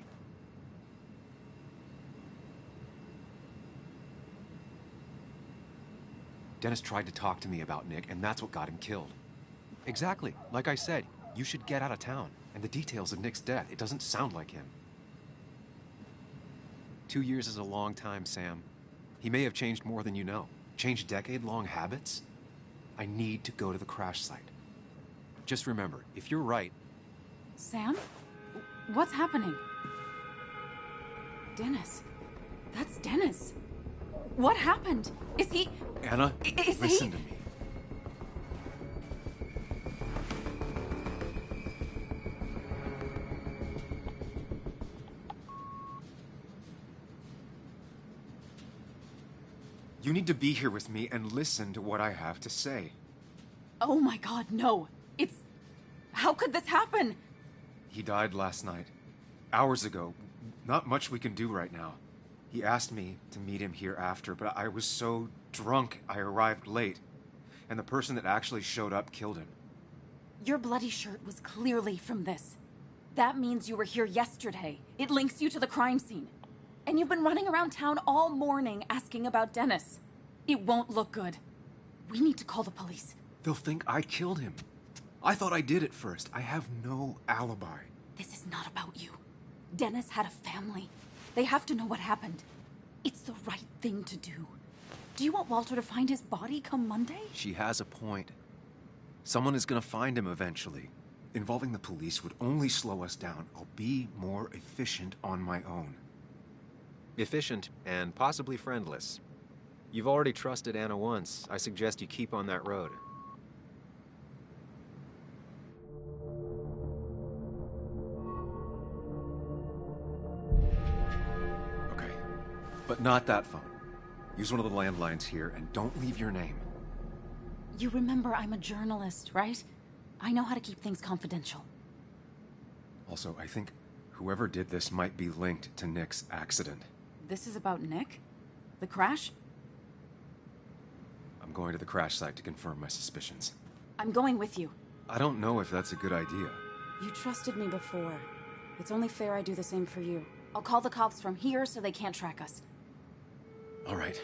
Dennis tried to talk to me about Nick, and that's what got him killed. Exactly. Like I said, you should get out of town. And the details of Nick's death, it doesn't sound like him. 2 years is a long time, Sam. He may have changed more than you know. Changed decade-long habits? I need to go to the crash site. Just remember, if you're right... Sam? What's happening? Dennis. That's Dennis. What happened? Is he... Anna, listen to me. You need to be here with me and listen to what I have to say. Oh my God, no. It's... How could this happen? He died last night. Hours ago. Not much we can do right now. He asked me to meet him here after, but I was so drunk I arrived late. And the person that actually showed up killed him. Your bloody shirt was clearly from this. That means you were here yesterday. It links you to the crime scene. And you've been running around town all morning asking about Dennis. It won't look good. We need to call the police. They'll think I killed him. I thought I did at first. I have no alibi. This is not about you. Dennis had a family. They have to know what happened. It's the right thing to do. Do you want Walter to find his body come Monday? She has a point. Someone is gonna find him eventually. Involving the police would only slow us down. I'll be more efficient on my own. Efficient and possibly friendless. You've already trusted Anna once. I suggest you keep on that road. Okay. But not that phone. Use one of the landlines here and don't leave your name. You remember I'm a journalist, right? I know how to keep things confidential. Also, I think whoever did this might be linked to Nick's accident. This is about Nick? The crash? I'm going to the crash site to confirm my suspicions. I'm going with you. I don't know if that's a good idea. You trusted me before. It's only fair I do the same for you. I'll call the cops from here so they can't track us. All right.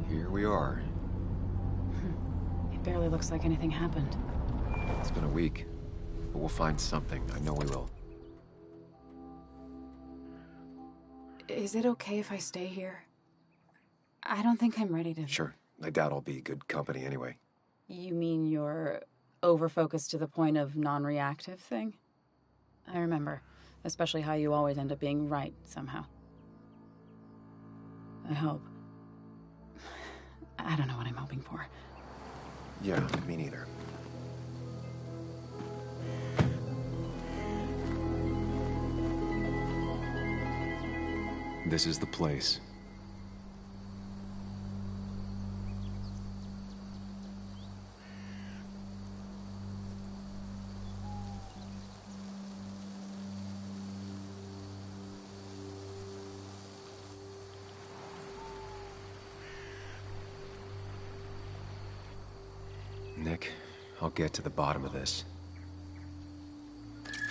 Here we are. It barely looks like anything happened. It's been a week, but we'll find something. I know we will. Is it okay if I stay here? I don't think I'm ready to... Sure. I doubt I'll be good company anyway. You mean you're over-focused to the point of non-reactive thing? I remember. Especially how you always end up being right, somehow. I hope. I don't know what I'm hoping for. Yeah, me neither. This is the place. Nick, I'll get to the bottom of this.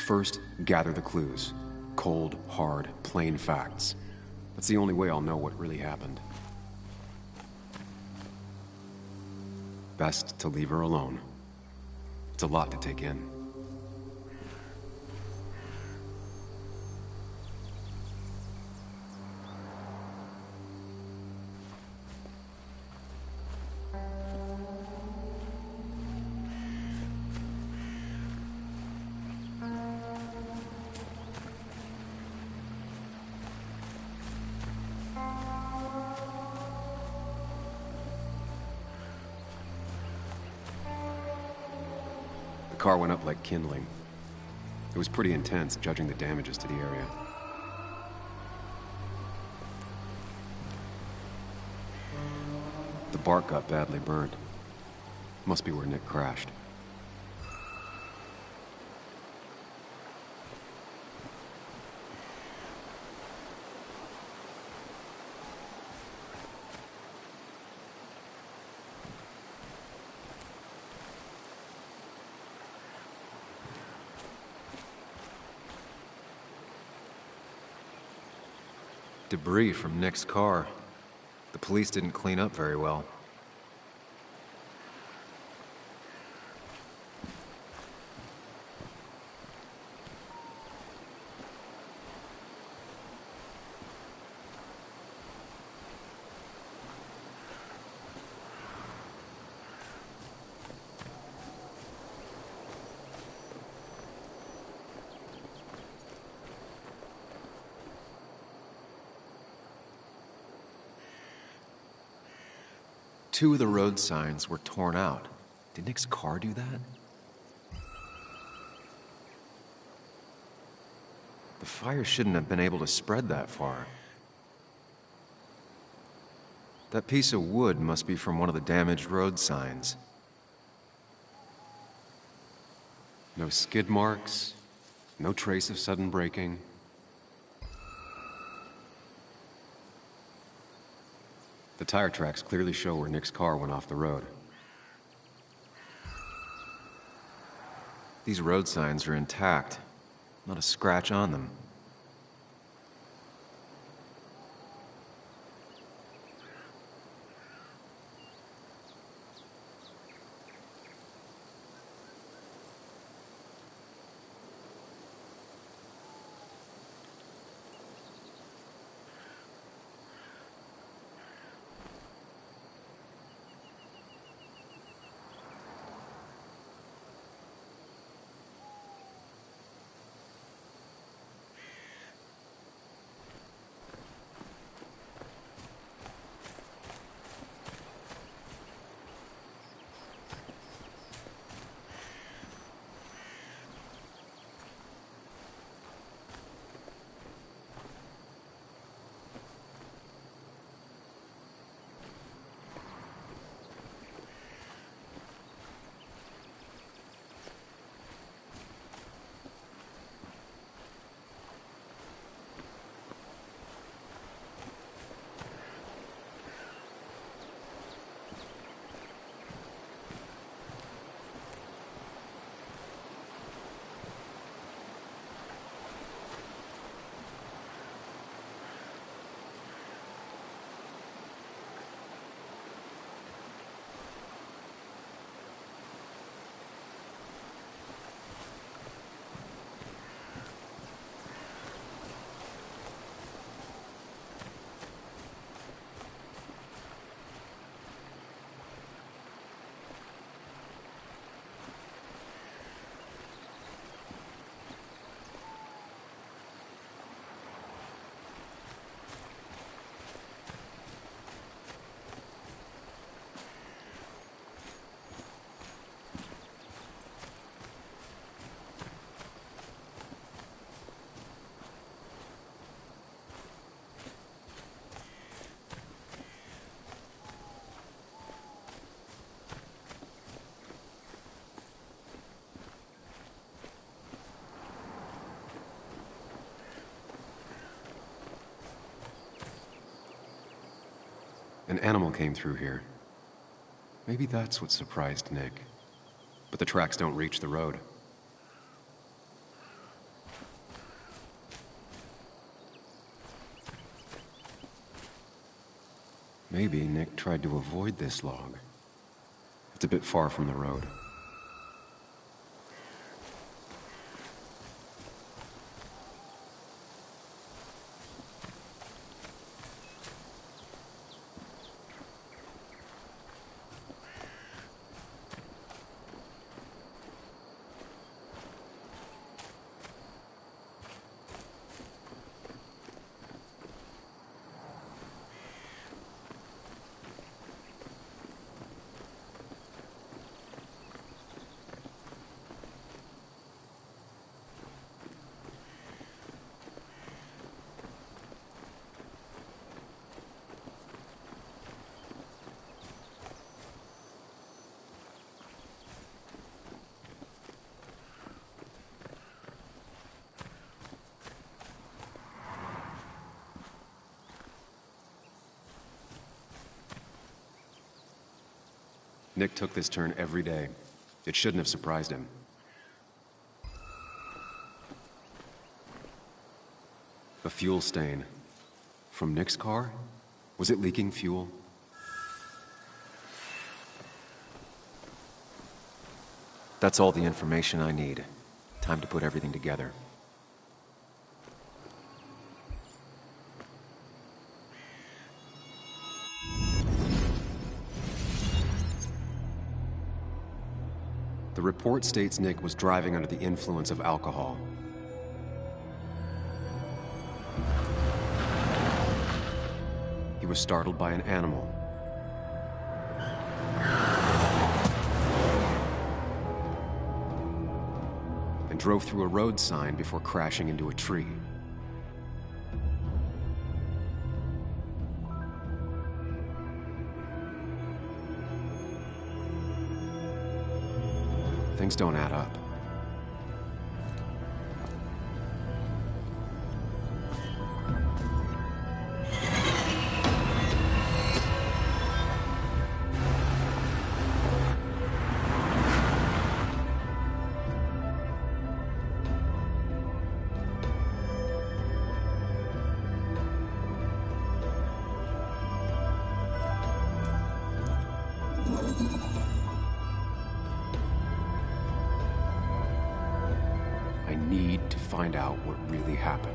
First, gather the clues. Cold, hard, plain facts. That's the only way I'll know what really happened. Best to leave her alone. It's a lot to take in. The car went up like kindling. It was pretty intense, judging the damages to the area. The bark got badly burned. Must be where Nick crashed. Debris from Nick's car. The police didn't clean up very well. Two of the road signs were torn out. Did Nick's car do that? The fire shouldn't have been able to spread that far. That piece of wood must be from one of the damaged road signs. No skid marks, no trace of sudden braking. The tire tracks clearly show where Nick's car went off the road. These road signs are intact, not a scratch on them. An animal came through here. Maybe that's what surprised Nick. But the tracks don't reach the road. Maybe Nick tried to avoid this log. It's a bit far from the road. Nick took this turn every day. It shouldn't have surprised him. A fuel stain. From Nick's car? Was it leaking fuel? That's all the information I need. Time to put everything together. The report states Nick was driving under the influence of alcohol. He was startled by an animal. And drove through a road sign before crashing into a tree. Things don't add up. I need to find out what really happened.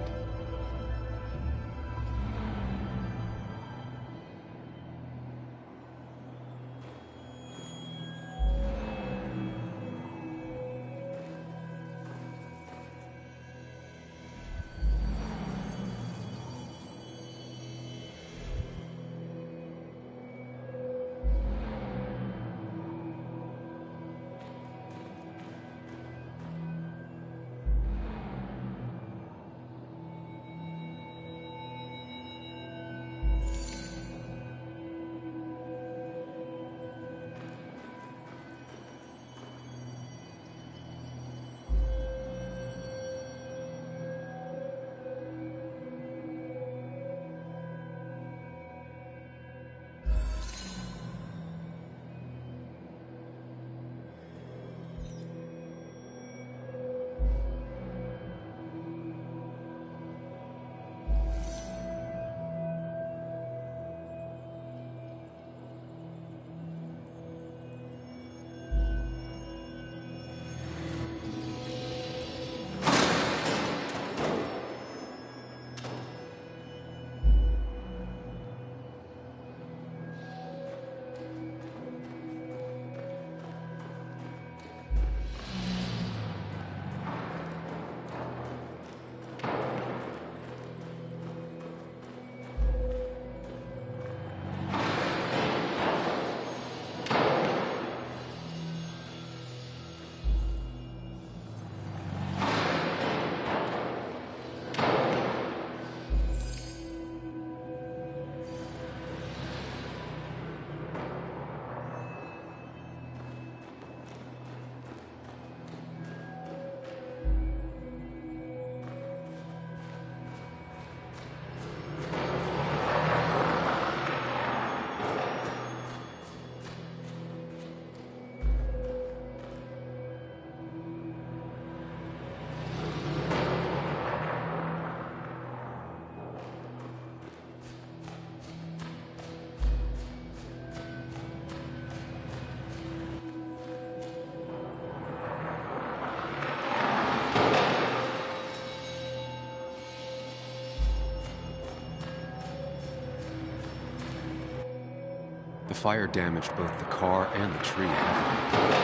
The fire damaged both the car and the tree heavily.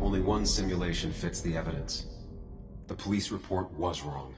Only one simulation fits the evidence. The police report was wrong.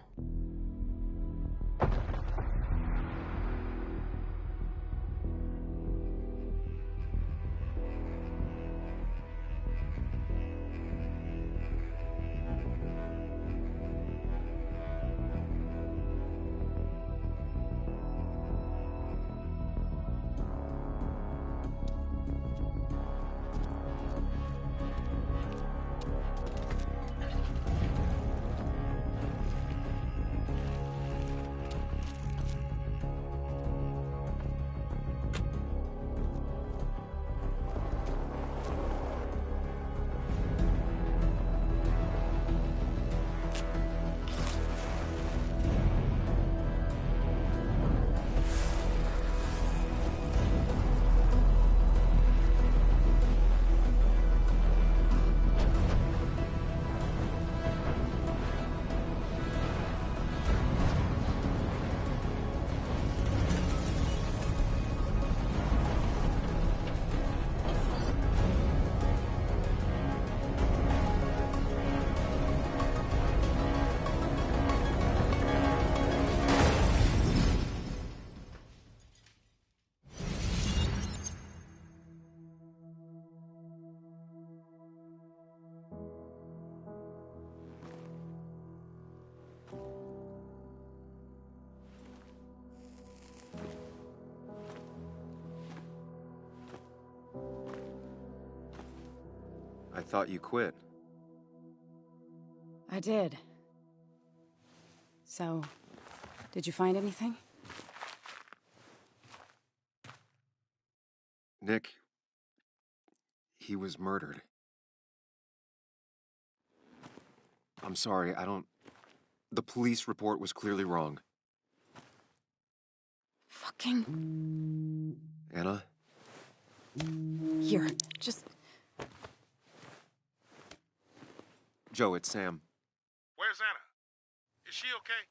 I thought you quit. I did. So, did you find anything? Nick, he was murdered. I'm sorry, the police report was clearly wrong. Fucking... Anna? Here, just... Joe, it's Sam. Where's Anna? Is she okay?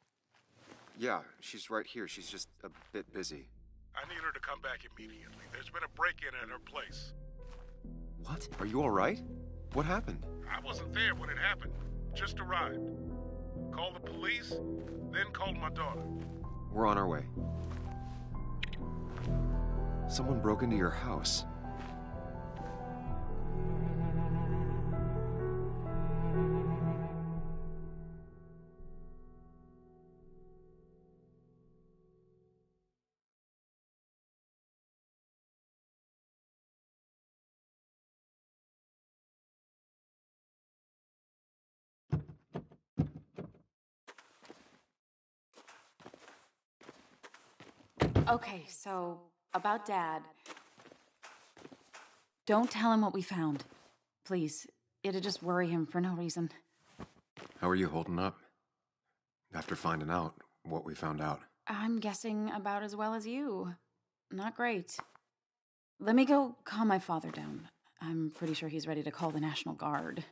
Yeah, she's right here. She's just a bit busy. I need her to come back immediately. There's been a break-in at her place. What? Are you all right? What happened? I wasn't there when it happened. Just arrived. Called the police, then called my daughter. We're on our way. Someone broke into your house. Okay, so, about Dad. Don't tell him what we found. Please. It'd just worry him for no reason. How are you holding up? After finding out what we found out. I'm guessing about as well as you. Not great. Let me go calm my father down. I'm pretty sure he's ready to call the National Guard.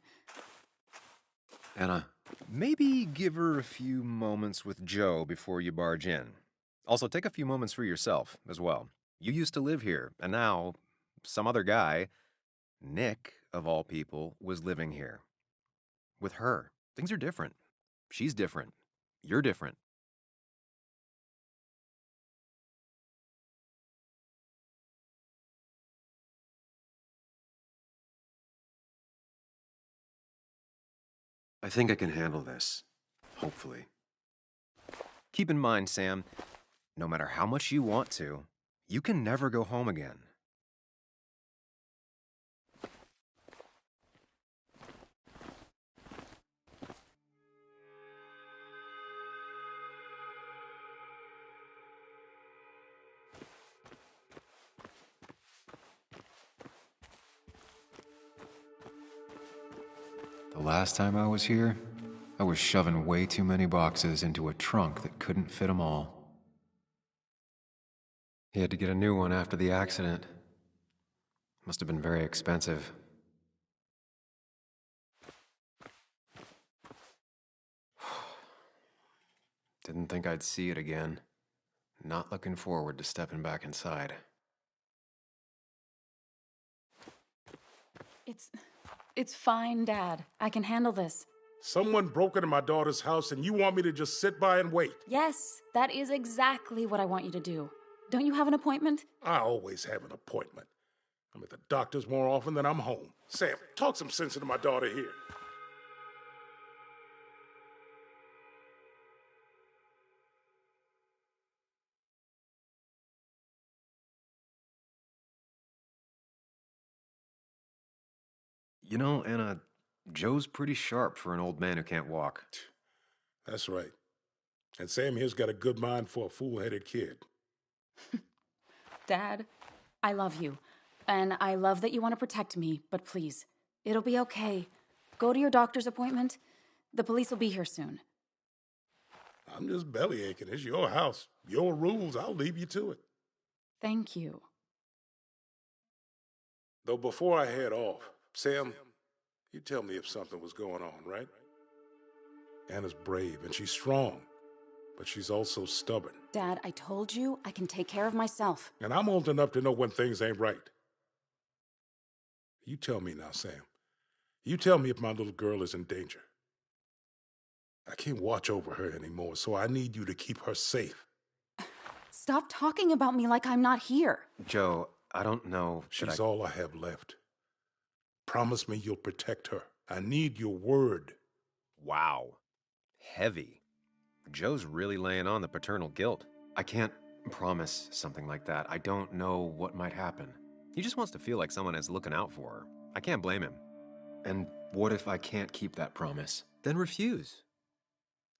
Anna. Maybe give her a few moments with Joe before you barge in. Also, take a few moments for yourself as well. You used to live here, and now some other guy, Nick, of all people, was living here. With her. Things are different. She's different. You're different. I think I can handle this. Hopefully. Keep in mind, Sam, no matter how much you want to, you can never go home again. The last time I was here, I was shoving way too many boxes into a trunk that couldn't fit them all. He had to get a new one after the accident. Must have been very expensive. Didn't think I'd see it again. Not looking forward to stepping back It's fine, Dad. I can handle this. Someone broke into my daughter's house and you want me to just sit by and wait? Yes, that is exactly what I want you to do. Don't you have an appointment? I always have an appointment. I'm at the doctor's more often than I'm home. Sam, talk some sense into my daughter here. You know, Anna, Joe's pretty sharp for an old man who can't walk. That's right. And Sam here's got a good mind for a fool-headed kid. Dad, I love you. And I love that you want to protect me, but please, it'll be okay. Go to your doctor's appointment. The police will be here soon. I'm just belly aching. It's your house. Your rules. I'll leave you to it. Thank you. Though before I head off, Sam, you tell me if something was going on, right? Anna's brave and she's strong, but she's also stubborn. Dad, I told you I can take care of myself. And I'm old enough to know when things ain't right. You tell me now, Sam. You tell me if my little girl is in danger. I can't watch over her anymore, so I need you to keep her safe. Stop talking about me like I'm not here. Joe, I don't know. She's all I have left. Promise me you'll protect her. I need your word. Wow. Heavy. Joe's really laying on the paternal guilt. I can't promise something like that. I don't know what might happen. He just wants to feel like someone is looking out for her. I can't blame him. And what if I can't keep that promise? Then refuse.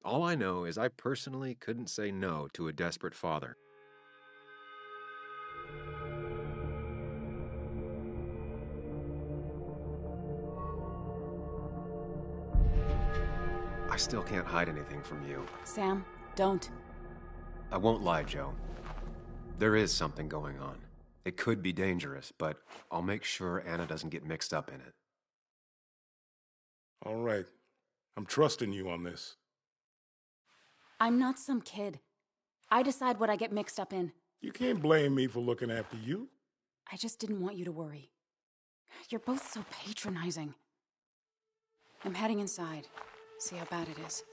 All I know is I personally couldn't say no to a desperate father. I still can't hide anything from you. Sam, don't. I won't lie, Joe. There is something going on. It could be dangerous, but I'll make sure Anna doesn't get mixed up in it. All right. I'm trusting you on this. I'm not some kid. I decide what I get mixed up in. You can't blame me for looking after you. I just didn't want you to worry. You're both so patronizing. I'm heading inside. See how bad it is.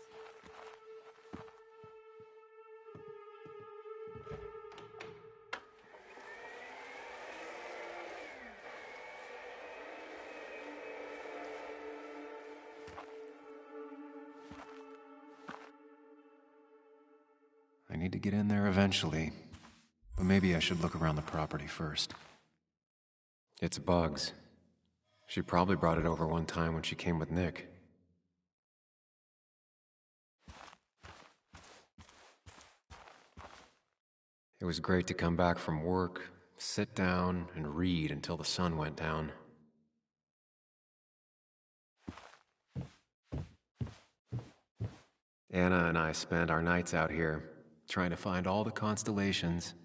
I need to get in there eventually, but maybe I should look around the property first. It's Bugs. She probably brought it over one time when she came with Nick. It was great to come back from work, sit down, and read until the sun went down. Anna and I spent our nights out here, trying to find all the constellations.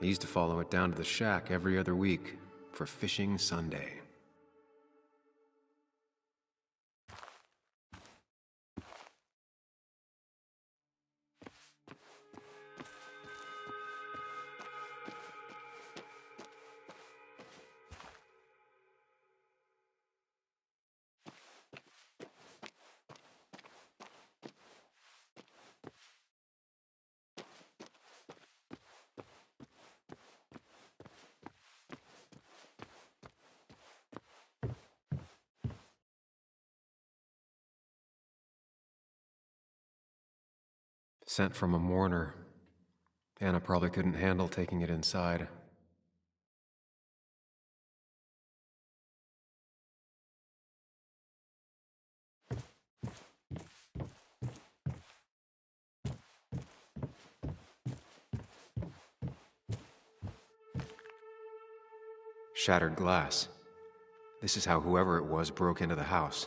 I used to follow it down to the shack every other week for Fishing Sunday. Sent from a mourner. Anna probably couldn't handle taking it inside. Shattered glass. This is how whoever it was broke into the house.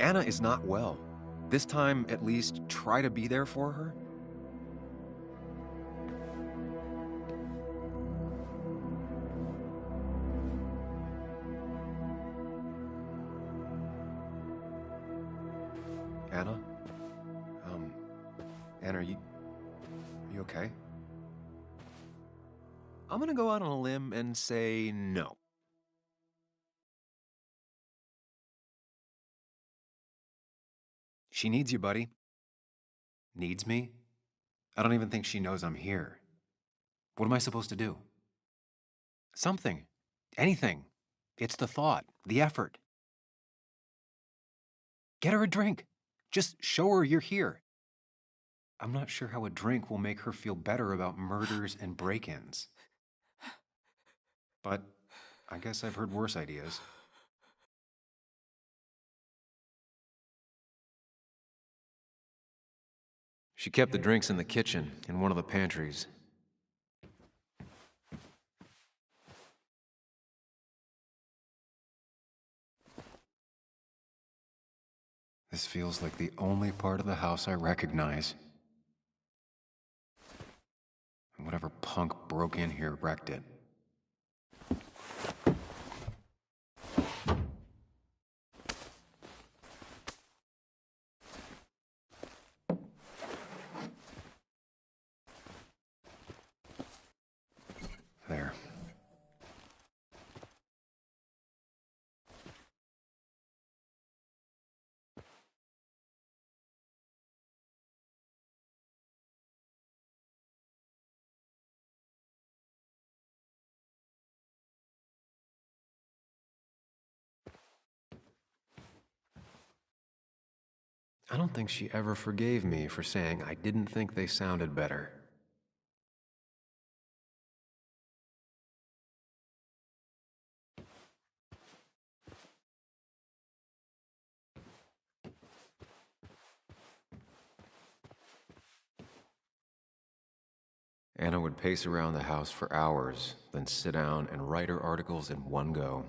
Anna is not well. This time, at least, try to be there for her. Anna? Anna, are you okay? I'm gonna go out on a limb and say no. She needs you, buddy. Needs me? I don't even think she knows I'm here. What am I supposed to do? Something. Anything. It's the thought, the effort. Get her a drink. Just show her you're here. I'm not sure how a drink will make her feel better about murders and break-ins. But I guess I've heard worse ideas. She kept the drinks in the kitchen, in one of the pantries. This feels like the only part of the house I recognize. And whatever punk broke in here wrecked it. There. I don't think she ever forgave me for saying I didn't think they sounded better. Anna would pace around the house for hours, then sit down and write her articles in one go.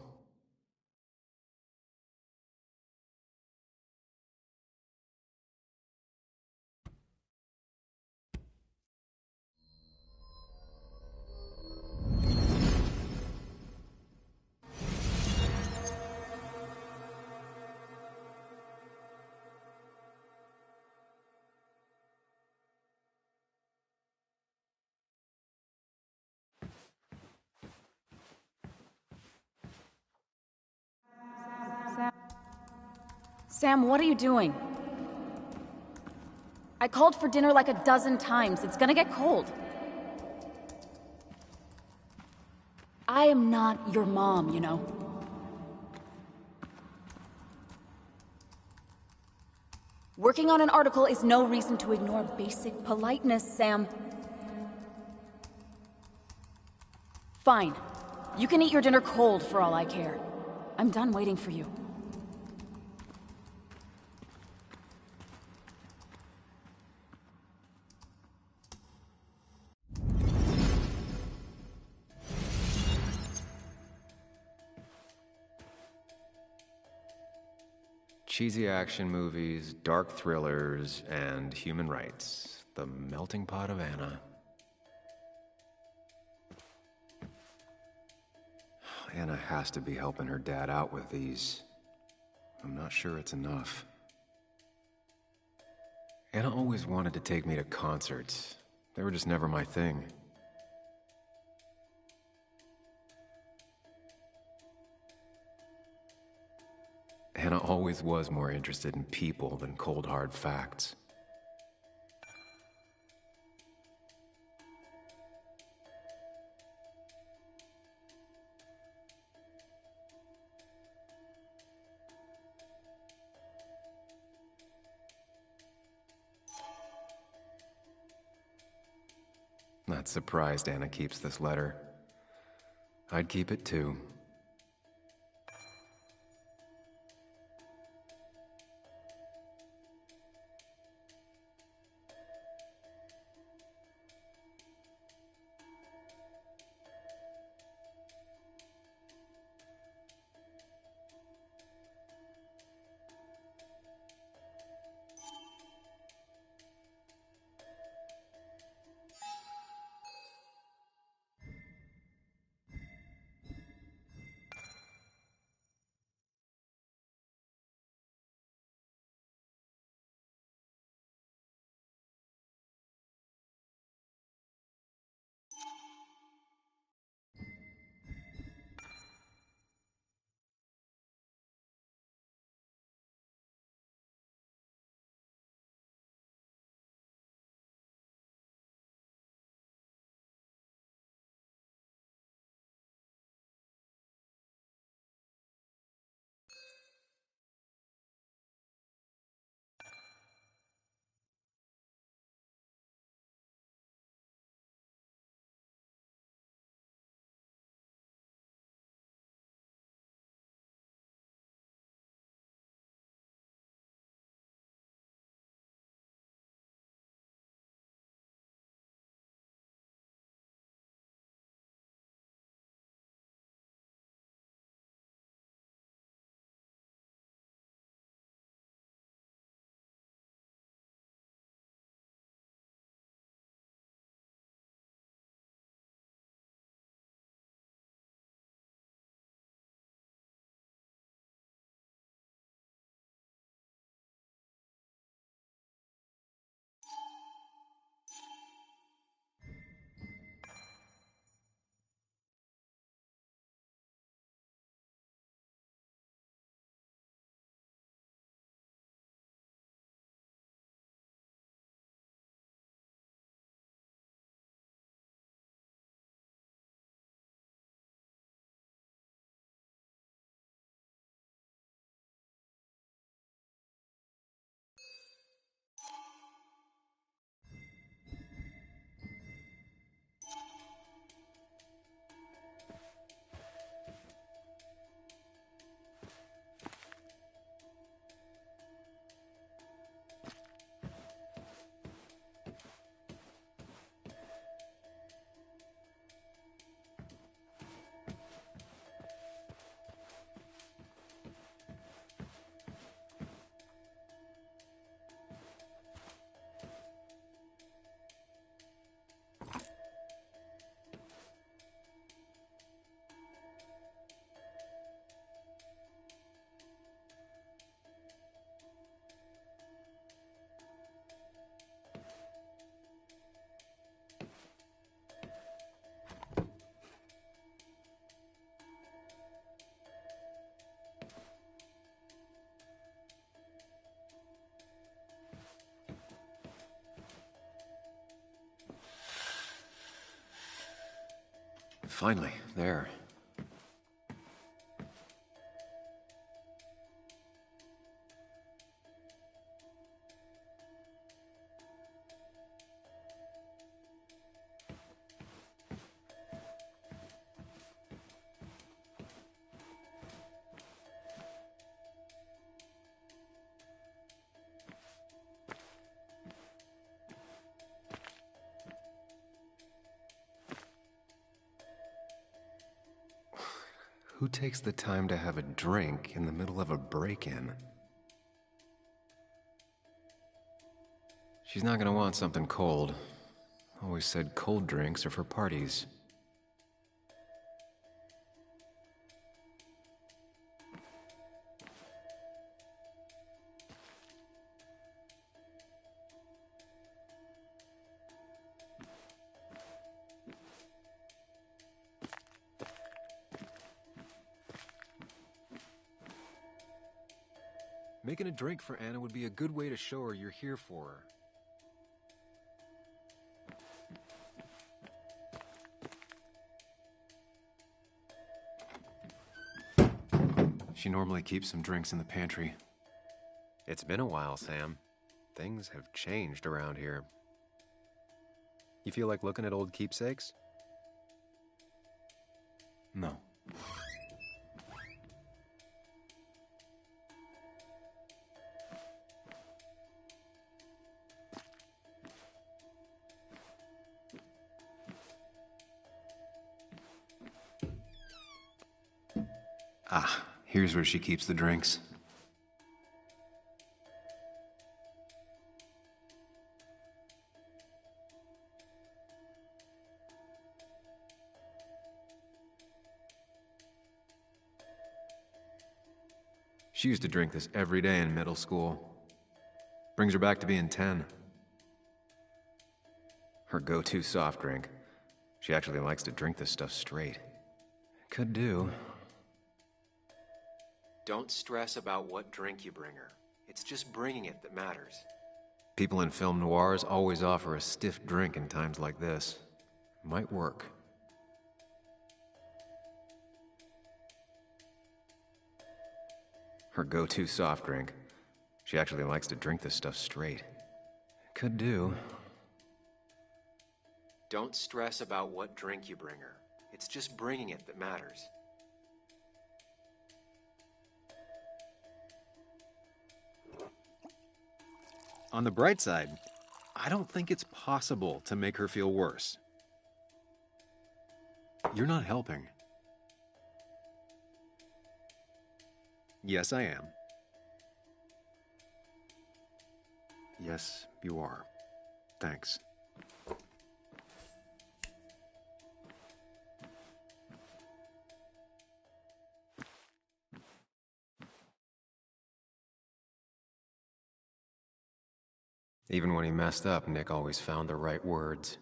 Sam, what are you doing? I called for dinner like a dozen times. It's gonna get cold. I am not your mom, you know. Working on an article is no reason to ignore basic politeness, Sam. Fine. You can eat your dinner cold for all I care. I'm done waiting for you. Cheesy action movies, dark thrillers, and human rights. The melting pot of Anna. Anna has to be helping her dad out with these. I'm not sure it's enough. Anna always wanted to take me to concerts. They were just never my thing. Anna always was more interested in people than cold hard facts. Not surprised Anna keeps this letter. I'd keep it too. Finally, there. Who takes the time to have a drink in the middle of a break-in? She's not gonna want something cold. Always said cold drinks are for parties. Making a drink for Anna would be a good way to show her you're here for her. She normally keeps some drinks in the pantry. It's been a while, Sam. Things have changed around here. You feel like looking at old keepsakes? No. Ah, here's where she keeps the drinks. She used to drink this every day in middle school. Brings her back to being 10. Her go-to soft drink. She actually likes to drink this stuff straight. Could do. Don't stress about what drink you bring her. It's just bringing it that matters. People in film noirs always offer a stiff drink in times like this. Might work. Her go-to soft drink. She actually likes to drink this stuff straight. Could do. Don't stress about what drink you bring her. It's just bringing it that matters. On the bright side, I don't think it's possible to make her feel worse. You're not helping. Yes, I am. Yes, you are. Thanks. Even when he messed up, Nick always found the right words.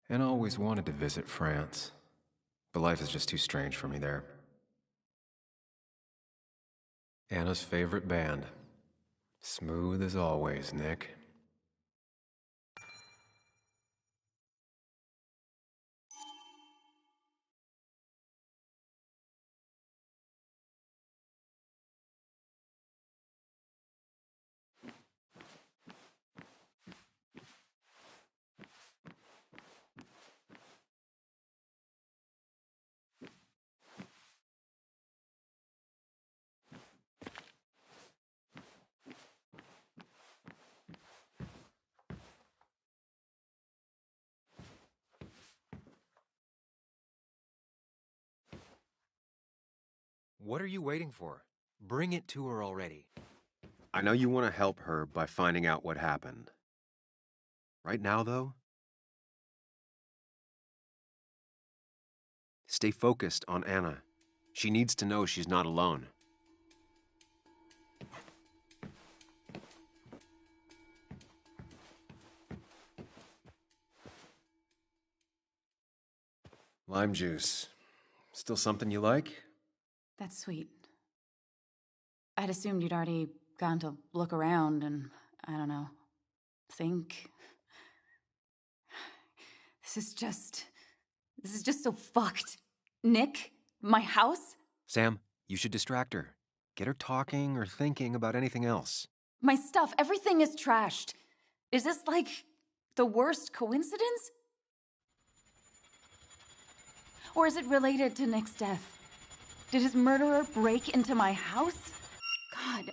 And I always wanted to visit France, but life is just too strange for me there. Anna's favorite band. Smooth as always, Nick. What are you waiting for? Bring it to her already. I know you want to help her by finding out what happened. Right now, though, stay focused on Anna. She needs to know she's not alone. Lime juice. Still something you like? That's sweet. I'd assumed you'd already gone to look around and, I don't know, think. This is just so fucked. Nick? My house? Sam, you should distract her. Get her talking or thinking about anything else. My stuff, everything is trashed. Is this like the worst coincidence? Or is it related to Nick's death? Did his murderer break into my house? God.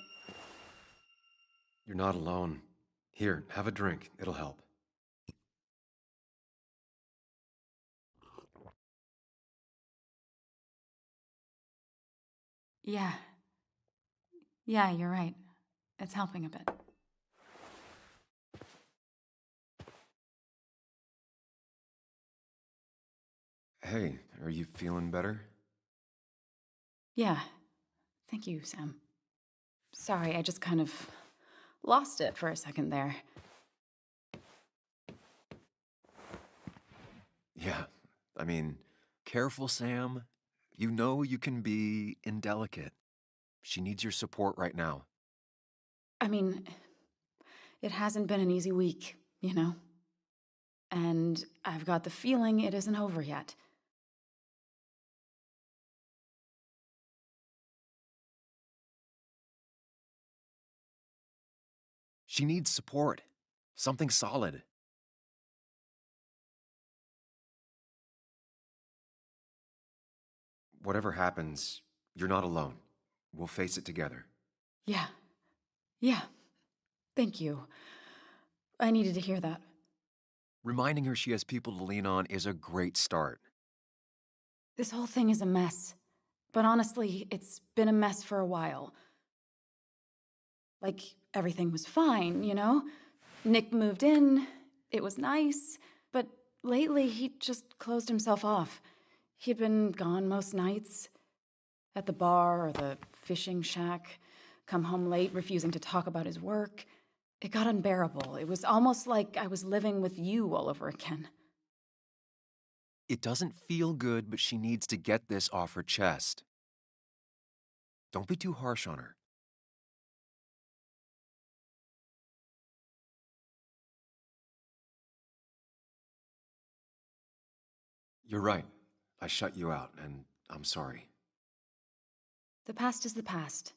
You're not alone. Here, have a drink. It'll help. Yeah. Yeah, you're right. It's helping a bit. Hey, are you feeling better? Yeah. Thank you, Sam. Sorry, I just kind of lost it for a second there. Yeah, I mean, careful, Sam. You know you can be indelicate. She needs your support right now. I mean, it hasn't been an easy week, you know? And I've got the feeling it isn't over yet. She needs support. Something solid. Whatever happens, you're not alone. We'll face it together. Yeah. Yeah. Thank you. I needed to hear that. Reminding her she has people to lean on is a great start. This whole thing is a mess. But honestly, it's been a mess for a while. Like, everything was fine, you know? Nick moved in, it was nice, but lately he just closed himself off. He'd been gone most nights, at the bar or the fishing shack, come home late, refusing to talk about his work. It got unbearable. It was almost like I was living with you all over again. It doesn't feel good, but she needs to get this off her chest. Don't be too harsh on her. You're right. I shut you out, and I'm sorry. The past is the past.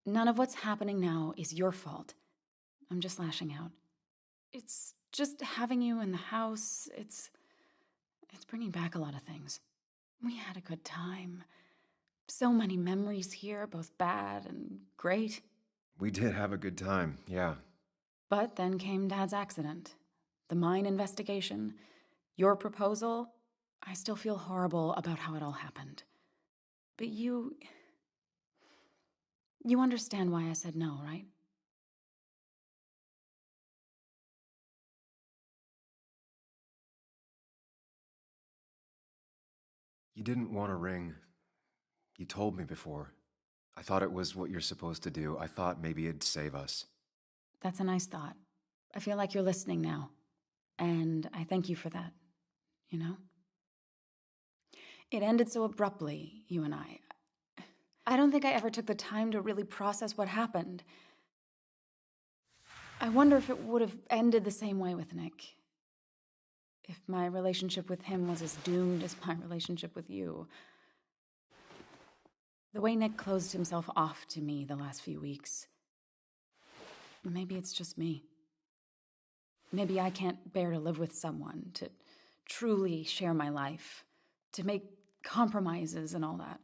None of what's happening now is your fault. I'm just lashing out. It's just having you in the house. It's bringing back a lot of things. We had a good time. So many memories here, both bad and great. We did have a good time, yeah. But then came Dad's accident. The mine investigation. Your proposal. I still feel horrible about how it all happened. But you understand why I said no, right? You didn't want a ring. You told me before. I thought it was what you're supposed to do. I thought maybe it'd save us. That's a nice thought. I feel like you're listening now. And I thank you for that, you know? It ended so abruptly, you and I. I don't think I ever took the time to really process what happened. I wonder if it would have ended the same way with Nick. If my relationship with him was as doomed as my relationship with you. The way Nick closed himself off to me the last few weeks. Maybe it's just me. Maybe I can't bear to live with someone, to truly share my life, to make compromises and all that.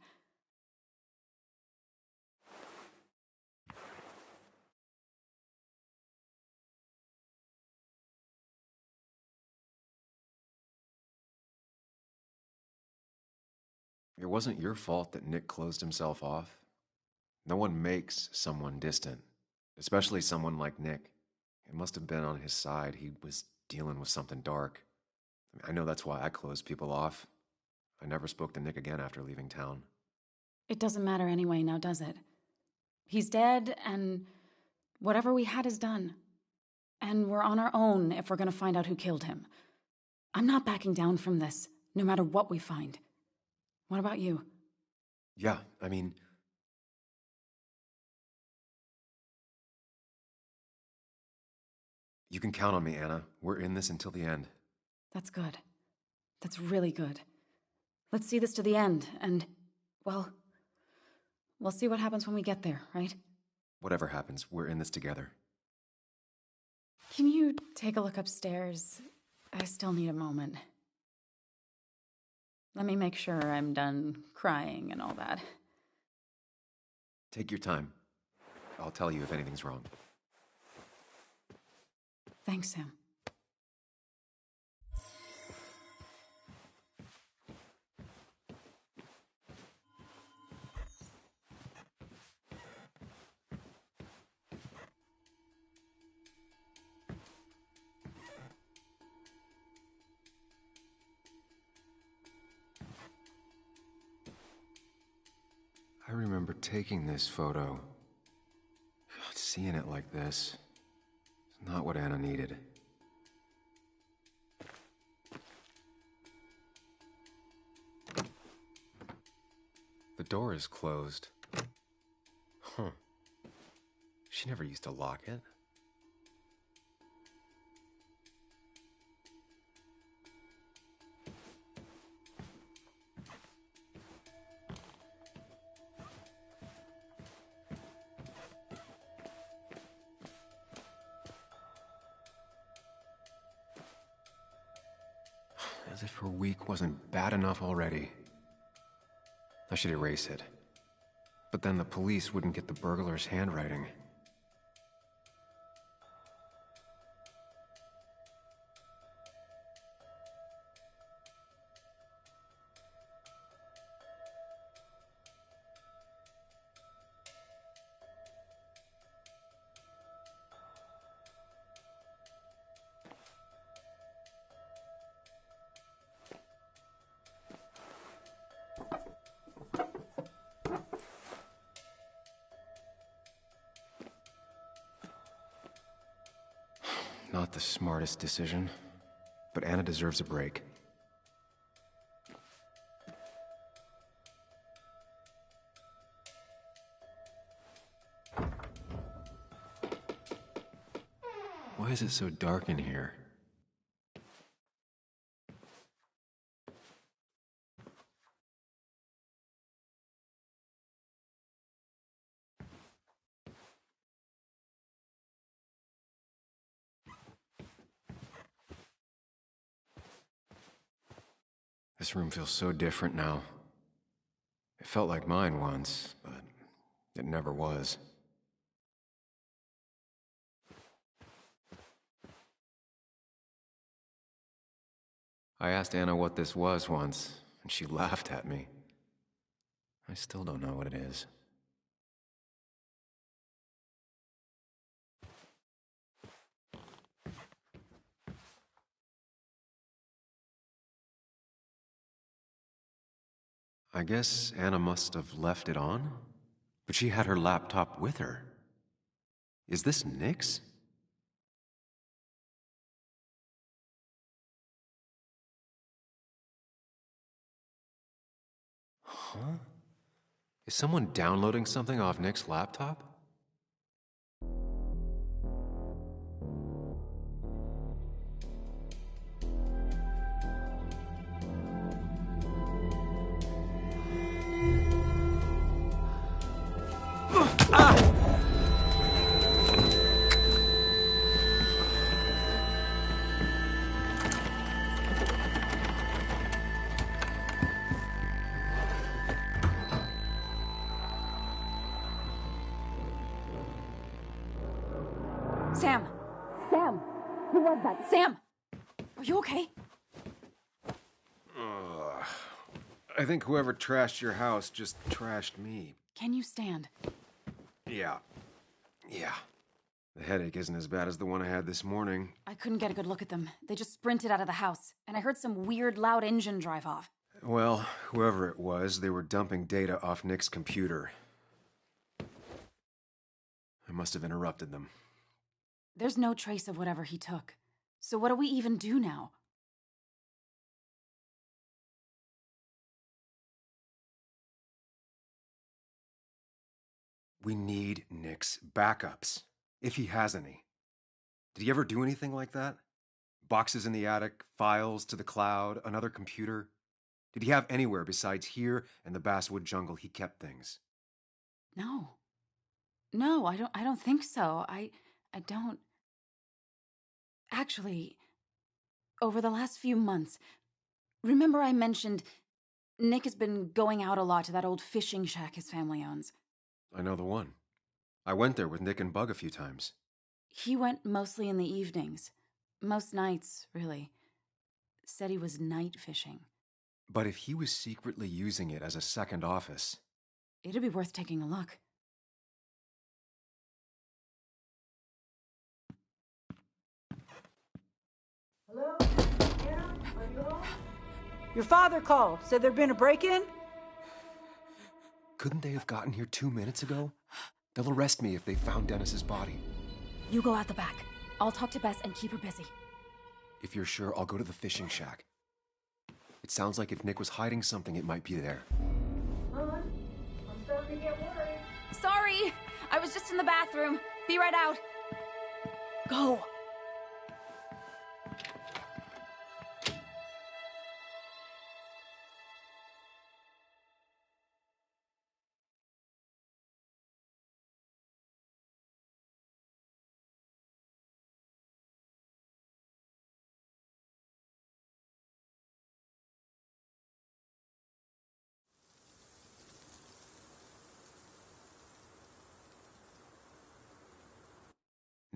It wasn't your fault that Nick closed himself off. No one makes someone distant, especially someone like Nick. It must have been on his side. He was dealing with something dark. I know that's why I closed people off. I never spoke to Nick again after leaving town. It doesn't matter anyway now, does it? He's dead, and whatever we had is done. And we're on our own if we're gonna find out who killed him. I'm not backing down from this, no matter what we find. What about you? Yeah, I mean... You can count on me, Anna. We're in this until the end. That's good. That's really good. Let's see this to the end, and, well, we'll see what happens when we get there, right? Whatever happens, we're in this together. Can you take a look upstairs? I still need a moment. Let me make sure I'm done crying and all that. Take your time. I'll tell you if anything's wrong. Thanks, Sam. remember taking this photo. God, seeing it like this is not what Anna needed. The door is closed. Huh. She never used to lock it. As if her week wasn't bad enough already. I should erase it. But then the police wouldn't get the burglar's handwriting. Not the smartest decision, but Anna deserves a break. Why is it so dark in here? This room feels so different now. It felt like mine once, but it never was. I asked Anna what this was once, and she laughed at me. I still don't know what it is. I guess Anna must have left it on, but she had her laptop with her. Is this Nick's? Huh? Is someone downloading something off Nick's laptop? Sam! Sam! Who was that? Sam! Are you okay? I think whoever trashed your house just trashed me. Can you stand? Yeah. The headache isn't as bad as the one I had this morning. I couldn't get a good look at them. They just sprinted out of the house, and I heard some weird, loud engine drive off. Well, whoever it was, they were dumping data off Nick's computer. I must have interrupted them. There's no trace of whatever he took. So what do we even do now? We need Nick's backups, if he has any. Did he ever do anything like that? Boxes in the attic, files to the cloud, another computer? Did he have anywhere besides here and the Basswood jungle he kept things? No. No, I don't think so. I don't... Actually, over the last few months, remember I mentioned Nick has been going out a lot to that old fishing shack his family owns? I know the one. I went there with Nick and Bug a few times. He went mostly in the evenings. Most nights, really. Said he was night fishing. But if he was secretly using it as a second office... It'd be worth taking a look. Hello? Anna? Are you home? Your father called. Said there'd been a break-in? Couldn't they have gotten here 2 minutes ago? They'll arrest me if they found Dennis's body. You go out the back. I'll talk to Bess and keep her busy. If you're sure, I'll go to the fishing shack. It sounds like if Nick was hiding something, it might be there. I'm starting to get worried. Sorry! I was just in the bathroom. Be right out. Go.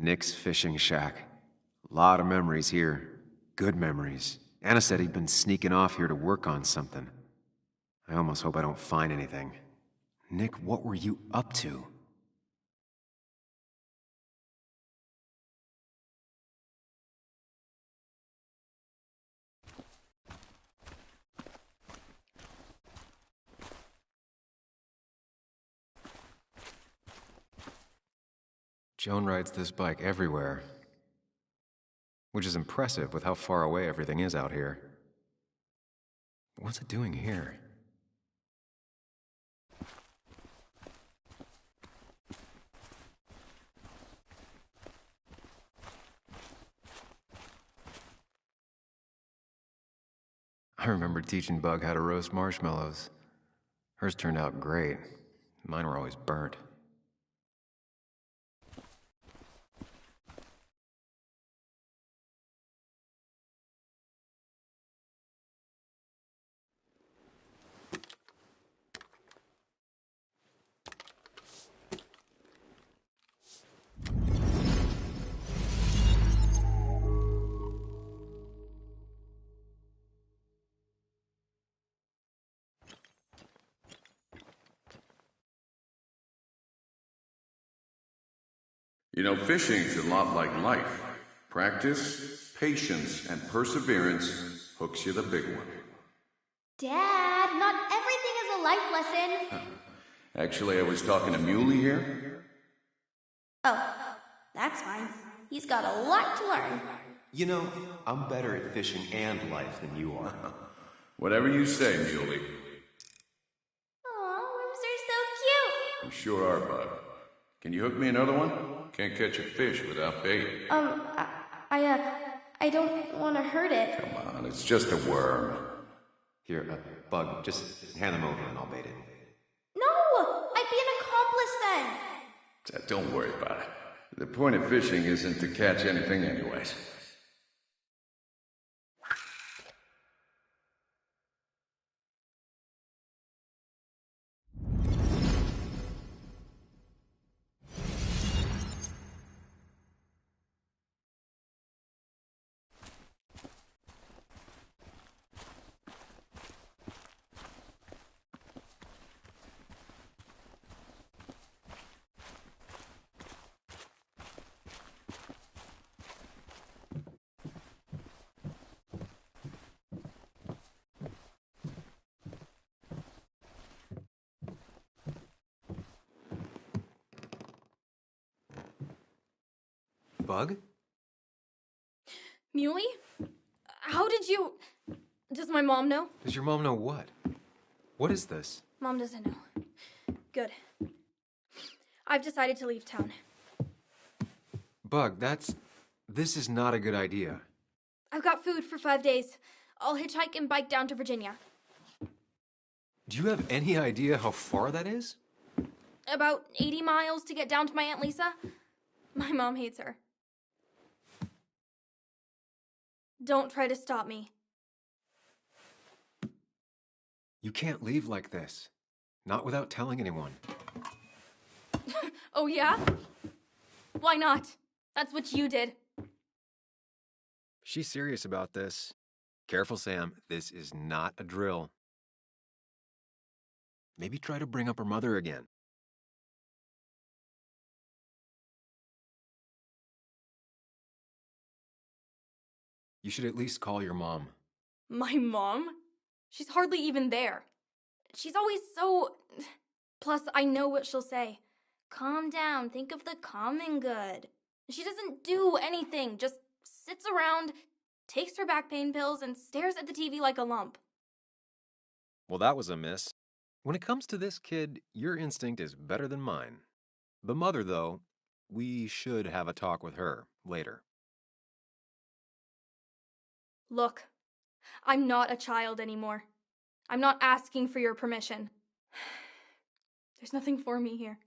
Nick's fishing shack. Lot of memories here. Good memories. Anna said he'd been sneaking off here to work on something. I almost hope I don't find anything. Nick, what were you up to? Joan rides this bike everywhere. Which is impressive with how far away everything is out here. What's it doing here? I remember teaching Bug how to roast marshmallows. Hers turned out great. Mine were always burnt. You know, fishing's a lot like life. Practice, patience, and perseverance hooks you the big one. Dad, not everything is a life lesson. Actually, I was talking to Muley here. Oh, that's fine. He's got a lot to learn. You know, I'm better at fishing and life than you are. Whatever you say, Muley. Aw, worms are so cute. You sure are, Bug. Can you hook me another one? Can't catch a fish without bait. I don't want to hurt it. Come on, it's just a worm. Here, Bug, just hand them over and I'll bait it. No! I'd be an accomplice then. Don't worry about it. The point of fishing isn't to catch anything anyways. Bug? Muley? How did you... Does my mom know? Does your mom know what? What is this? Mom doesn't know. Good. I've decided to leave town. Bug, this is not a good idea. I've got food for 5 days. I'll hitchhike and bike down to Virginia. Do you have any idea how far that is? About 80 miles to get down to my Aunt Lisa. My mom hates her. Don't try to stop me. You can't leave like this. Not without telling anyone. Oh, yeah? Why not? That's what you did. She's serious about this. Careful, Sam. This is not a drill. Maybe try to bring up her mother again. You should at least call your mom. My mom? She's hardly even there. She's always so... Plus, I know what she'll say. Calm down, think of the common good. She doesn't do anything, just sits around, takes her back pain pills, and stares at the TV like a lump. Well, that was a miss. When it comes to this kid, your instinct is better than mine. The mother, though, we should have a talk with her later. Look, I'm not a child anymore. I'm not asking for your permission. There's nothing for me here.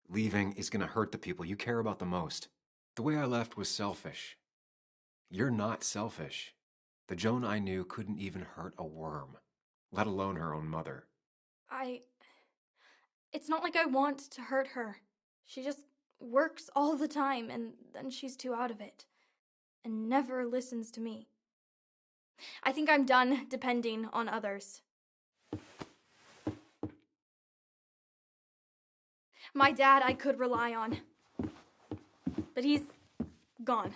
Leaving is going to hurt the people you care about the most. The way I left was selfish. You're not selfish. The Joan I knew couldn't even hurt a worm, let alone her own mother. It's not like I want to hurt her. She just works all the time, and then she's too out of it. And never listens to me. I think I'm done depending on others. My dad I could rely on. But he's gone.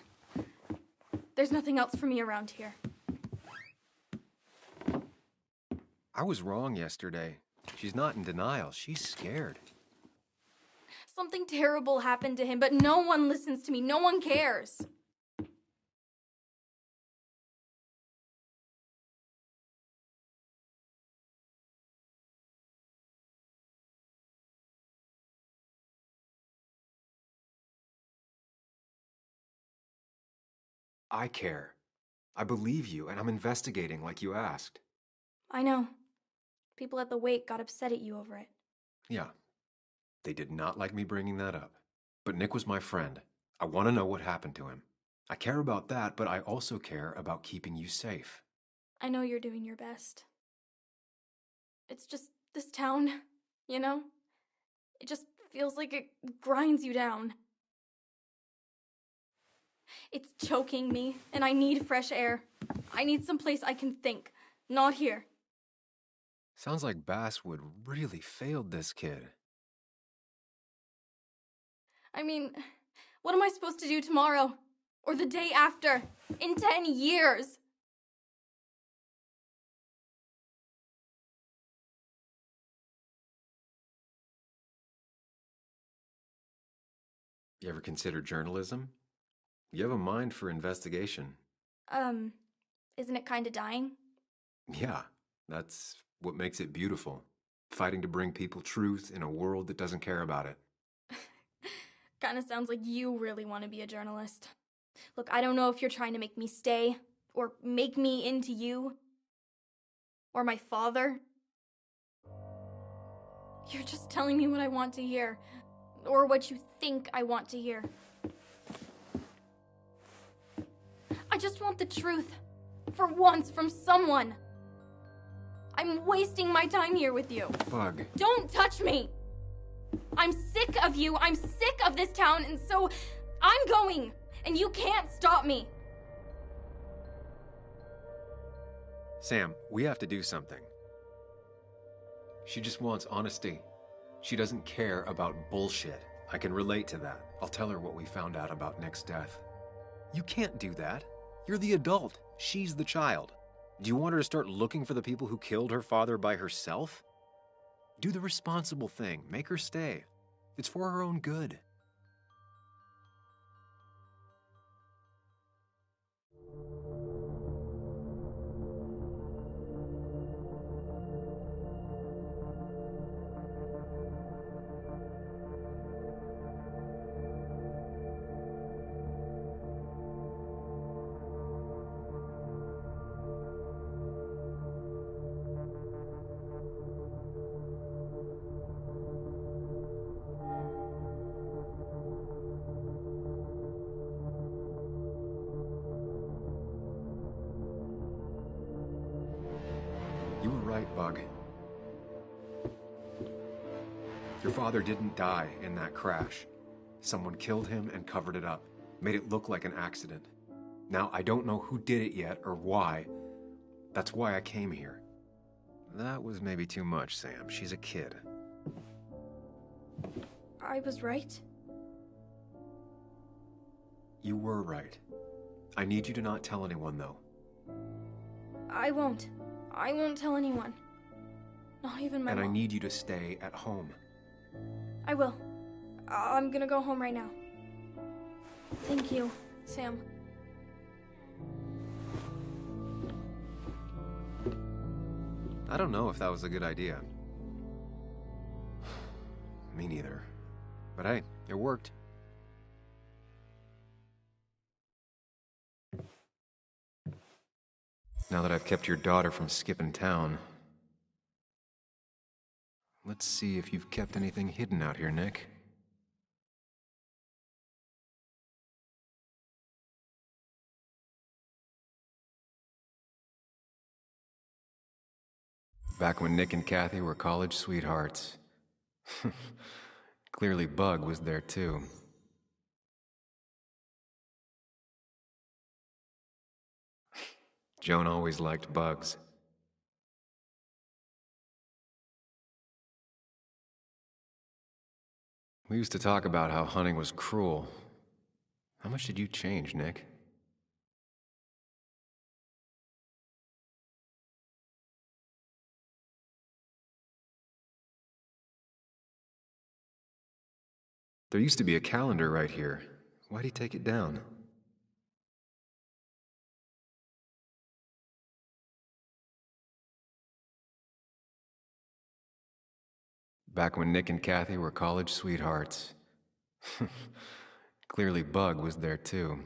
There's nothing else for me around here. I was wrong yesterday. She's not in denial. She's scared. Something terrible happened to him, but no one listens to me. No one cares. I care. I believe you, and I'm investigating like you asked. I know. People at the wake got upset at you over it. Yeah. They did not like me bringing that up. But Nick was my friend. I want to know what happened to him. I care about that, but I also care about keeping you safe. I know you're doing your best. It's just this town, you know? It just feels like it grinds you down. It's choking me, and I need fresh air. I need someplace I can think, not here. Sounds like Basswood really failed this kid. I mean, what am I supposed to do tomorrow? Or the day after? In 10 years? You ever consider journalism? You have a mind for investigation. Isn't it kinda dying? Yeah, that's what makes it beautiful. Fighting to bring people truth in a world that doesn't care about it. Kinda sounds like you really want to be a journalist. Look, I don't know if you're trying to make me stay, or make me into you, or my father. You're just telling me what I want to hear, or what you think I want to hear. I just want the truth, for once, from someone. I'm wasting my time here with you. Bug. Don't touch me! I'm sick of you, I'm sick of this town, and so I'm going, and you can't stop me. Sam, we have to do something. She just wants honesty. She doesn't care about bullshit. I can relate to that. I'll tell her what we found out about Nick's death. You can't do that. You're the adult. She's the child. Do you want her to start looking for the people who killed her father by herself? Do the responsible thing. Make her stay. It's for her own good. You were right, Bug. Your father didn't die in that crash. Someone killed him and covered it up, made it look like an accident. Now, I don't know who did it yet or why. That's why I came here. That was maybe too much, Sam. She's a kid. I was right. You were right. I need you to not tell anyone, though. I won't. I won't tell anyone. Not even my And mom. I need you to stay at home. I will. I'm gonna go home right now. Thank you, Sam. I don't know if that was a good idea. Me neither. But hey, it worked. Now that I've kept your daughter from skipping town, let's see if you've kept anything hidden out here, Nick. Back when Nick and Kathy were college sweethearts. Clearly Bug was there too. Joan always liked bugs. We used to talk about how hunting was cruel. How much did you change, Nick? There used to be a calendar right here. Why'd he take it down? Back when Nick and Kathy were college sweethearts. Clearly Bug was there too.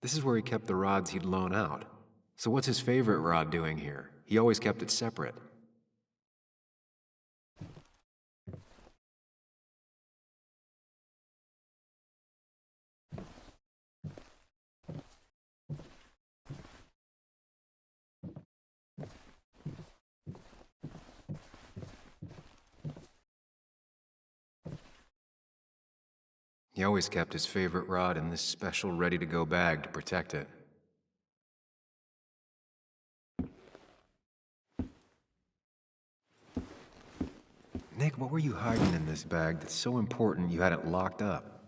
This is where he kept the rods he'd loan out. So what's his favorite rod doing here? He always kept it separate. He always kept his favorite rod in this special ready-to-go bag to protect it. Nick, what were you hiding in this bag that's so important you had it locked up?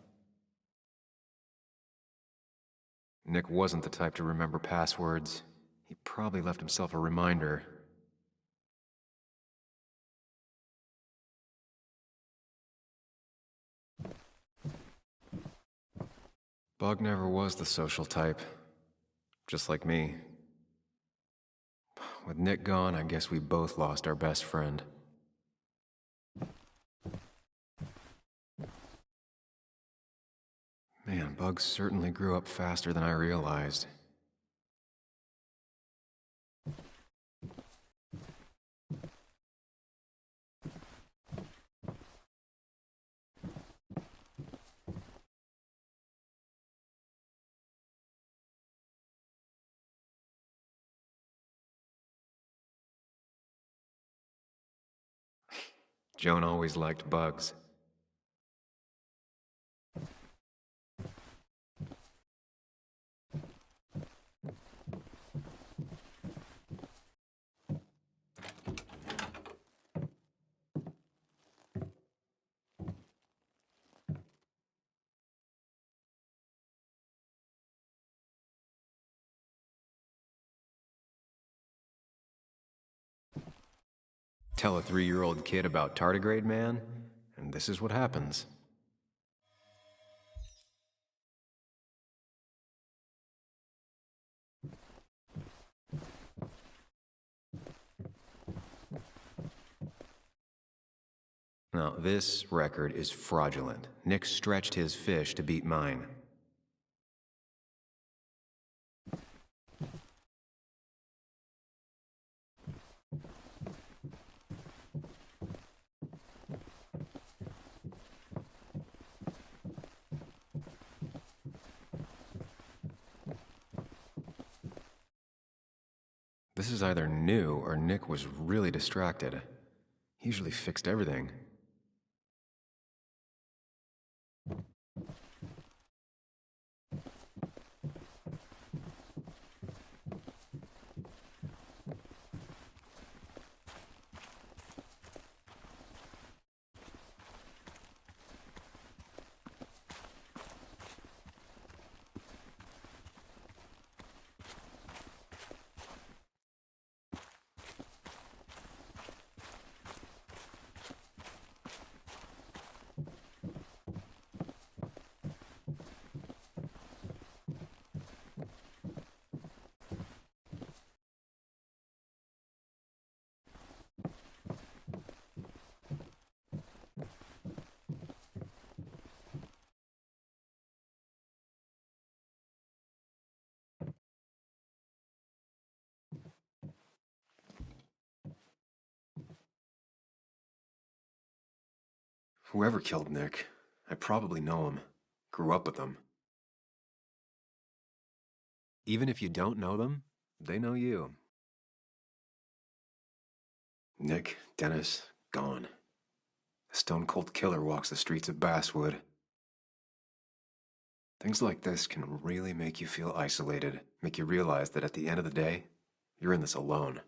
Nick wasn't the type to remember passwords. He probably left himself a reminder. Bug never was the social type. Just like me. With Nick gone, I guess we both lost our best friend. Man, Bug certainly grew up faster than I realized. Joan always liked bugs. Tell a 3-year-old kid about tardigrade man, and this is what happens. Now, this record is fraudulent. Nick stretched his fish to beat mine. This is either new or Nick was really distracted. He usually fixed everything. Whoever killed Nick, I probably know him. Grew up with them. Even if you don't know them, they know you. Nick, Dennis, gone. A stone-cold killer walks the streets of Basswood. Things like this can really make you feel isolated, make you realize that at the end of the day, you're in this alone.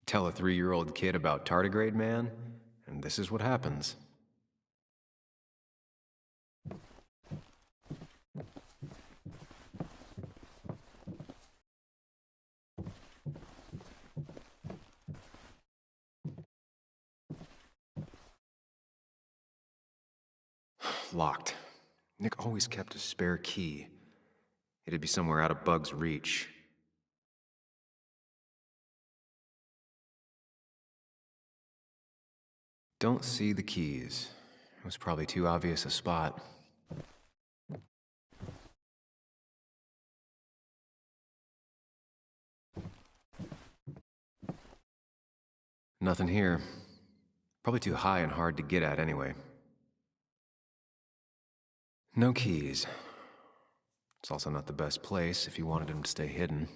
Tell a 3-year-old kid about tardigrade man, and this is what happens. Locked. Nick always kept a spare key. It'd be somewhere out of Bug's reach. Don't see the keys. It was probably too obvious a spot. Nothing here. Probably too high and hard to get at anyway. No keys. It's also not the best place if you wanted him to stay hidden.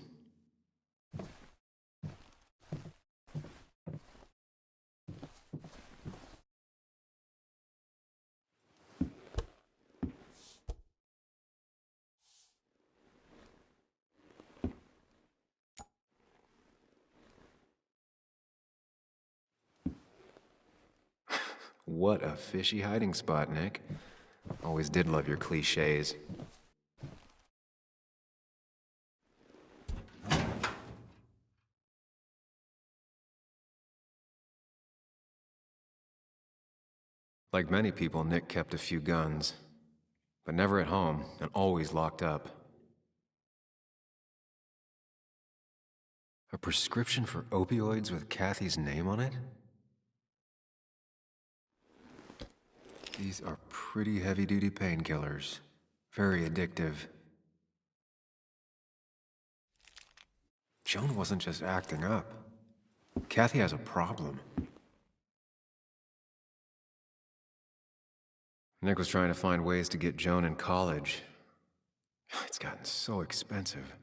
What a fishy hiding spot, Nick. Always did love your cliches. Like many people, Nick kept a few guns, but never at home and always locked up. A prescription for opioids with Kathy's name on it? These are pretty heavy-duty painkillers. Very addictive. Joan wasn't just acting up. Kathy has a problem. Nick was trying to find ways to get Joan in college. It's gotten so expensive.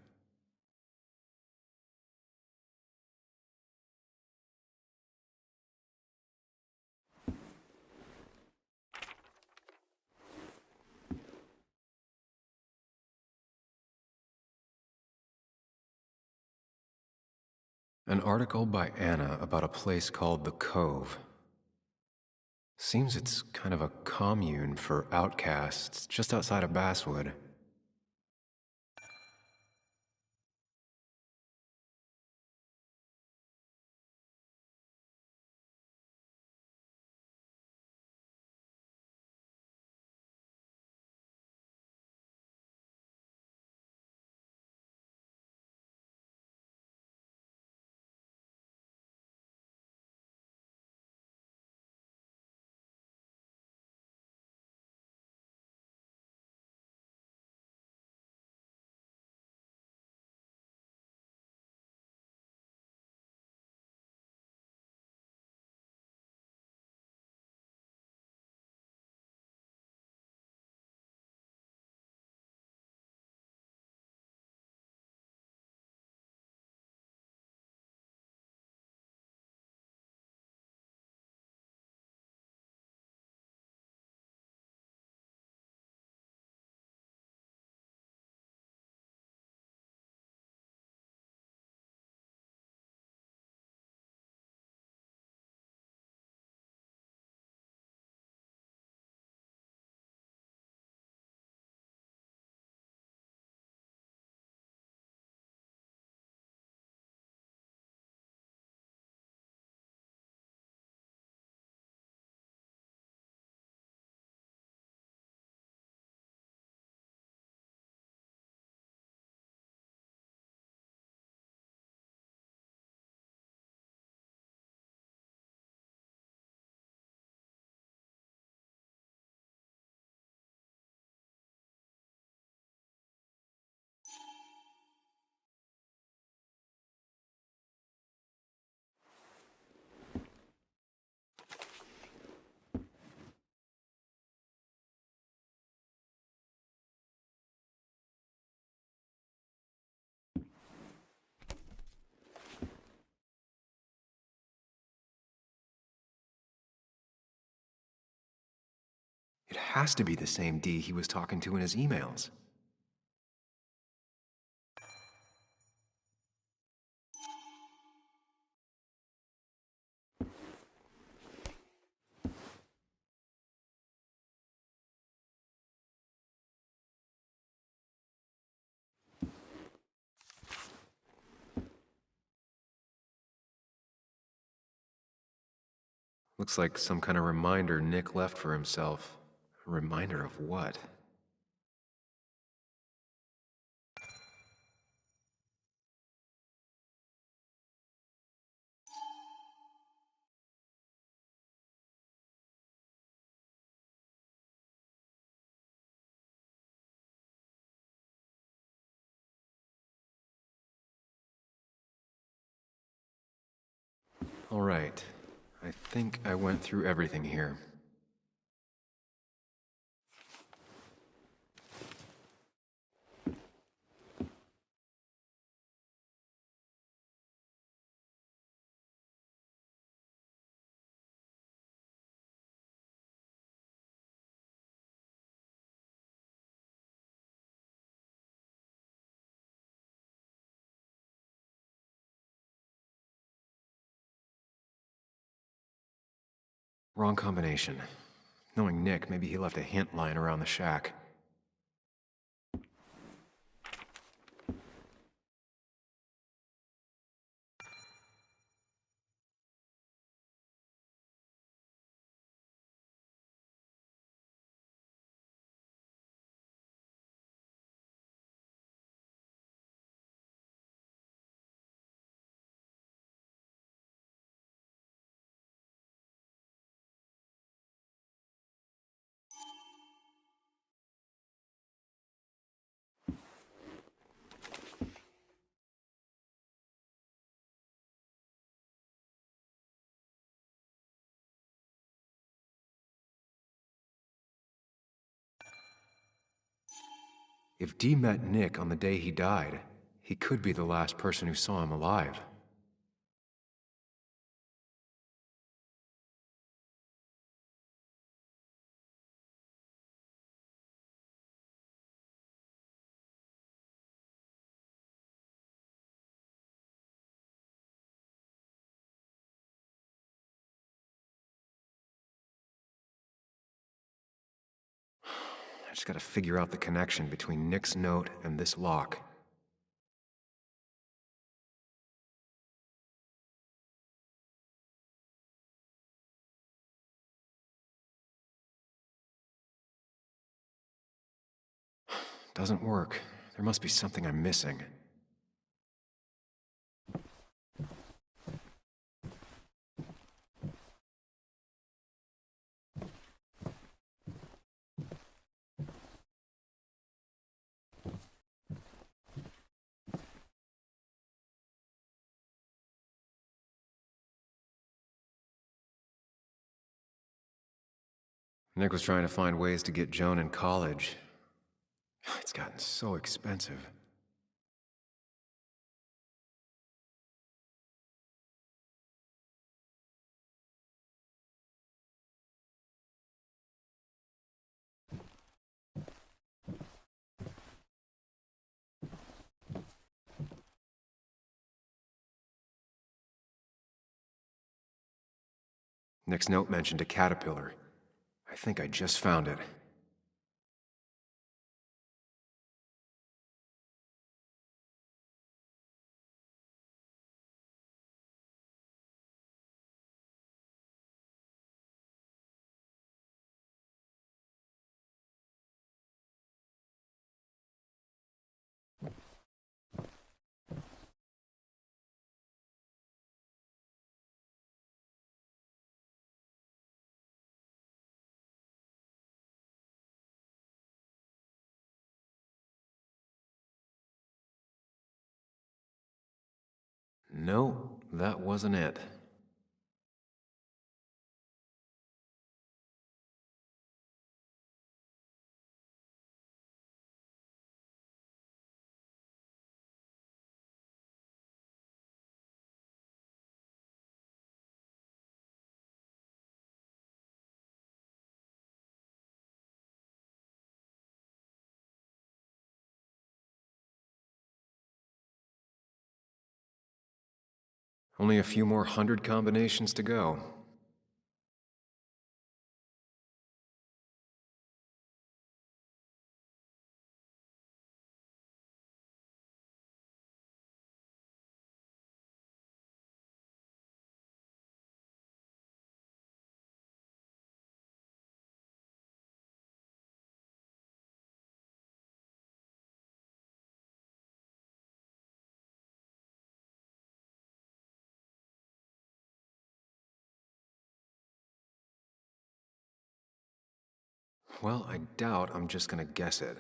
An article by Anna about a place called The Cove. Seems it's kind of a commune for outcasts just outside of Basswood. It has to be the same D he was talking to in his emails. Looks like some kind of reminder Nick left for himself. A reminder of what? All right. I think I went through everything here. Wrong combination. Knowing Nick, maybe he left a hint lying around the shack. If Dee met Nick on the day he died, he could be the last person who saw him alive. I just gotta figure out the connection between Nick's note and this lock. Doesn't work. There must be something I'm missing. Nick was trying to find ways to get Joan in college. It's gotten so expensive. Nick's note mentioned a caterpillar. I think I just found it. No, that wasn't it. Only a few more hundred combinations to go. Well, I doubt I'm just gonna guess it.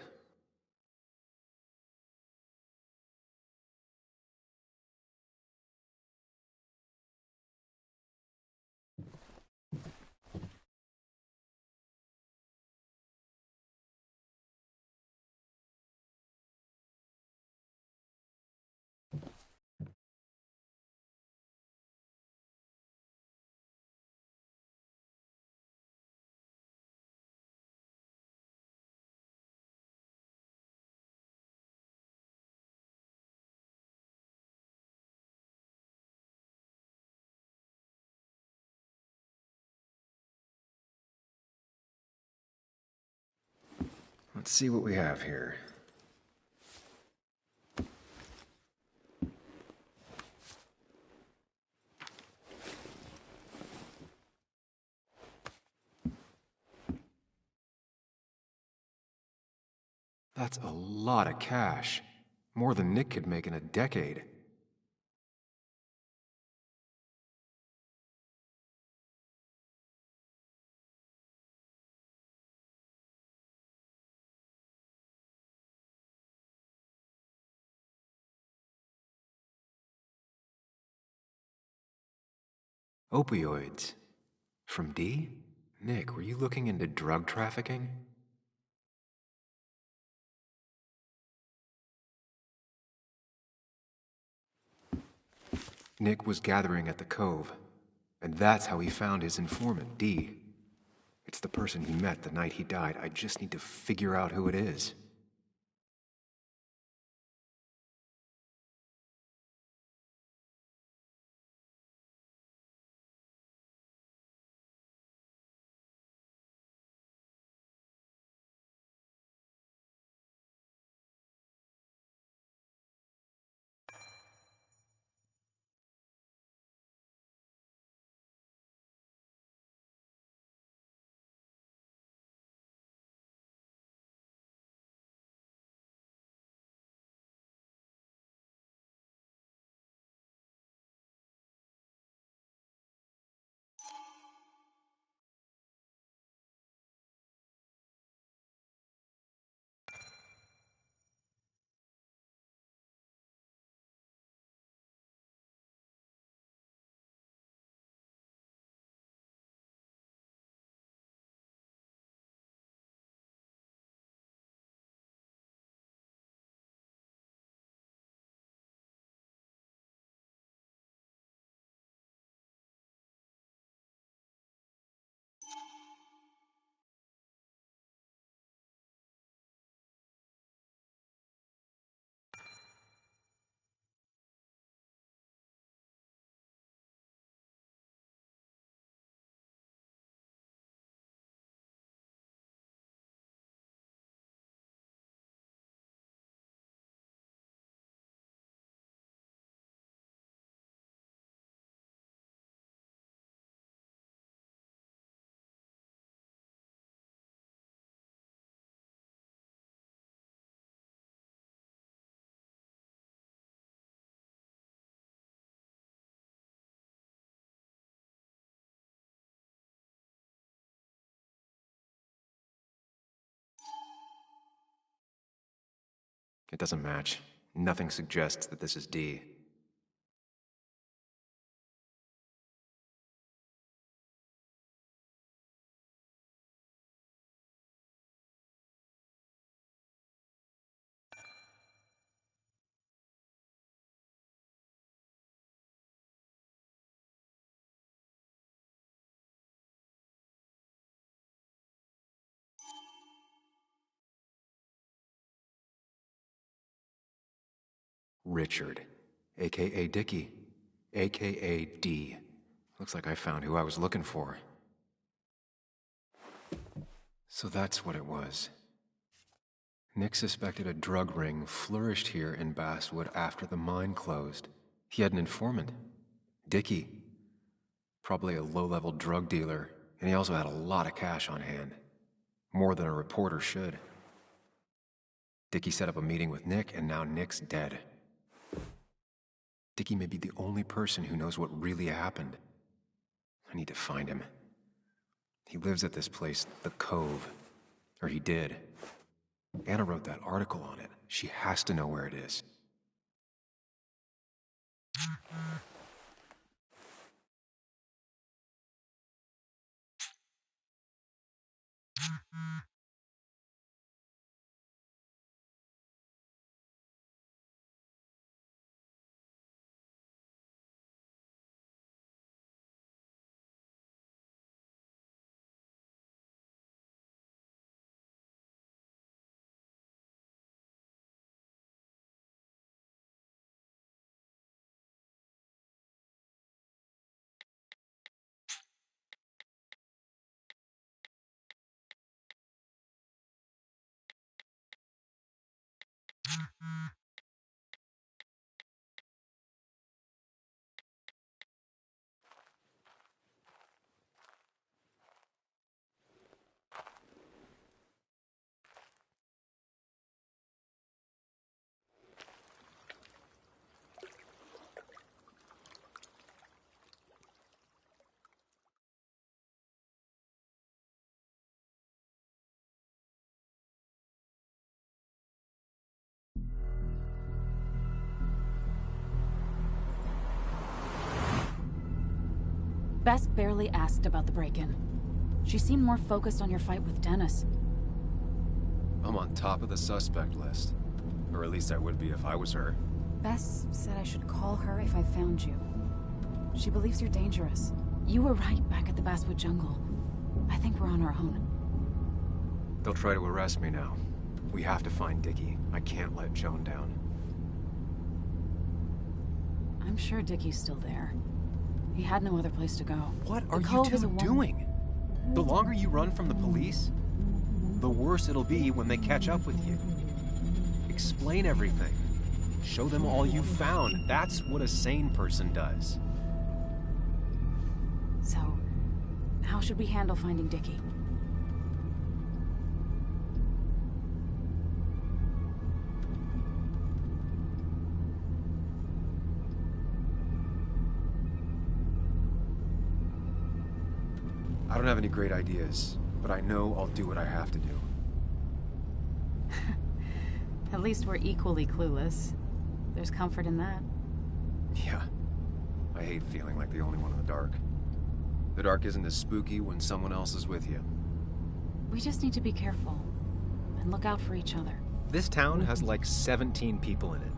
Let's see what we have here. That's a lot of cash. More than Nick could make in a decade. Opioids. From D? Nick, were you looking into drug trafficking? Nick was gathering at the Cove, and that's how he found his informant, D. It's the person he met the night he died. I just need to figure out who it is. It doesn't match. Nothing suggests that this is D. Richard, aka Dickie. AKA D. Looks like I found who I was looking for. So that's what it was. Nick suspected a drug ring flourished here in Basswood after the mine closed. He had an informant, Dickie. Probably a low-level drug dealer, and he also had a lot of cash on hand. More than a reporter should. Dickie set up a meeting with Nick, and now Nick's dead. Dickie may be the only person who knows what really happened. I need to find him. He lives at this place, The Cove. Or he did. Anna wrote that article on it. She has to know where it is. Bess barely asked about the break-in. She seemed more focused on your fight with Dennis. I'm on top of the suspect list. Or at least I would be if I was her. Bess said I should call her if I found you. She believes you're dangerous. You were right back at the Basswood jungle. I think we're on our own. They'll try to arrest me now. We have to find Dickie. I can't let Joan down. I'm sure Dickie's still there. He had no other place to go. What are you two doing? The longer you run from the police, the worse it'll be when they catch up with you. Explain everything. Show them all you found. That's what a sane person does. So, how should we handle finding Dickie? I don't have any great ideas, but I know I'll do what I have to do. At least we're equally clueless. There's comfort in that. Yeah. I hate feeling like the only one in the dark. The dark isn't as spooky when someone else is with you. We just need to be careful and look out for each other. This town has like 17 people in it.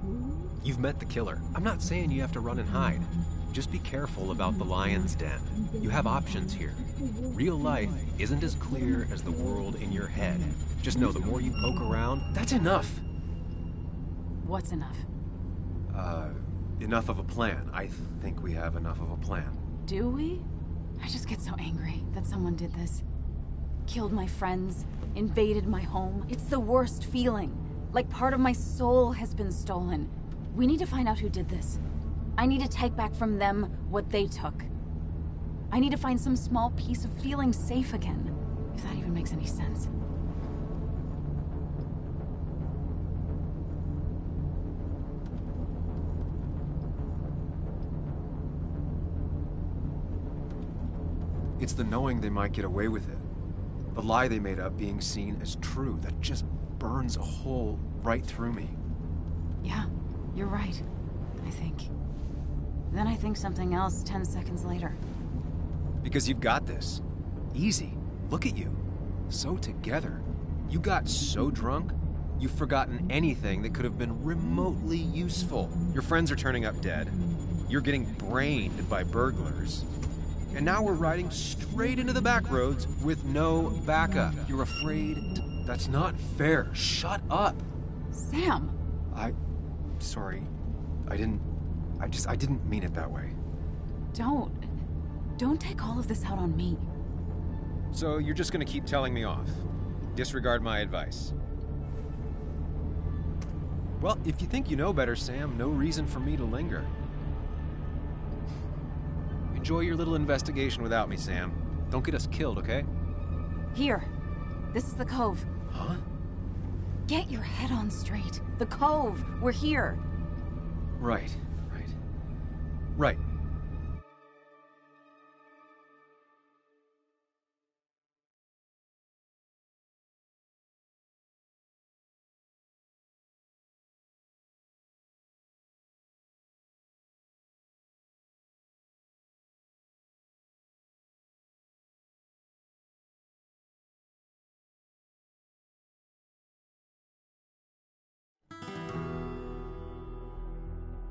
You've met the killer. I'm not saying you have to run and hide. Just be careful about the lion's den. You have options here. Real life isn't as clear as the world in your head. Just know the more you poke around, that's enough. What's enough? Enough of a plan. I think we have enough of a plan. Do we? I just get so angry that someone did this. Killed my friends, invaded my home. It's the worst feeling. Like part of my soul has been stolen. We need to find out who did this. I need to take back from them what they took. I need to find some small piece of feeling safe again, if that even makes any sense. It's the knowing they might get away with it. The lie they made up being seen as true that just burns a hole right through me. Yeah, you're right, I think. Then I think something else 10 seconds later. Because you've got this. Easy. Look at you. So together. You got so drunk, you've forgotten anything that could have been remotely useful. Your friends are turning up dead. You're getting brained by burglars. And now we're riding straight into the back roads with no backup. You're afraid? That's not fair. Shut up. Sam! Sorry. I didn't mean it that way. Don't take all of this out on me. So you're just gonna keep telling me off? Disregard my advice? Well, if you think you know better, Sam, no reason for me to linger. Enjoy your little investigation without me, Sam. Don't get us killed, okay? Here. This is the cove. Huh? Get your head on straight. The cove. We're here. Right. Right.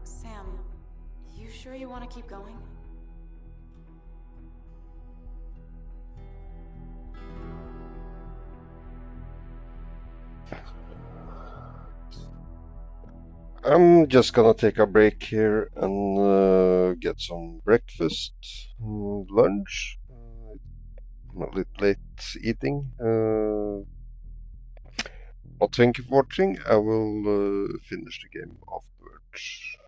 Sam, you sure you want to keep going? I'm just gonna take a break here and get some breakfast, lunch. I'm a little late eating. But thank you for watching. I will finish the game afterwards.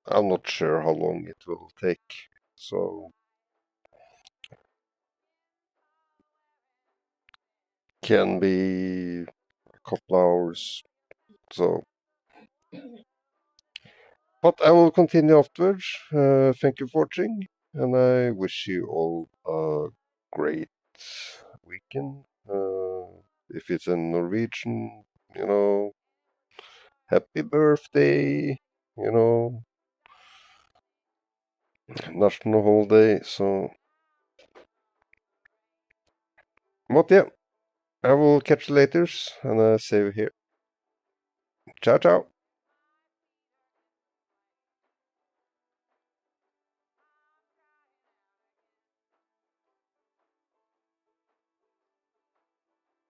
I'm not sure how long it will take, so can be a couple hours. So, but I will continue afterwards. Thank you for watching, and I wish you all a great weekend. If it's in Norwegian, happy birthday, national holiday. So, but yeah, I will catch you later, and I save here. Ciao, ciao.